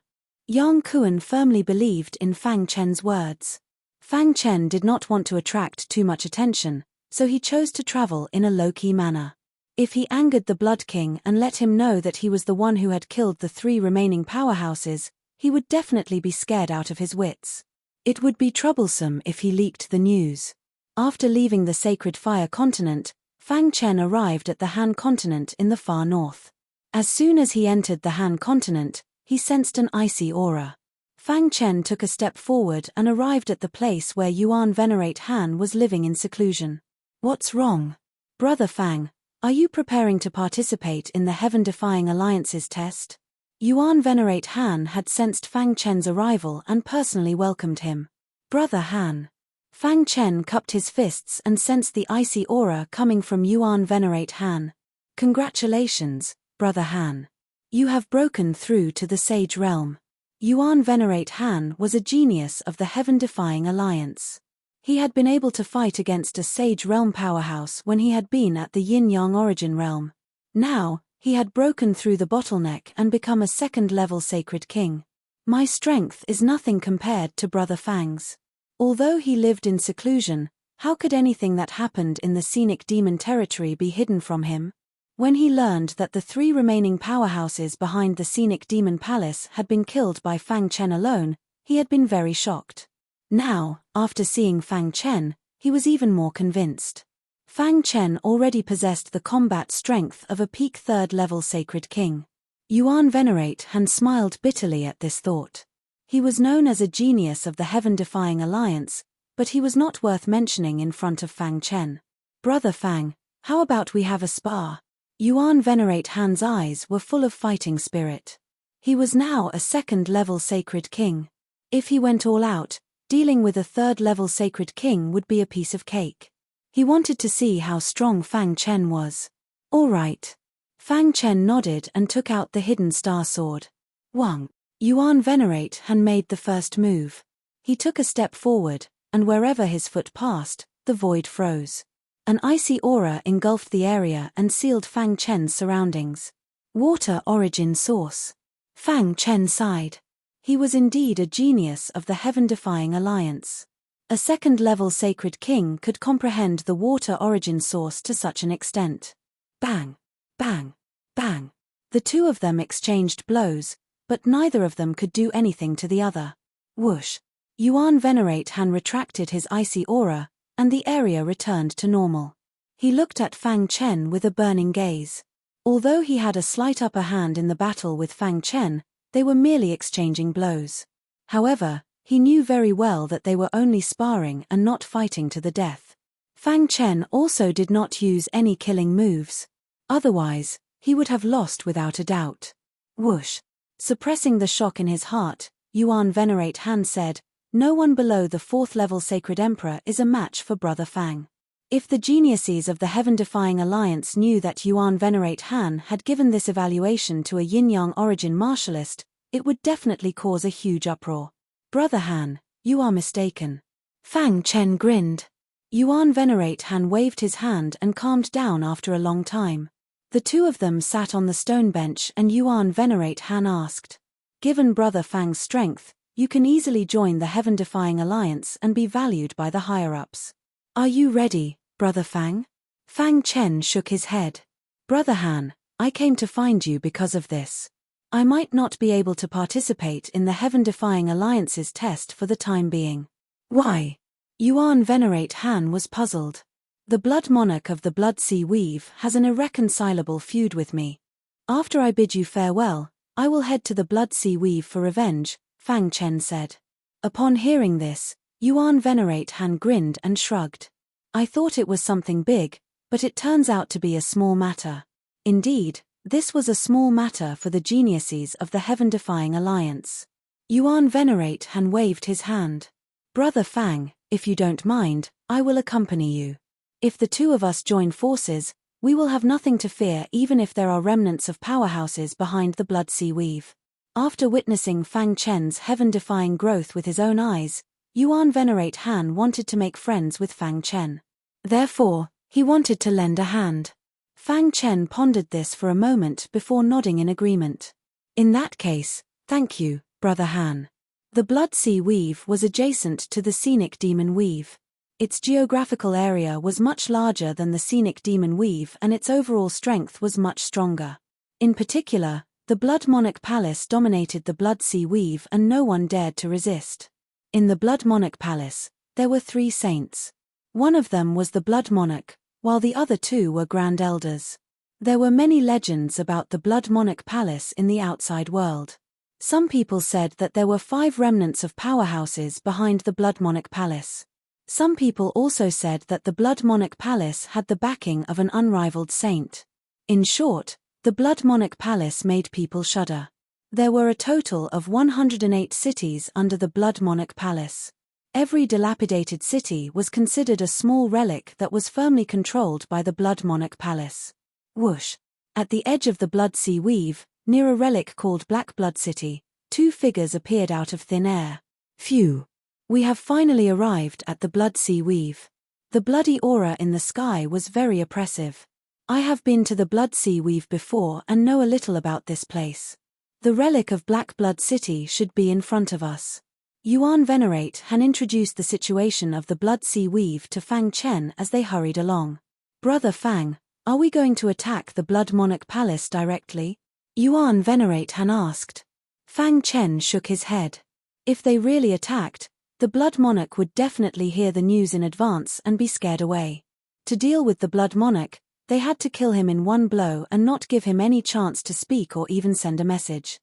Yang Kuan firmly believed in Fang Chen's words. Fang Chen did not want to attract too much attention, so he chose to travel in a low-key manner. If he angered the Blood King and let him know that he was the one who had killed the 3 remaining powerhouses, he would definitely be scared out of his wits. It would be troublesome if he leaked the news. After leaving the sacred fire continent, Fang Chen arrived at the Han continent in the far north. As soon as he entered the Han continent, he sensed an icy aura. Fang Chen took a step forward and arrived at the place where Yuan Venerate Han was living in seclusion. What's wrong? Brother Fang, are you preparing to participate in the Heaven-Defying Alliances test? Yuan Venerate Han had sensed Fang Chen's arrival and personally welcomed him. Brother Han. Fang Chen cupped his fists and sensed the icy aura coming from Yuan Venerate Han. Congratulations, Brother Han. You have broken through to the Sage Realm. Yuan Venerate Han was a genius of the Heaven-Defying Alliance. He had been able to fight against a Sage Realm powerhouse when he had been at the Yin-Yang Origin Realm. Now, he had broken through the bottleneck and become a 2nd-level Sacred King. My strength is nothing compared to Brother Fang's. Although he lived in seclusion, how could anything that happened in the scenic demon territory be hidden from him? When he learned that the 3 remaining powerhouses behind the scenic demon palace had been killed by Fang Chen alone, he had been very shocked. Now, after seeing Fang Chen, he was even more convinced. Fang Chen already possessed the combat strength of a peak 3rd-level Sacred King. Yuan Venerate Han smiled bitterly at this thought. He was known as a genius of the Heaven-Defying Alliance, but he was not worth mentioning in front of Fang Chen. Brother Fang, how about we have a spar? Yuan Venerate Han's eyes were full of fighting spirit. He was now a 2nd-level Sacred King. If he went all out, dealing with a 3rd-level Sacred King would be a piece of cake. He wanted to see how strong Fang Chen was. All right. Fang Chen nodded and took out the hidden star sword. Wang. Yuan Venerate Han made the first move. He took a step forward, and wherever his foot passed, the void froze. An icy aura engulfed the area and sealed Fang Chen's surroundings. Water origin source. Fang Chen sighed. He was indeed a genius of the Heaven-Defying Alliance. A 2nd-level Sacred King could comprehend the water origin source to such an extent. Bang! Bang! Bang! The 2 of them exchanged blows, but neither of them could do anything to the other. Whoosh! Yuan Venerate Han retracted his icy aura, and the area returned to normal. He looked at Fang Chen with a burning gaze. Although he had a slight upper hand in the battle with Fang Chen, they were merely exchanging blows. However, he knew very well that they were only sparring and not fighting to the death. Fang Chen also did not use any killing moves. Otherwise, he would have lost without a doubt. Whoosh! Suppressing the shock in his heart, Yuan Venerate Han said, "No one below the 4th-level Sacred Emperor is a match for Brother Fang." If the geniuses of the Heaven-Defying Alliance knew that Yuan Venerate Han had given this evaluation to a Yin-Yang Origin martialist, it would definitely cause a huge uproar. Brother Han, you are mistaken. Fang Chen grinned. Yuan Venerate Han waved his hand and calmed down after a long time. The two of them sat on the stone bench and Yuan Venerate Han asked. Given Brother Fang's strength, you can easily join the heaven-defying alliance and be valued by the higher-ups. Are you ready, Brother Fang? Fang Chen shook his head. Brother Han, I came to find you because of this. I might not be able to participate in the heaven-defying alliance's test for the time being. Why? Yuan Venerate Han was puzzled. The Blood Monarch of the Blood Sea Weave has an irreconcilable feud with me. After I bid you farewell, I will head to the Blood Sea Weave for revenge, Fang Chen said. Upon hearing this, Yuan Venerate Han grinned and shrugged. I thought it was something big, but it turns out to be a small matter. Indeed, this was a small matter for the geniuses of the heaven-defying alliance. Yuan Venerate Han waved his hand. Brother Fang, if you don't mind, I will accompany you. If the two of us join forces, we will have nothing to fear even if there are remnants of powerhouses behind the Blood Sea Weave. After witnessing Fang Chen's heaven-defying growth with his own eyes, Yuan Venerate Han wanted to make friends with Fang Chen. Therefore, he wanted to lend a hand. Fang Chen pondered this for a moment before nodding in agreement. In that case, thank you, Brother Han. The Blood Sea Weave was adjacent to the Scenic Demon Weave. Its geographical area was much larger than the Scenic Demon Weave and its overall strength was much stronger. In particular, the Blood Monarch Palace dominated the Blood Sea Weave and no one dared to resist. In the Blood Monarch Palace, there were 3 saints. One of them was the Blood Monarch, while the other 2 were Grand Elders. There were many legends about the Blood Monarch Palace in the outside world. Some people said that there were 5 remnants of powerhouses behind the Blood Monarch Palace. Some people also said that the Blood Monarch Palace had the backing of an unrivaled saint. In short, the Blood Monarch Palace made people shudder. There were a total of 108 cities under the Blood Monarch Palace. Every dilapidated city was considered a small relic that was firmly controlled by the Blood Monarch Palace. Whoosh! At the edge of the Blood Sea Weave, near a relic called Black Blood City, 2 figures appeared out of thin air. Phew! We have finally arrived at the Blood Sea Weave. The bloody aura in the sky was very oppressive. I have been to the Blood Sea Weave before and know a little about this place. The relic of Black Blood City should be in front of us. Yuan Venerate Han introduced the situation of the Blood Sea Weave to Fang Chen as they hurried along. Brother Fang, are we going to attack the Blood Monarch Palace directly? Yuan Venerate Han asked. Fang Chen shook his head. If they really attacked, the Blood Monarch would definitely hear the news in advance and be scared away. To deal with the Blood Monarch, they had to kill him in one blow and not give him any chance to speak or even send a message.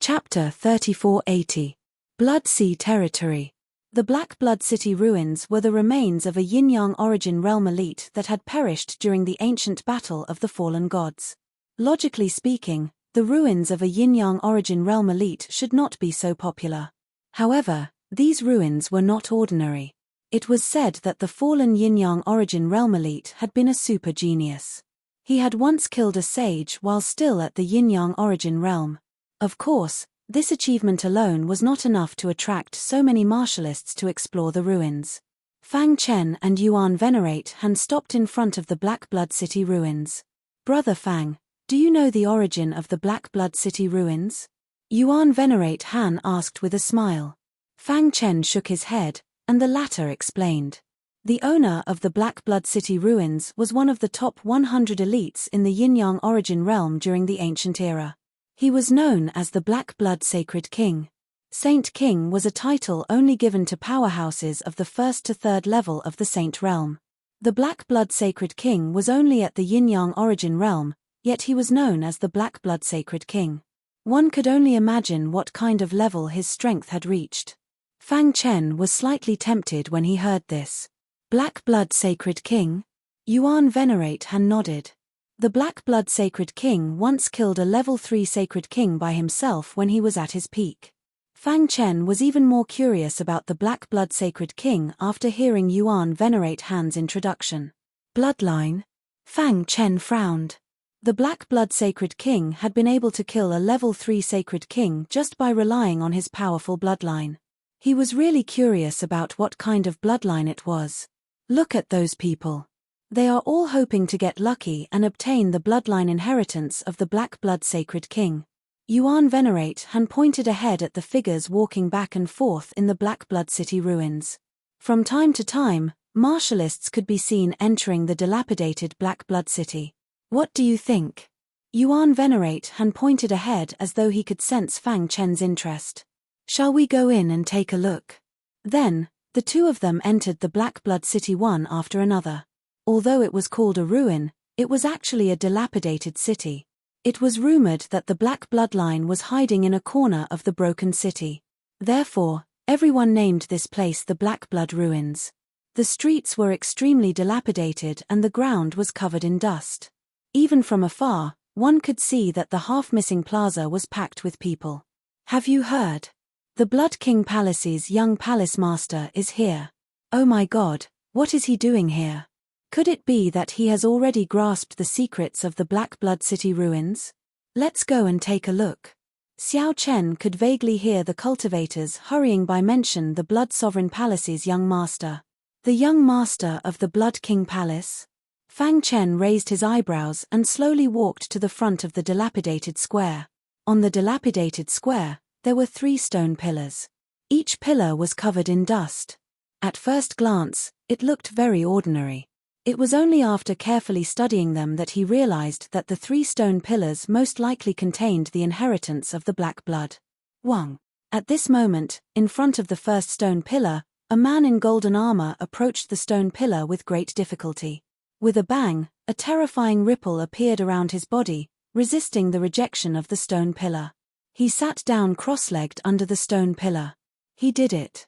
Chapter 3480. Blood Sea Territory. The Black Blood City ruins were the remains of a yin-yang origin realm elite that had perished during the ancient battle of the fallen gods. Logically speaking, the ruins of a yin-yang origin realm elite should not be so popular. However, these ruins were not ordinary. It was said that the fallen yin-yang origin realm elite had been a super genius. He had once killed a sage while still at the yin-yang origin realm. Of course, this achievement alone was not enough to attract so many martialists to explore the ruins. Fang Chen and Yuan Venerate Han stopped in front of the Black Blood City ruins. Brother Fang, do you know the origin of the Black Blood City ruins? Yuan Venerate Han asked with a smile. Fang Chen shook his head, and the latter explained. The owner of the Black Blood City ruins was one of the top 100 elites in the yin-yang origin realm during the ancient era. He was known as the Black Blood Sacred King. Saint King was a title only given to powerhouses of the 1st to 3rd level of the Saint realm. The Black Blood Sacred King was only at the yin-yang origin realm, yet he was known as the Black Blood Sacred King. One could only imagine what kind of level his strength had reached. Fang Chen was slightly tempted when he heard this. Black Blood Sacred King? Yuan Venerate Han nodded. The Black Blood Sacred King once killed a level 3 Sacred King by himself when he was at his peak. Fang Chen was even more curious about the Black Blood Sacred King after hearing Yuan Venerate Han's introduction. Bloodline? Fang Chen frowned. The Black Blood Sacred King had been able to kill a level 3 Sacred King just by relying on his powerful bloodline. He was really curious about what kind of bloodline it was. Look at those people. They are all hoping to get lucky and obtain the bloodline inheritance of the Black Blood Sacred King. Yuan Venerate Han pointed ahead at the figures walking back and forth in the Black Blood City ruins. From time to time, martialists could be seen entering the dilapidated Black Blood City. What do you think? Yuan Venerate Han pointed ahead as though he could sense Fang Chen's interest. Shall we go in and take a look? Then, the two of them entered the Black Blood City one after another. Although it was called a ruin, it was actually a dilapidated city. It was rumored that the Black Bloodline was hiding in a corner of the broken city. Therefore, everyone named this place the Black Blood Ruins. The streets were extremely dilapidated and the ground was covered in dust. Even from afar, one could see that the half-missing plaza was packed with people. Have you heard? The Blood King Palace's young palace master is here. Oh my God, what is he doing here? Could it be that he has already grasped the secrets of the Black Blood City ruins? Let's go and take a look. Xiao Chen could vaguely hear the cultivators hurrying by mention the Blood Sovereign Palace's young master. The young master of the Blood King Palace? Fang Chen raised his eyebrows and slowly walked to the front of the dilapidated square. On the dilapidated square, there were 3 stone pillars. Each pillar was covered in dust. At first glance, it looked very ordinary. It was only after carefully studying them that he realized that the 3 stone pillars most likely contained the inheritance of the black blood. Wang. At this moment, in front of the first stone pillar, a man in golden armor approached the stone pillar with great difficulty. With a bang, a terrifying ripple appeared around his body, resisting the rejection of the stone pillar. He sat down cross-legged under the stone pillar. He did it.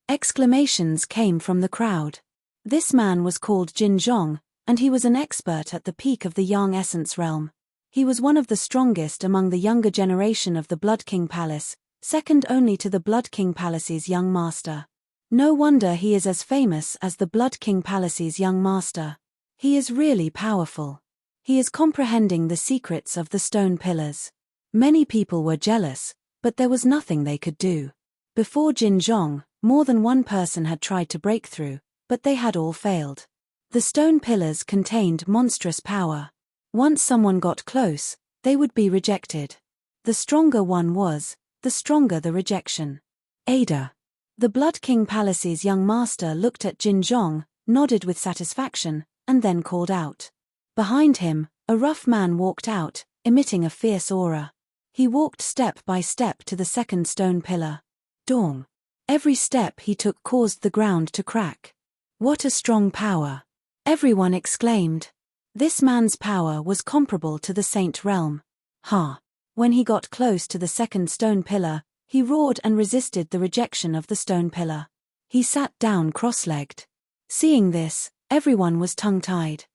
Exclamations came from the crowd. This man was called Jin Zhong, and he was an expert at the peak of the Yang Essence realm. He was one of the strongest among the younger generation of the Blood King Palace, second only to the Blood King Palace's young master. No wonder he is as famous as the Blood King Palace's young master. He is really powerful. He is comprehending the secrets of the stone pillars. Many people were jealous, but there was nothing they could do. Before Jin Zhong, more than one person had tried to break through, but they had all failed. The stone pillars contained monstrous power. Once someone got close, they would be rejected. The stronger one was, the stronger the rejection. Ada. The Blood King Palace's young master looked at Jin Zhong, nodded with satisfaction, and then called out. Behind him, a rough man walked out, emitting a fierce aura. He walked step by step to the second stone pillar. Dong. Every step he took caused the ground to crack. What a strong power! Everyone exclaimed. This man's power was comparable to the Saint realm. Ha! When he got close to the second stone pillar, he roared and resisted the rejection of the stone pillar. He sat down cross-legged. Seeing this, everyone was tongue-tied.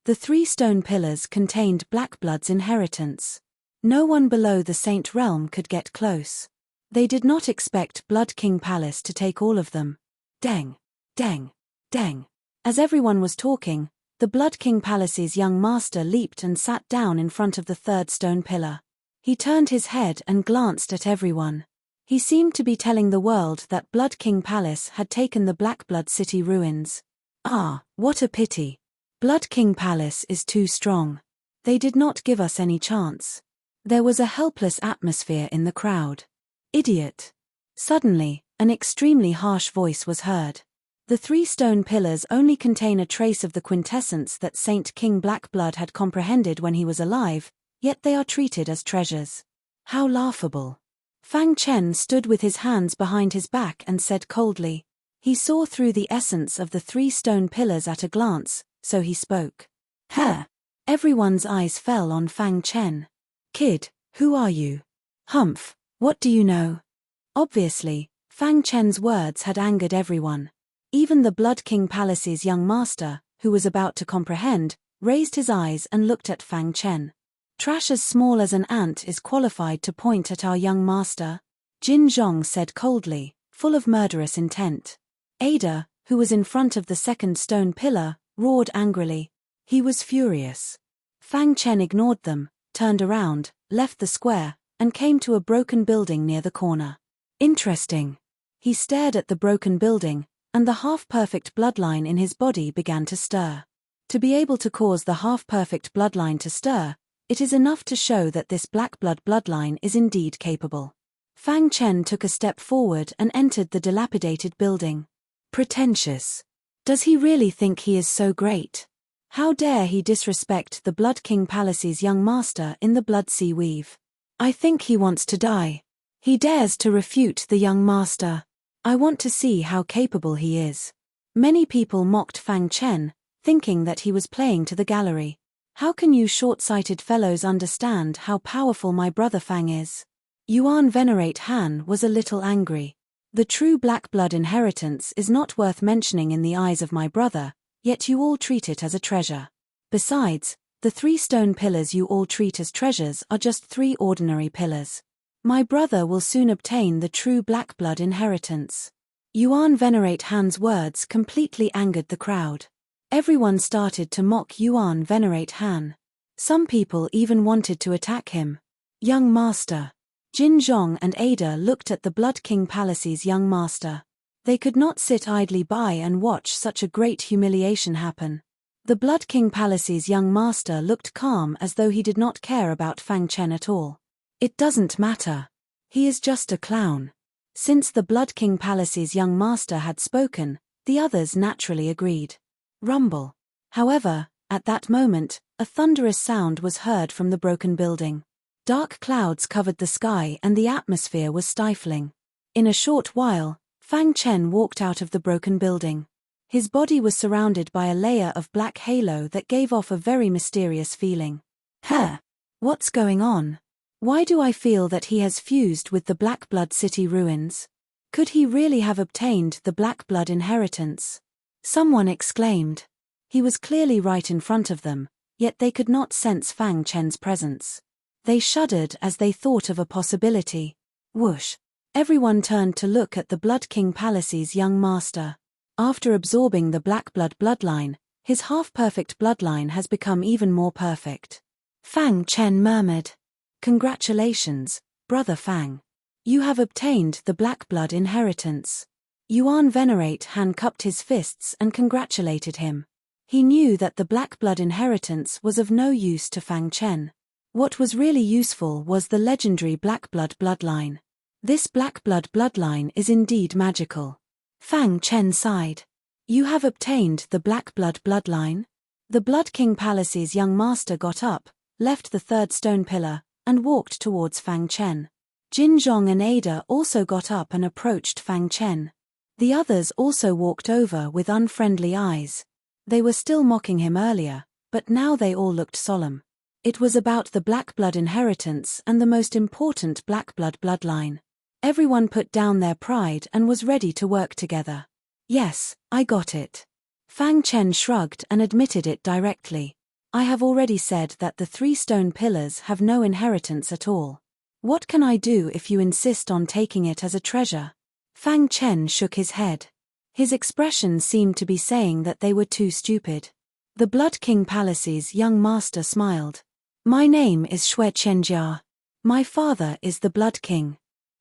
The 3 stone pillars contained Blackblood's inheritance. No one below the Saint realm could get close. They did not expect Blood King Palace to take all of them. Deng! Deng! Deng! As everyone was talking, the Blood King Palace's young master leaped and sat down in front of the 3rd stone pillar. He turned his head and glanced at everyone. He seemed to be telling the world that Blood King Palace had taken the Black Blood City ruins. Ah, what a pity. Blood King Palace is too strong. They did not give us any chance. There was a helpless atmosphere in the crowd. Idiot! Suddenly, an extremely harsh voice was heard. The 3 stone pillars only contain a trace of the quintessence that Saint King Blackblood had comprehended when he was alive, yet they are treated as treasures. How laughable. Fang Chen stood with his hands behind his back and said coldly. He saw through the essence of the 3 stone pillars at a glance, so he spoke. Huh! Everyone's eyes fell on Fang Chen. Kid, who are you? Humph, what do you know? Obviously, Fang Chen's words had angered everyone. Even the Blood King Palace's young master, who was about to comprehend, raised his eyes and looked at Fang Chen. Trash as small as an ant is qualified to point at our young master? Jin Zhong said coldly, full of murderous intent. Ada, who was in front of the 2nd stone pillar, roared angrily. He was furious. Fang Chen ignored them, turned around, left the square, and came to a broken building near the corner. Interesting. He stared at the broken building, and the half-perfect bloodline in his body began to stir. To be able to cause the half-perfect bloodline to stir, it is enough to show that this black blood bloodline is indeed capable. Fang Chen took a step forward and entered the dilapidated building. Pretentious. Does he really think he is so great? How dare he disrespect the Blood King Palace's young master in the Blood Sea Weave? I think he wants to die. He dares to refute the young master. I want to see how capable he is. Many people mocked Fang Chen, thinking that he was playing to the gallery. How can you short-sighted fellows understand how powerful my brother Fang is? Yuan Venerate Han was a little angry. The true black blood inheritance is not worth mentioning in the eyes of my brother, yet you all treat it as a treasure. Besides, the 3 stone pillars you all treat as treasures are just 3 ordinary pillars. My brother will soon obtain the true black blood inheritance. Yuan Venerate Han's words completely angered the crowd. Everyone started to mock Yuan Venerate Han. Some people even wanted to attack him. Young master. Jin Zhong and Ada looked at the Blood King Palace's young master. They could not sit idly by and watch such a great humiliation happen. The Blood King Palace's young master looked calm as though he did not care about Fang Chen at all. It doesn't matter. He is just a clown. Since the Blood King Palace's young master had spoken, the others naturally agreed. Rumble. However, at that moment, a thunderous sound was heard from the broken building. Dark clouds covered the sky and the atmosphere was stifling. In a short while, Fang Chen walked out of the broken building. His body was surrounded by a layer of black halo that gave off a very mysterious feeling. What's going on? Why do I feel that he has fused with the Black Blood City ruins? Could he really have obtained the Black Blood inheritance? Someone exclaimed. He was clearly right in front of them, yet they could not sense Fang Chen's presence. They shuddered as they thought of a possibility. Whoosh! Everyone turned to look at the Blood King Palace's young master. After absorbing the Black Blood bloodline, his half-perfect bloodline has become even more perfect. Fang Chen murmured. Congratulations, Brother Fang. You have obtained the Black Blood inheritance. Yuan Venerate Han cupped his fists and congratulated him. He knew that the Black Blood inheritance was of no use to Fang Chen. What was really useful was the legendary Black Blood bloodline. This Black Blood bloodline is indeed magical. Fang Chen sighed. You have obtained the Black Blood bloodline? The Blood King Palace's young master got up, left the 3rd stone pillar, and walked towards Fang Chen. Jin Zhong and Ada also got up and approached Fang Chen. The others also walked over with unfriendly eyes. They were still mocking him earlier, but now they all looked solemn. It was about the Black Blood inheritance and the most important Black Blood bloodline. Everyone put down their pride and was ready to work together. Yes, I got it. Fang Chen shrugged and admitted it directly. I have already said that the 3 stone pillars have no inheritance at all. What can I do if you insist on taking it as a treasure? Fang Chen shook his head. His expression seemed to be saying that they were too stupid. The Blood King Palace's young master smiled. My name is Xue Qianjia. My father is the Blood King.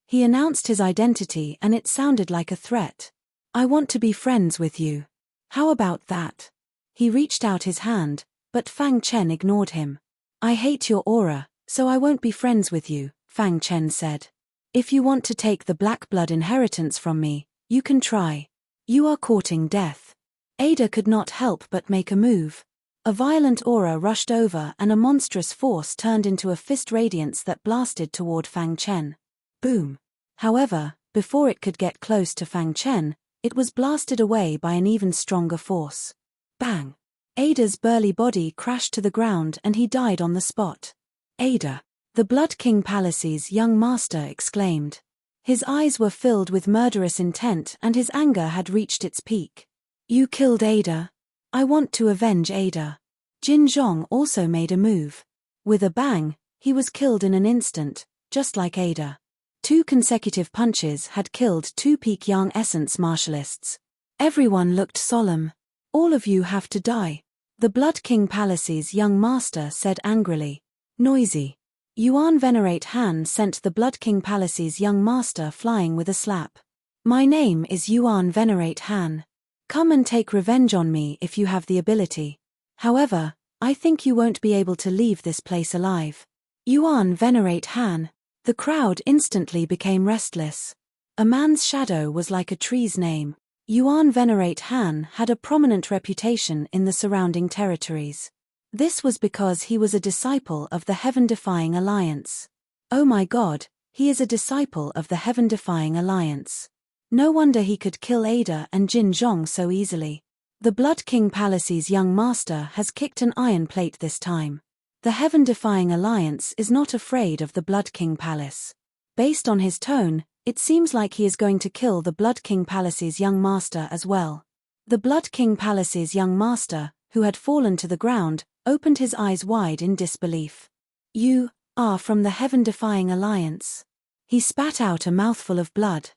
He announced his identity and it sounded like a threat. I want to be friends with you. How about that? He reached out his hand, but Fang Chen ignored him. I hate your aura, so I won't be friends with you, Fang Chen said. If you want to take the Black Blood inheritance from me, you can try. You are courting death. Ada could not help but make a move. A violent aura rushed over and a monstrous force turned into a fist radiance that blasted toward Fang Chen. Boom. However, before it could get close to Fang Chen, it was blasted away by an even stronger force. Bang! Ada's burly body crashed to the ground and he died on the spot. Ada! The Blood King Palace's young master exclaimed. His eyes were filled with murderous intent and his anger had reached its peak. You killed Ada. I want to avenge Ada. Jin Zhong also made a move. With a bang, he was killed in an instant, just like Ada. 2 consecutive punches had killed 2 peak Yang Essence martialists. Everyone looked solemn. All of you have to die. The Blood King Palace's young master said angrily. Noisy. Yuan Venerate Han sent the Blood King Palace's young master flying with a slap. My name is Yuan Venerate Han. Come and take revenge on me if you have the ability. However, I think you won't be able to leave this place alive. Yuan venerate Han. The crowd instantly became restless. A man's shadow was like a tree's name. Yuan venerate Han had a prominent reputation in the surrounding territories. This was because he was a disciple of the Heaven-defying Alliance. Oh my God, he is a disciple of the Heaven-defying Alliance. No wonder he could kill Ada and Jin Zhong so easily. The Blood King Palace's young master has kicked an iron plate this time. The Heaven-defying Alliance is not afraid of the Blood King Palace. Based on his tone, it seems like he is going to kill the Blood King Palace's young master as well. The Blood King Palace's young master, who had fallen to the ground, opened his eyes wide in disbelief. You are from the Heaven-defying Alliance. He spat out a mouthful of blood.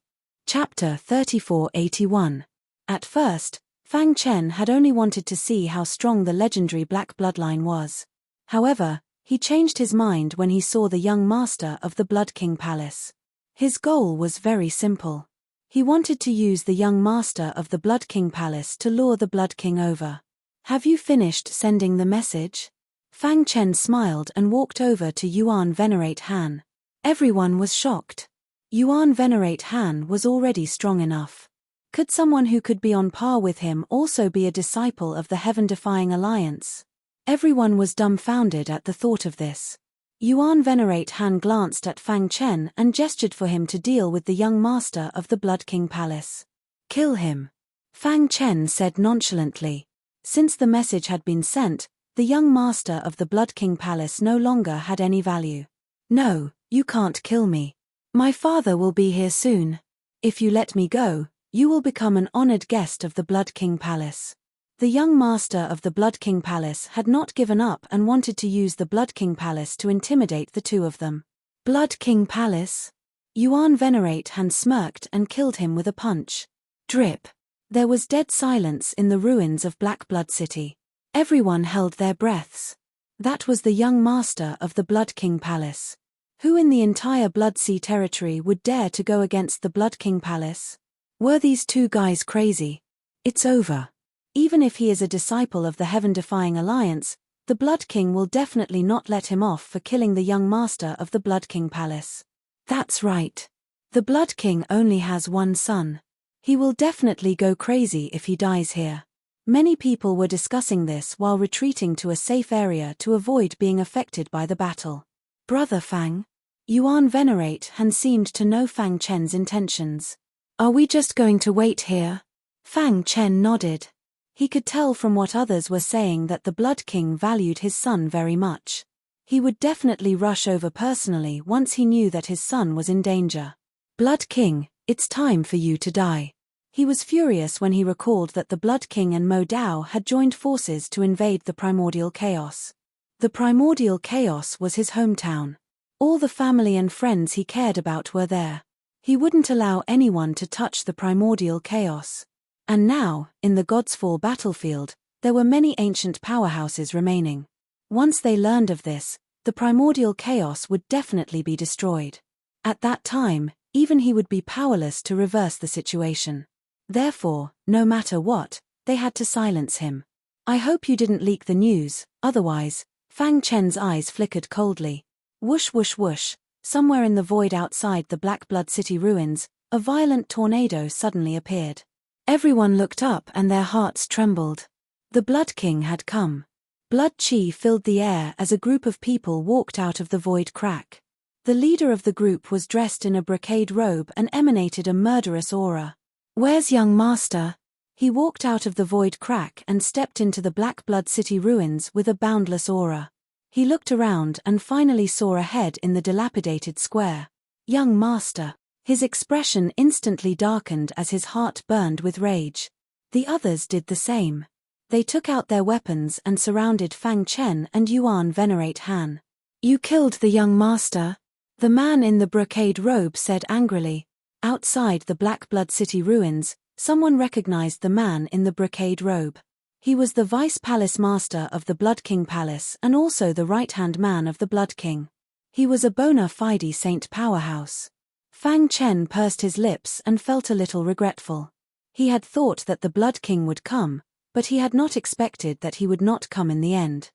Chapter 3481. At first, Fang Chen had only wanted to see how strong the legendary black bloodline was. However, he changed his mind when he saw the young master of the Blood King Palace. His goal was very simple. He wanted to use the young master of the Blood King Palace to lure the Blood King over. Have you finished sending the message? Fang Chen smiled and walked over to Yuan venerate Han. Everyone was shocked. Yuan venerate Han was already strong enough. Could someone who could be on par with him also be a disciple of the Heaven-defying Alliance? Everyone was dumbfounded at the thought of this. Yuan venerate Han glanced at Fang Chen and gestured for him to deal with the young master of the Blood King Palace. Kill him. Fang Chen said nonchalantly. Since the message had been sent, the young master of the Blood King Palace no longer had any value. No, you can't kill me. My father will be here soon. If you let me go, you will become an honored guest of the Blood King Palace. The young master of the Blood King Palace had not given up and wanted to use the Blood King Palace to intimidate the two of them. Blood King Palace? Yuan venerate Han smirked and killed him with a punch. Drip. There was dead silence in the ruins of Black Blood City. Everyone held their breaths. That was the young master of the Blood King Palace. Who in the entire Blood Sea territory would dare to go against the Blood King Palace? Were these two guys crazy? It's over. Even if he is a disciple of the Heaven-defying Alliance, the Blood King will definitely not let him off for killing the young master of the Blood King Palace. That's right. The Blood King only has one son. He will definitely go crazy if he dies here. Many people were discussing this while retreating to a safe area to avoid being affected by the battle. Brother Fang? Yuan venerate Han seemed to know Fang Chen's intentions. Are we just going to wait here? Fang Chen nodded. He could tell from what others were saying that the Blood King valued his son very much. He would definitely rush over personally once he knew that his son was in danger. Blood King, it's time for you to die. He was furious when he recalled that the Blood King and Mo Dao had joined forces to invade the Primordial Chaos. The Primordial Chaos was his hometown. All the family and friends he cared about were there. He wouldn't allow anyone to touch the Primordial Chaos. And now, in the God's Fall battlefield, there were many ancient powerhouses remaining. Once they learned of this, the Primordial Chaos would definitely be destroyed. At that time, even he would be powerless to reverse the situation. Therefore, no matter what, they had to silence him. I hope you didn't leak the news, otherwise. Fang Chen's eyes flickered coldly. Whoosh whoosh whoosh, somewhere in the void outside the Black Blood City ruins, a violent tornado suddenly appeared. Everyone looked up and their hearts trembled. The Blood King had come. Blood chi filled the air as a group of people walked out of the void crack. The leader of the group was dressed in a brocade robe and emanated a murderous aura. Where's young master? He walked out of the void crack and stepped into the Black Blood City ruins with a boundless aura. He looked around and finally saw a head in the dilapidated square. Young master. His expression instantly darkened as his heart burned with rage. The others did the same. They took out their weapons and surrounded Fang Chen and Yuan venerate Han. You killed the young master? The man in the brocade robe said angrily. Outside the Black Blood City ruins, someone recognized the man in the brocade robe. He was the Vice Palace Master of the Blood King Palace and also the right-hand man of the Blood King. He was a bona fide saint powerhouse. Fang Chen pursed his lips and felt a little regretful. He had thought that the Blood King would come, But he had not expected that he would not come in the end.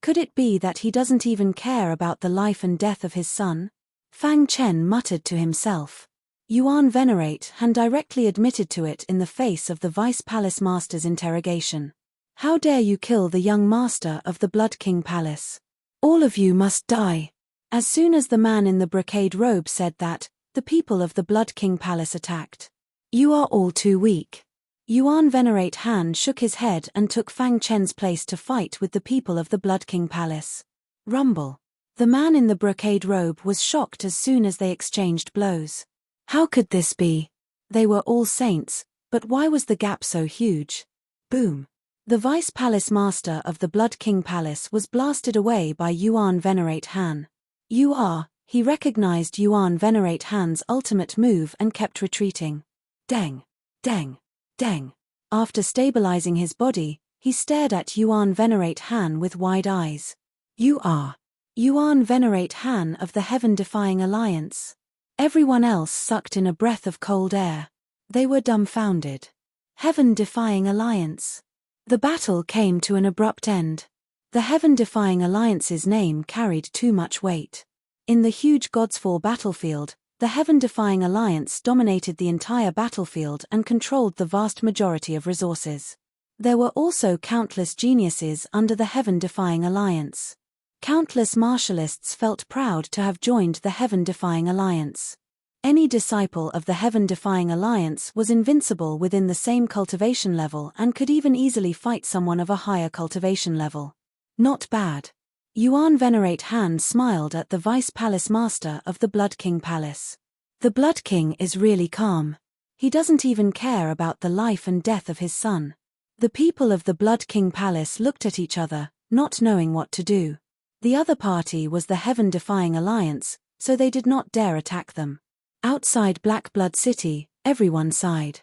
Could it be that he doesn't even care about the life and death of his son? Fang Chen muttered to himself. Yuan Venerate Han directly admitted to it in the face of the Vice Palace Master's interrogation. How dare you kill the young master of the Blood King Palace? All of you must die. As soon as the man in the brocade robe said that, the people of the Blood King Palace attacked. You are all too weak. Yuan Venerate Han shook his head and took Fang Chen's place to fight with the people of the Blood King Palace. Rumble. The man in the brocade robe was shocked as soon as they exchanged blows. How could this be? They were all saints, but why was the gap so huge? Boom. The Vice Palace Master of the Blood King Palace was blasted away by Yuan Venerate Han. He recognized Yuan Venerate Han's ultimate move and kept retreating. Deng. Deng. Deng. After stabilizing his body, he stared at Yuan Venerate Han with wide eyes. Yuan Venerate Han of the Heaven-Defying Alliance. Everyone else sucked in a breath of cold air. They were dumbfounded. Heaven-Defying Alliance. The battle came to an abrupt end. The Heaven-Defying Alliance's name carried too much weight. In the huge Godsfall battlefield, the Heaven-Defying Alliance dominated the entire battlefield and controlled the vast majority of resources. There were also countless geniuses under the Heaven-Defying Alliance. Countless martialists felt proud to have joined the Heaven-Defying Alliance. Any disciple of the Heaven-Defying Alliance was invincible within the same cultivation level and could even easily fight someone of a higher cultivation level. Not bad. Yuan Venerate Han smiled at the Vice Palace Master of the Blood King Palace. The Blood King is really calm. He doesn't even care about the life and death of his son. The people of the Blood King Palace looked at each other, not knowing what to do. The other party was the Heaven-Defying Alliance, so they did not dare attack them. Outside Black Blood City, everyone sighed.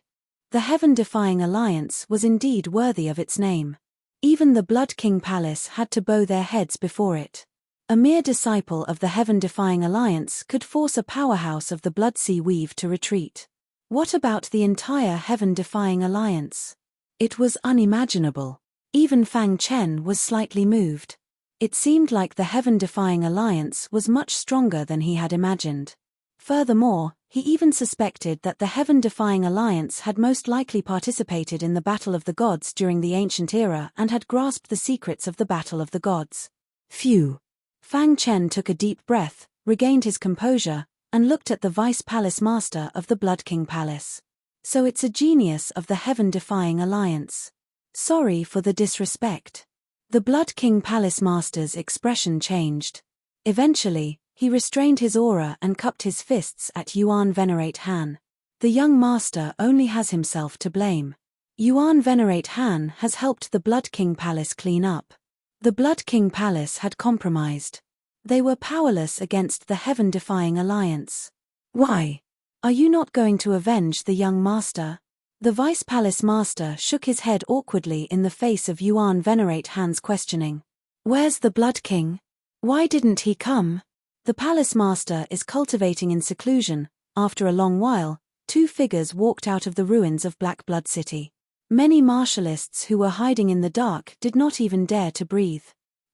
The Heaven-Defying Alliance was indeed worthy of its name. Even the Blood King Palace had to bow their heads before it. A mere disciple of the Heaven-Defying Alliance could force a powerhouse of the Blood Sea Weave to retreat. What about the entire Heaven-Defying Alliance? It was unimaginable. Even Fang Chen was slightly moved. It seemed like the Heaven-Defying Alliance was much stronger than he had imagined. Furthermore, he even suspected that the Heaven-Defying Alliance had most likely participated in the Battle of the Gods during the ancient era and had grasped the secrets of the Battle of the Gods. Phew. Fang Chen took a deep breath, regained his composure, and looked at the Vice Palace Master of the Blood King Palace. So it's a genius of the Heaven-Defying Alliance. Sorry for the disrespect. The Blood King Palace Master's expression changed. Eventually, he restrained his aura and cupped his fists at Yuan Venerate Han. The young master only has himself to blame. Yuan Venerate Han has helped the Blood King Palace clean up. The Blood King Palace had compromised. They were powerless against the Heaven-Defying Alliance. Why? Are you not going to avenge the young master? The Vice Palace Master shook his head awkwardly in the face of Yuan Venerate Han's questioning. Where's the Blood King? Why didn't he come? The Palace Master is cultivating in seclusion. After a long while, two figures walked out of the ruins of Black Blood City. Many martialists who were hiding in the dark did not even dare to breathe.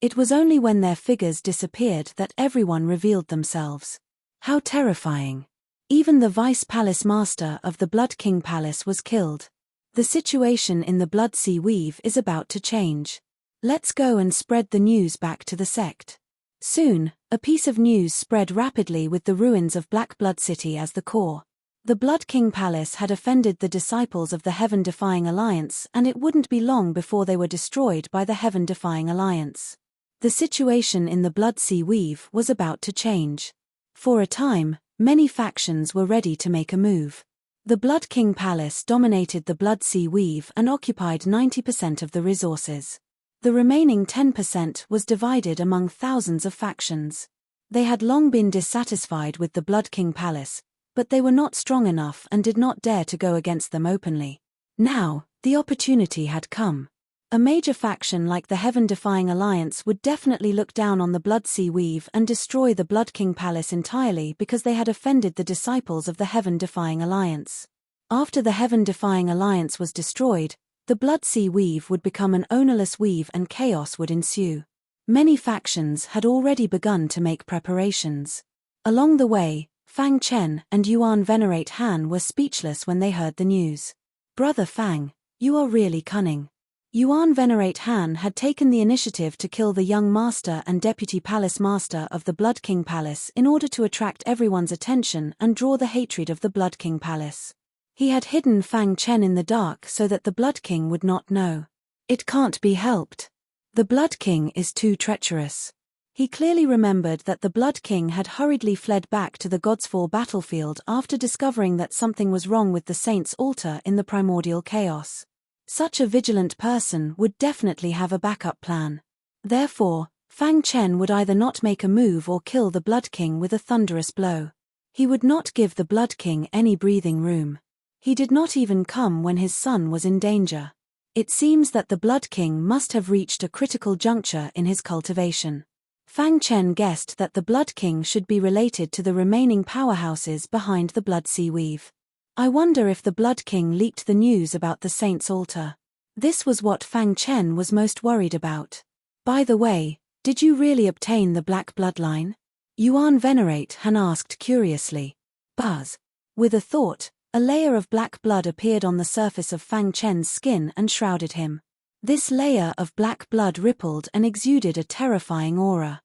It was only when their figures disappeared that everyone revealed themselves. How terrifying. Even the Vice Palace Master of the Blood King Palace was killed. The situation in the Blood Sea Weave is about to change. Let's go and spread the news back to the sect. Soon, a piece of news spread rapidly with the ruins of Black Blood City as the core. The Blood King Palace had offended the disciples of the Heaven-Defying Alliance, and it wouldn't be long before they were destroyed by the Heaven-Defying Alliance. The situation in the Blood Sea Weave was about to change. For a time, many factions were ready to make a move. The Blood King Palace dominated the Blood Sea Weave and occupied 90% of the resources. The remaining 10% was divided among thousands of factions. They had long been dissatisfied with the Blood King Palace, but they were not strong enough and did not dare to go against them openly. Now, the opportunity had come. A major faction like the Heaven-Defying Alliance would definitely look down on the Blood Sea Weave and destroy the Blood King Palace entirely because they had offended the disciples of the Heaven-Defying Alliance. After the Heaven-Defying Alliance was destroyed, The Blood Sea Weave would become an ownerless weave and chaos would ensue. Many factions had already begun to make preparations. Along the way, Fang Chen and Yuan Venerate Han were speechless when they heard the news. "Brother Fang, you are really cunning." Yuan Venerate Han had taken the initiative to kill the young master and deputy palace master of the Blood King Palace in order to attract everyone's attention and draw the hatred of the Blood King Palace. He had hidden Fang Chen in the dark so that the Blood King would not know. It can't be helped. The Blood King is too treacherous. He clearly remembered that the Blood King had hurriedly fled back to the Godsfall battlefield after discovering that something was wrong with the Saint's altar in the primordial chaos. Such a vigilant person would definitely have a backup plan. Therefore, Fang Chen would either not make a move or kill the Blood King with a thunderous blow. He would not give the Blood King any breathing room. He did not even come when his son was in danger. It seems that the Blood King must have reached a critical juncture in his cultivation. Fang Chen guessed that the Blood King should be related to the remaining powerhouses behind the Blood Sea Weave. I wonder if the Blood King leaked the news about the Saint's altar. This was what Fang Chen was most worried about. "By the way, did you really obtain the Black Bloodline?" Yuan Venerate Han asked curiously. Buzz. With a thought, a layer of black blood appeared on the surface of Fang Chen's skin and shrouded him. This layer of black blood rippled and exuded a terrifying aura.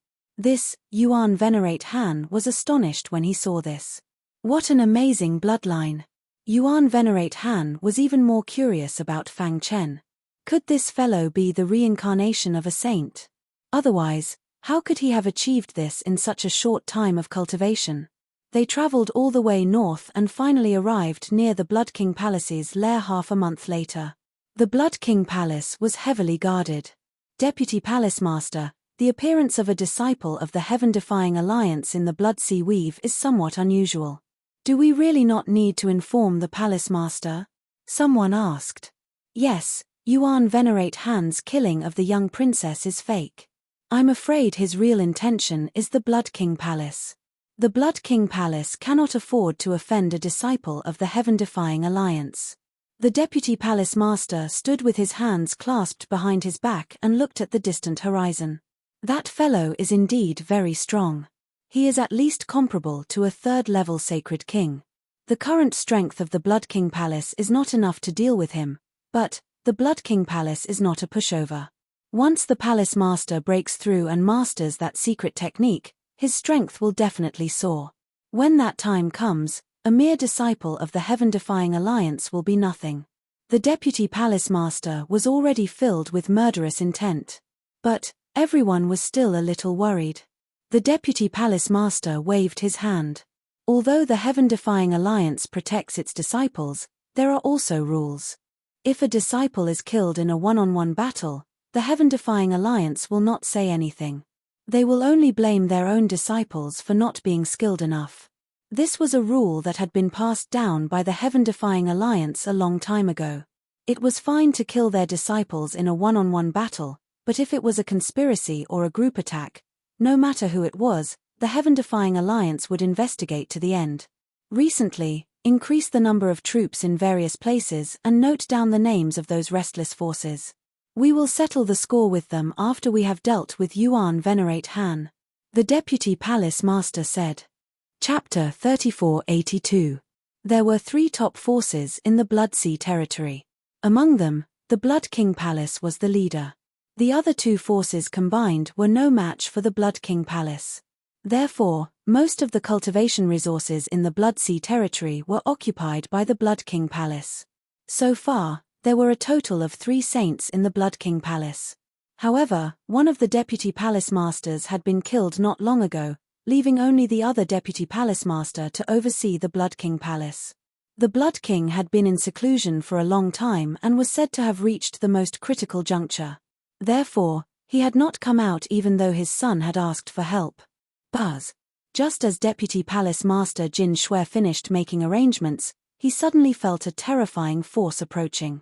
Yuan Venerate Han was astonished when he saw this. What an amazing bloodline! Yuan Venerate Han was even more curious about Fang Chen. Could this fellow be the reincarnation of a saint? Otherwise, how could he have achieved this in such a short time of cultivation? They traveled all the way north and finally arrived near the Blood King Palace's lair half a month later. The Blood King Palace was heavily guarded. Deputy Palace Master, the appearance of a disciple of the heaven-defying alliance in the Blood Sea Weave is somewhat unusual. "Do we really not need to inform the Palace Master?" someone asked. "Yes, Yuan Venerate Han's killing of the young princess is fake. I'm afraid his real intention is the Blood King Palace. The Blood King Palace cannot afford to offend a disciple of the heaven-defying alliance." The Deputy Palace Master stood with his hands clasped behind his back and looked at the distant horizon. "That fellow is indeed very strong. He is at least comparable to a third-level Sacred King. The current strength of the Blood King Palace is not enough to deal with him, but the Blood King Palace is not a pushover. Once the Palace Master breaks through and masters that secret technique, his strength will definitely soar. When that time comes, a mere disciple of the heaven-defying alliance will be nothing." The Deputy Palace Master was already filled with murderous intent. But everyone was still a little worried. The Deputy Palace Master waved his hand. Although the heaven-defying alliance protects its disciples, there are also rules. If a disciple is killed in a one-on-one battle, the heaven-defying alliance will not say anything. They will only blame their own disciples for not being skilled enough. This was a rule that had been passed down by the heaven-defying alliance a long time ago. It was fine to kill their disciples in a one-on-one battle, but if it was a conspiracy or a group attack, no matter who it was, the heaven-defying alliance would investigate to the end. Recently, increase the number of troops in various places and note down the names of those restless forces. We will settle the score with them after we have dealt with Yuan Venerate Han. The Deputy Palace Master said. Chapter 3482. There were 3 top forces in the Blood Sea territory. Among them, the Blood King Palace was the leader. The other 2 forces combined were no match for the Blood King Palace. Therefore, most of the cultivation resources in the Blood Sea territory were occupied by the Blood King Palace. So far, there were a total of 3 saints in the Blood King Palace. However, one of the Deputy Palace Masters had been killed not long ago, leaving only the other Deputy Palace Master to oversee the Blood King Palace. The Blood King had been in seclusion for a long time and was said to have reached the most critical juncture. Therefore, he had not come out even though his son had asked for help. Buzz. Just as Deputy Palace Master Jin Shui finished making arrangements, he suddenly felt a terrifying force approaching.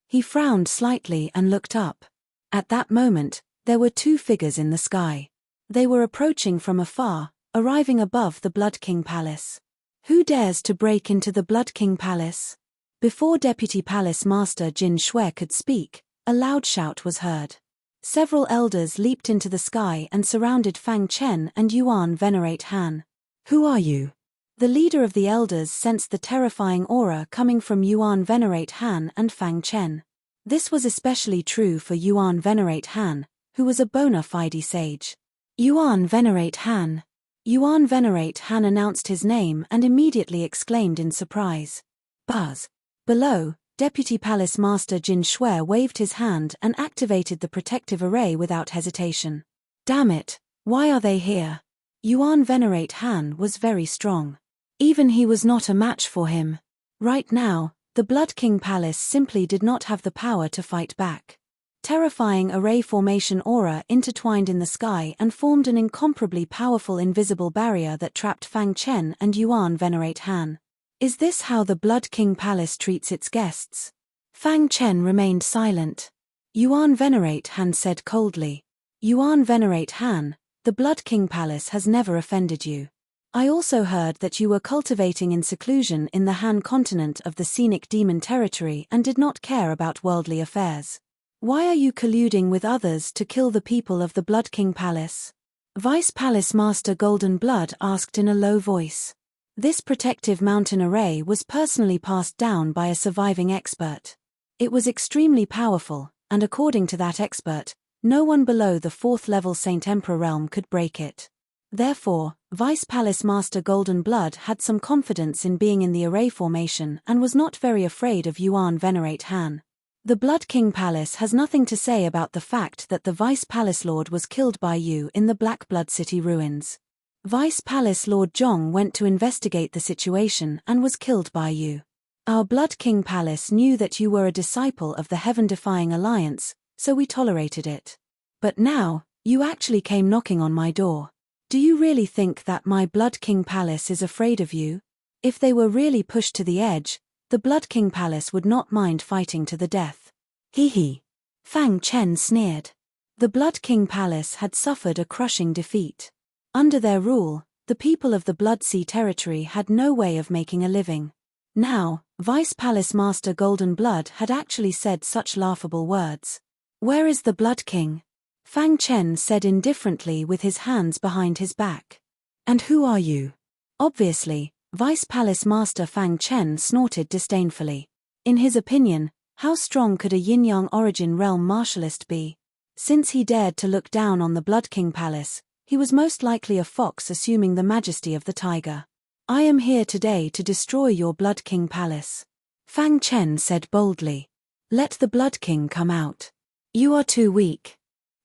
He frowned slightly and looked up. At that moment, there were 2 figures in the sky. They were approaching from afar, arriving above the Blood King Palace. Who dares to break into the Blood King Palace? Before Deputy Palace Master Jin Shui could speak, a loud shout was heard. Several elders leaped into the sky and surrounded Fang Chen and Yuan Venerate Han. "Who are you?" The leader of the elders sensed the terrifying aura coming from Yuan Venerate Han and Fang Chen. This was especially true for Yuan Venerate Han, who was a bona fide sage. "Yuan Venerate Han." Yuan Venerate Han announced his name and immediately exclaimed in surprise. "Buzz." Below, Deputy Palace Master Jin Shui waved his hand and activated the protective array without hesitation. "Damn it, why are they here?" Yuan Venerate Han was very strong. Even he was not a match for him. Right now, the Blood King Palace simply did not have the power to fight back. Terrifying array formation aura intertwined in the sky and formed an incomparably powerful invisible barrier that trapped Fang Chen and Yuan Venerate Han. Is this how the Blood King Palace treats its guests? Fang Chen remained silent. Yuan Venerate Han said coldly. "Yuan Venerate Han, the Blood King Palace has never offended you. I also heard that you were cultivating in seclusion in the Han continent of the scenic demon territory and did not care about worldly affairs. Why are you colluding with others to kill the people of the Blood King Palace?" Vice Palace Master Golden Blood asked in a low voice. This protective mountain array was personally passed down by a surviving expert. It was extremely powerful, and according to that expert, no one below the 4th level Saint Emperor realm could break it. Therefore, Vice Palace Master Golden Blood had some confidence in being in the array formation and was not very afraid of Yuan Venerate Han. The Blood King Palace has nothing to say about the fact that the Vice Palace Lord was killed by you in the Black Blood City ruins. Vice Palace Lord Zhong went to investigate the situation and was killed by you. Our Blood King Palace knew that you were a disciple of the heaven-defying alliance, so we tolerated it. But now, you actually came knocking on my door. Do you really think that my Blood King Palace is afraid of you? If they were really pushed to the edge, the Blood King Palace would not mind fighting to the death. Hee hee. Fang Chen sneered. The Blood King Palace had suffered a crushing defeat. Under their rule, the people of the Blood Sea territory had no way of making a living. Now, Vice Palace Master Golden Blood had actually said such laughable words. "Where is the Blood King?" Fang Chen said indifferently with his hands behind his back. "And who are you?" Obviously, Vice Palace Master Fang Chen snorted disdainfully. In his opinion, how strong could a yin-yang origin realm martialist be? Since he dared to look down on the Blood King Palace, he was most likely a fox assuming the majesty of the tiger. "I am here today to destroy your Blood King Palace," Fang Chen said boldly. "Let the Blood King come out. You are too weak."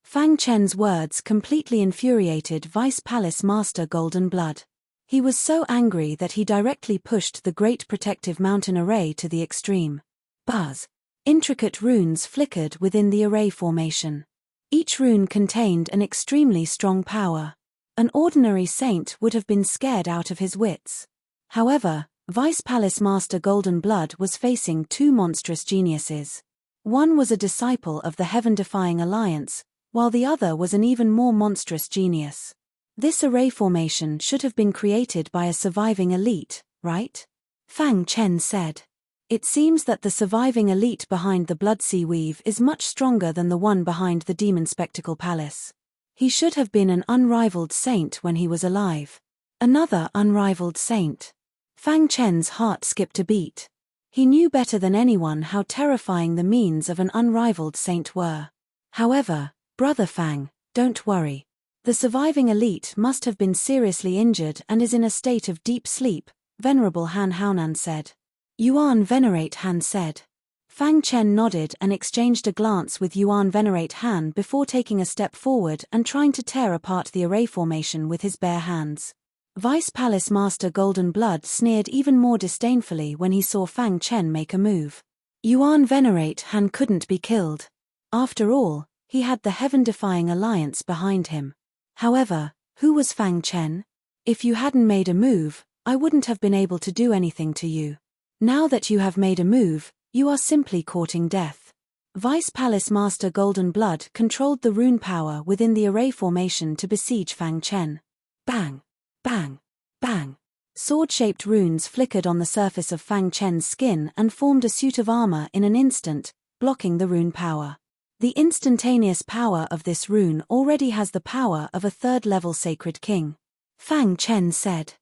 Fang Chen's words completely infuriated Vice Palace Master Golden Blood. He was so angry that he directly pushed the Great Protective Mountain Array to the extreme. Buzz. Intricate runes flickered within the array formation. Each rune contained an extremely strong power. An ordinary saint would have been scared out of his wits. However, Vice Palace Master Golden Blood was facing two monstrous geniuses. One was a disciple of the heaven-defying alliance, while the other was an even more monstrous genius. This array formation should have been created by a surviving elite, right? Fang Chen said. It seems that the surviving elite behind the Blood Sea Weave is much stronger than the one behind the Demon Spectacle Palace. He should have been an unrivaled saint when he was alive. Another unrivaled saint. Fang Chen's heart skipped a beat. He knew better than anyone how terrifying the means of an unrivaled saint were. However, Brother Fang, don't worry. The surviving elite must have been seriously injured and is in a state of deep sleep, Venerable Han Haonan said. Yuan Venerate Han said. Fang Chen nodded and exchanged a glance with Yuan Venerate Han before taking a step forward and trying to tear apart the array formation with his bare hands. Vice Palace Master Golden Blood sneered even more disdainfully when he saw Fang Chen make a move. Yuan Venerate Han couldn't be killed. After all, he had the heaven-defying alliance behind him. However, who was Fang Chen? If you hadn't made a move, I wouldn't have been able to do anything to you. Now that you have made a move, you are simply courting death. Vice Palace Master Golden Blood controlled the rune power within the array formation to besiege Fang Chen. Bang! Bang! Bang! Sword-shaped runes flickered on the surface of Fang Chen's skin and formed a suit of armor in an instant, blocking the rune power. The instantaneous power of this rune already has the power of a third-level sacred king, Fang Chen said.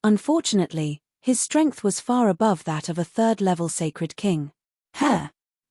Unfortunately, his strength was far above that of a third-level sacred king.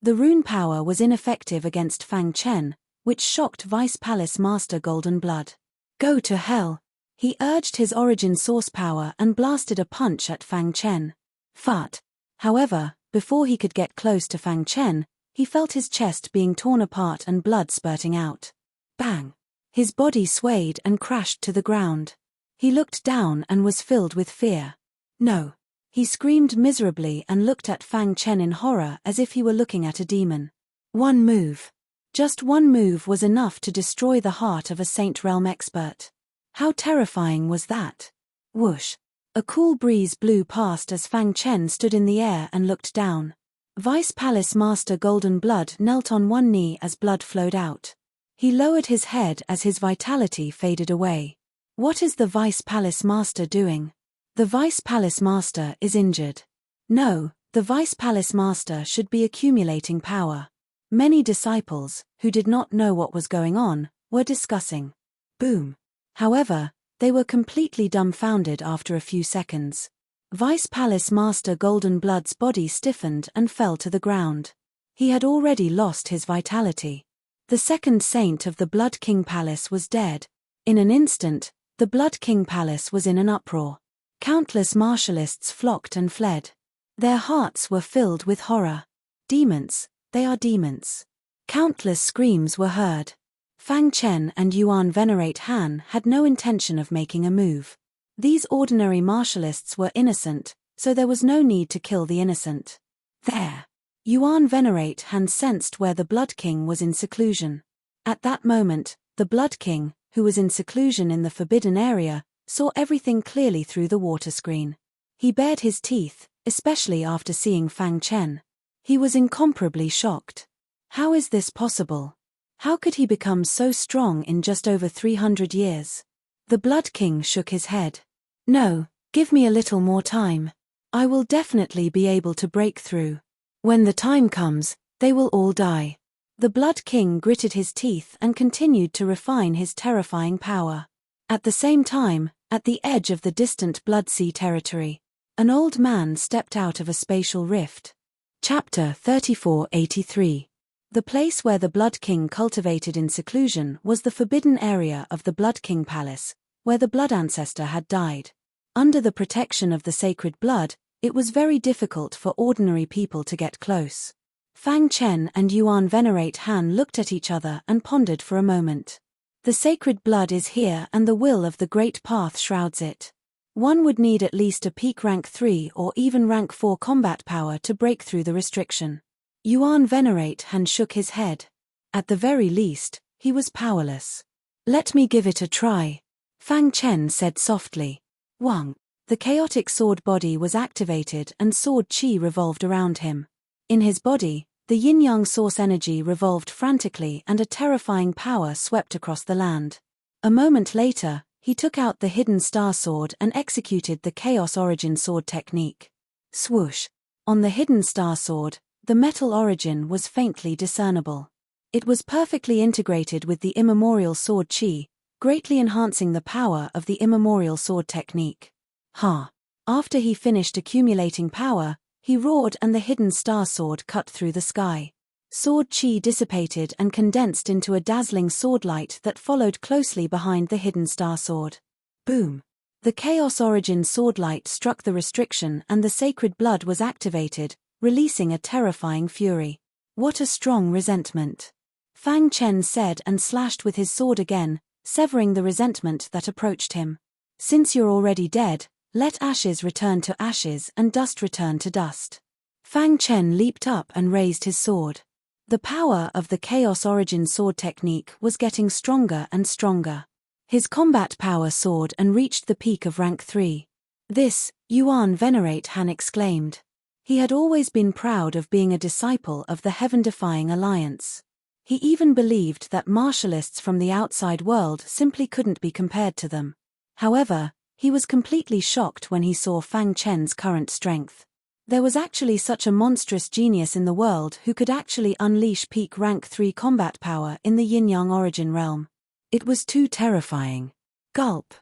The rune power was ineffective against Fang Chen, which shocked Vice Palace Master Golden Blood. Go to hell! He urged his origin source power and blasted a punch at Fang Chen. Fart. However, before he could get close to Fang Chen, he felt his chest being torn apart and blood spurting out. Bang! His body swayed and crashed to the ground. He looked down and was filled with fear. No! He screamed miserably and looked at Fang Chen in horror as if he were looking at a demon. One move. Just one move was enough to destroy the heart of a Saint Realm expert. How terrifying was that? Whoosh! A cool breeze blew past as Fang Chen stood in the air and looked down. Vice Palace Master Golden Blood knelt on one knee as blood flowed out. He lowered his head as his vitality faded away. What is the Vice Palace Master doing? The Vice Palace Master is injured. No, the Vice Palace Master should be accumulating power. Many disciples, who did not know what was going on, were discussing. Boom. However, they were completely dumbfounded after a few seconds. Vice Palace Master Golden Blood's body stiffened and fell to the ground. He had already lost his vitality. The second saint of the Blood King Palace was dead. In an instant, the Blood King Palace was in an uproar. Countless martialists flocked and fled. Their hearts were filled with horror. Demons, they are demons. Countless screams were heard. Fang Chen and Yuan Venerate Han had no intention of making a move. These ordinary martialists were innocent, so there was no need to kill the innocent. There. Yuan Venerate Han sensed where the Blood King was in seclusion. At that moment, the Blood King, who was in seclusion in the forbidden area, saw everything clearly through the water screen. He bared his teeth, especially after seeing Fang Chen. He was incomparably shocked. How is this possible? How could he become so strong in just over 300 years? The Blood King shook his head. No, give me a little more time. I will definitely be able to break through. When the time comes, they will all die. The Blood King gritted his teeth and continued to refine his terrifying power. At the same time, at the edge of the distant Blood Sea territory, an old man stepped out of a spatial rift. Chapter 3483. The place where the Blood King cultivated in seclusion was the forbidden area of the Blood King Palace, where the Blood Ancestor had died. Under the protection of the sacred blood, it was very difficult for ordinary people to get close. Fang Chen and Yuan Venerate Han looked at each other and pondered for a moment. The sacred blood is here and the will of the Great Path shrouds it. One would need at least a peak rank 3 or even rank 4 combat power to break through the restriction. Yuan Venerate Han shook his head. At the very least, he was powerless. Let me give it a try. Fang Chen said softly. Wang. The chaotic sword body was activated and sword chi revolved around him. In his body, the yin-yang source energy revolved frantically and a terrifying power swept across the land. A moment later, he took out the hidden star sword and executed the chaos origin sword technique. Swoosh! On the hidden star sword, the metal origin was faintly discernible. It was perfectly integrated with the immemorial sword chi, greatly enhancing the power of the immemorial sword technique. After he finished accumulating power, he roared and the hidden star sword cut through the sky. Sword chi dissipated and condensed into a dazzling sword light that followed closely behind the hidden star sword. Boom! The chaos origin sword light struck the restriction and the sacred blood was activated, releasing a terrifying fury. What a strong resentment! Fang Chen said and slashed with his sword again, severing the resentment that approached him. Since you're already dead, let ashes return to ashes and dust return to dust. Fang Chen leaped up and raised his sword. The power of the Chaos Origin sword technique was getting stronger and stronger. His combat power soared and reached the peak of rank 3. This, Yuan Venerate Han exclaimed. He had always been proud of being a disciple of the heaven-defying alliance. He even believed that martialists from the outside world simply couldn't be compared to them. However, He was completely shocked when he saw Fang Chen's current strength. There was actually such a monstrous genius in the world who could actually unleash peak rank 3 combat power in the yin-yang origin realm. It was too terrifying. Gulp.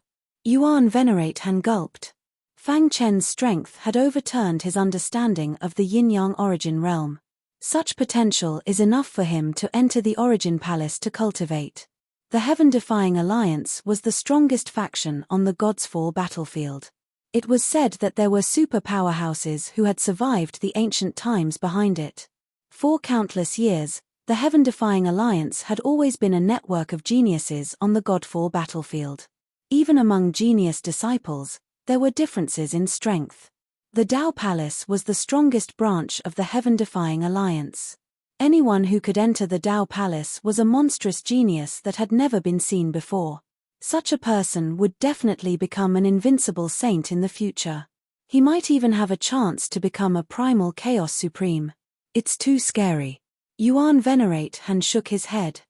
Yuan Venerate Han gulped. Fang Chen's strength had overturned his understanding of the yin-yang origin realm. Such potential is enough for him to enter the Origin Palace to cultivate. The Heaven-defying Alliance was the strongest faction on the God's Fall battlefield. It was said that there were super powerhouses who had survived the ancient times behind it. For countless years, the Heaven-defying Alliance had always been a network of geniuses on the Godfall battlefield. Even among genius disciples, there were differences in strength. The Tao Palace was the strongest branch of the Heaven-defying Alliance. Anyone who could enter the Tao Palace was a monstrous genius that had never been seen before. Such a person would definitely become an invincible saint in the future. He might even have a chance to become a primal chaos supreme. It's too scary. Yuan Venerate Han shook his head.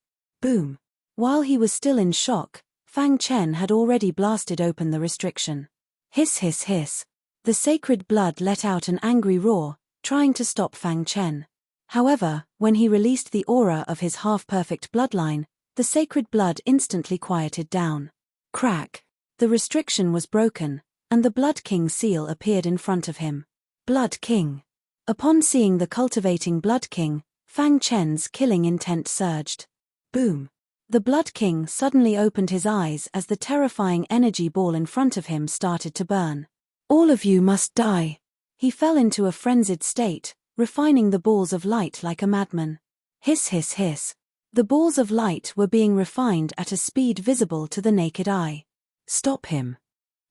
Boom. While he was still in shock, Fang Chen had already blasted open the restriction. Hiss hiss hiss. The sacred blood let out an angry roar, trying to stop Fang Chen. However, when he released the aura of his half-perfect bloodline, the sacred blood instantly quieted down. Crack. The restriction was broken, and the Blood King seal appeared in front of him. Blood King. Upon seeing the cultivating Blood King, Fang Chen's killing intent surged. Boom. The Blood King suddenly opened his eyes as the terrifying energy ball in front of him started to burn. All of you must die. He fell into a frenzied state, refining the balls of light like a madman. Hiss hiss hiss. The balls of light were being refined at a speed visible to the naked eye. Stop him.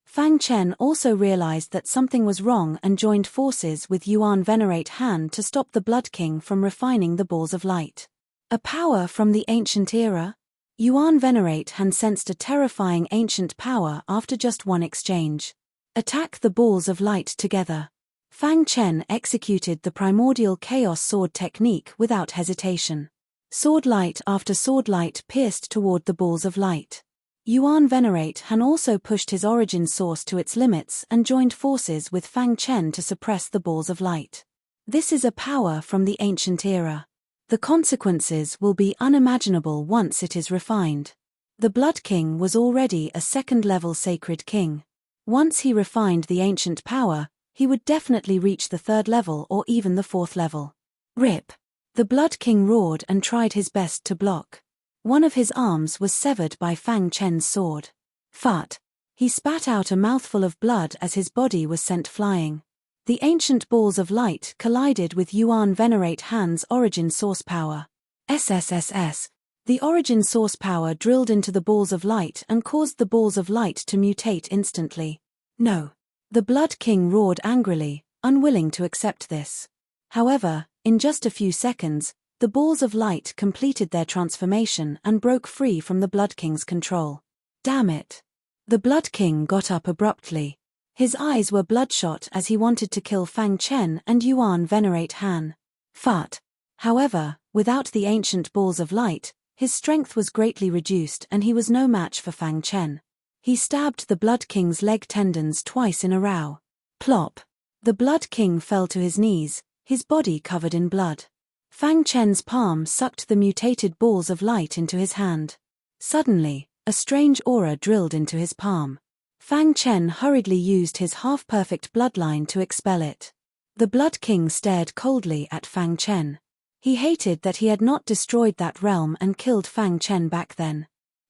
Fang Chen also realized that something was wrong and joined forces with Yuan Venerate Han to stop the Blood King from refining the balls of light. A power from the ancient era? Yuan Venerate Han sensed a terrifying ancient power after just one exchange. Attack the balls of light together. Fang Chen executed the primordial chaos sword technique without hesitation. Sword light after sword light pierced toward the balls of light. Yuan Venerate Han also pushed his origin source to its limits and joined forces with Fang Chen to suppress the balls of light. This is a power from the ancient era. The consequences will be unimaginable once it is refined. The Blood King was already a second-level sacred king. Once he refined the ancient power, he would definitely reach the third level or even the fourth level. Rip. The Blood King roared and tried his best to block. One of his arms was severed by Fang Chen's sword. Fart. He spat out a mouthful of blood as his body was sent flying. The ancient balls of light collided with Yuan Venerate Han's origin source power. SSSS. The origin source power drilled into the balls of light and caused the balls of light to mutate instantly. No. The Blood King roared angrily, unwilling to accept this. However, in just a few seconds, the balls of light completed their transformation and broke free from the Blood King's control. Damn it. The Blood King got up abruptly. His eyes were bloodshot as he wanted to kill Fang Chen and Yuan Venerate Han. Fart. However, without the ancient balls of light, his strength was greatly reduced and he was no match for Fang Chen. He stabbed the Blood King's leg tendons twice in a row. Plop. The Blood King fell to his knees, his body covered in blood. Fang Chen's palm sucked the mutated balls of light into his hand. Suddenly, a strange aura drilled into his palm. Fang Chen hurriedly used his half-perfect bloodline to expel it. The Blood King stared coldly at Fang Chen. He hated that he had not destroyed that realm and killed Fang Chen back then.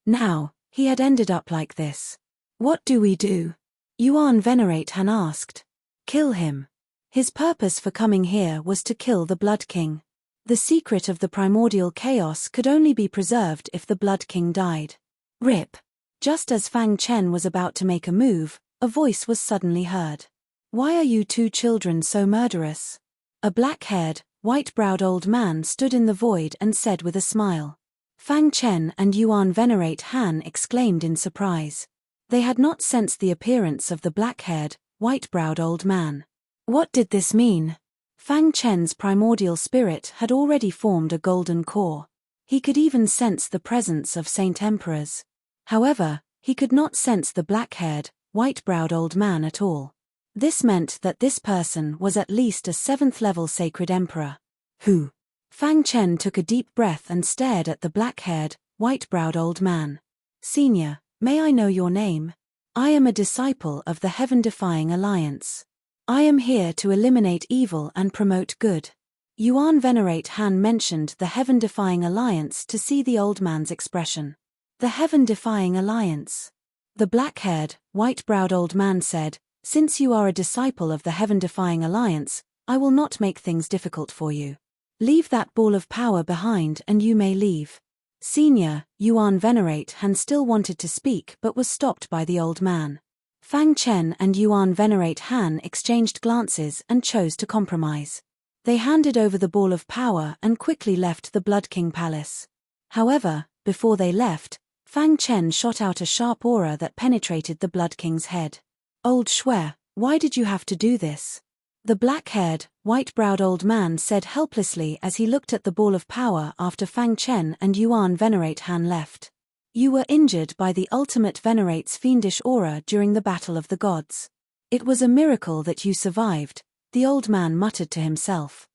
Now, he had ended up like this. What do we do? Yuan Venerate Han asked. Kill him. His purpose for coming here was to kill the Blood King. The secret of the primordial chaos could only be preserved if the Blood King died. Rip. Just as Fang Chen was about to make a move, a voice was suddenly heard. Why are you two children so murderous? A black-haired, white-browed old man stood in the void and said with a smile. Fang Chen and Yuan Venerate Han exclaimed in surprise. They had not sensed the appearance of the black-haired, white-browed old man. What did this mean? Fang Chen's primordial spirit had already formed a golden core. He could even sense the presence of Saint Emperors. However, he could not sense the black-haired, white-browed old man at all. This meant that this person was at least a 7th-level sacred emperor. Who? Fang Chen took a deep breath and stared at the black-haired, white-browed old man. Senior, may I know your name? I am a disciple of the Heaven-Defying Alliance. I am here to eliminate evil and promote good. Yuan Venerate Han mentioned the Heaven-Defying Alliance to see the old man's expression. The Heaven-Defying Alliance. The black-haired, white-browed old man said, "Since you are a disciple of the Heaven-Defying Alliance, I will not make things difficult for you. Leave that ball of power behind and you may leave." Senior, Yuan Venerate Han still wanted to speak but was stopped by the old man. Fang Chen and Yuan Venerate Han exchanged glances and chose to compromise. They handed over the ball of power and quickly left the Blood King Palace. However, before they left, Fang Chen shot out a sharp aura that penetrated the Blood King's head. "Old Shui, why did you have to do this?" The black-haired, white-browed old man said helplessly as he looked at the ball of power after Fang Chen and Yuan Venerate Han left. "You were injured by the ultimate Venerate's fiendish aura during the Battle of the Gods. It was a miracle that you survived," the old man muttered to himself.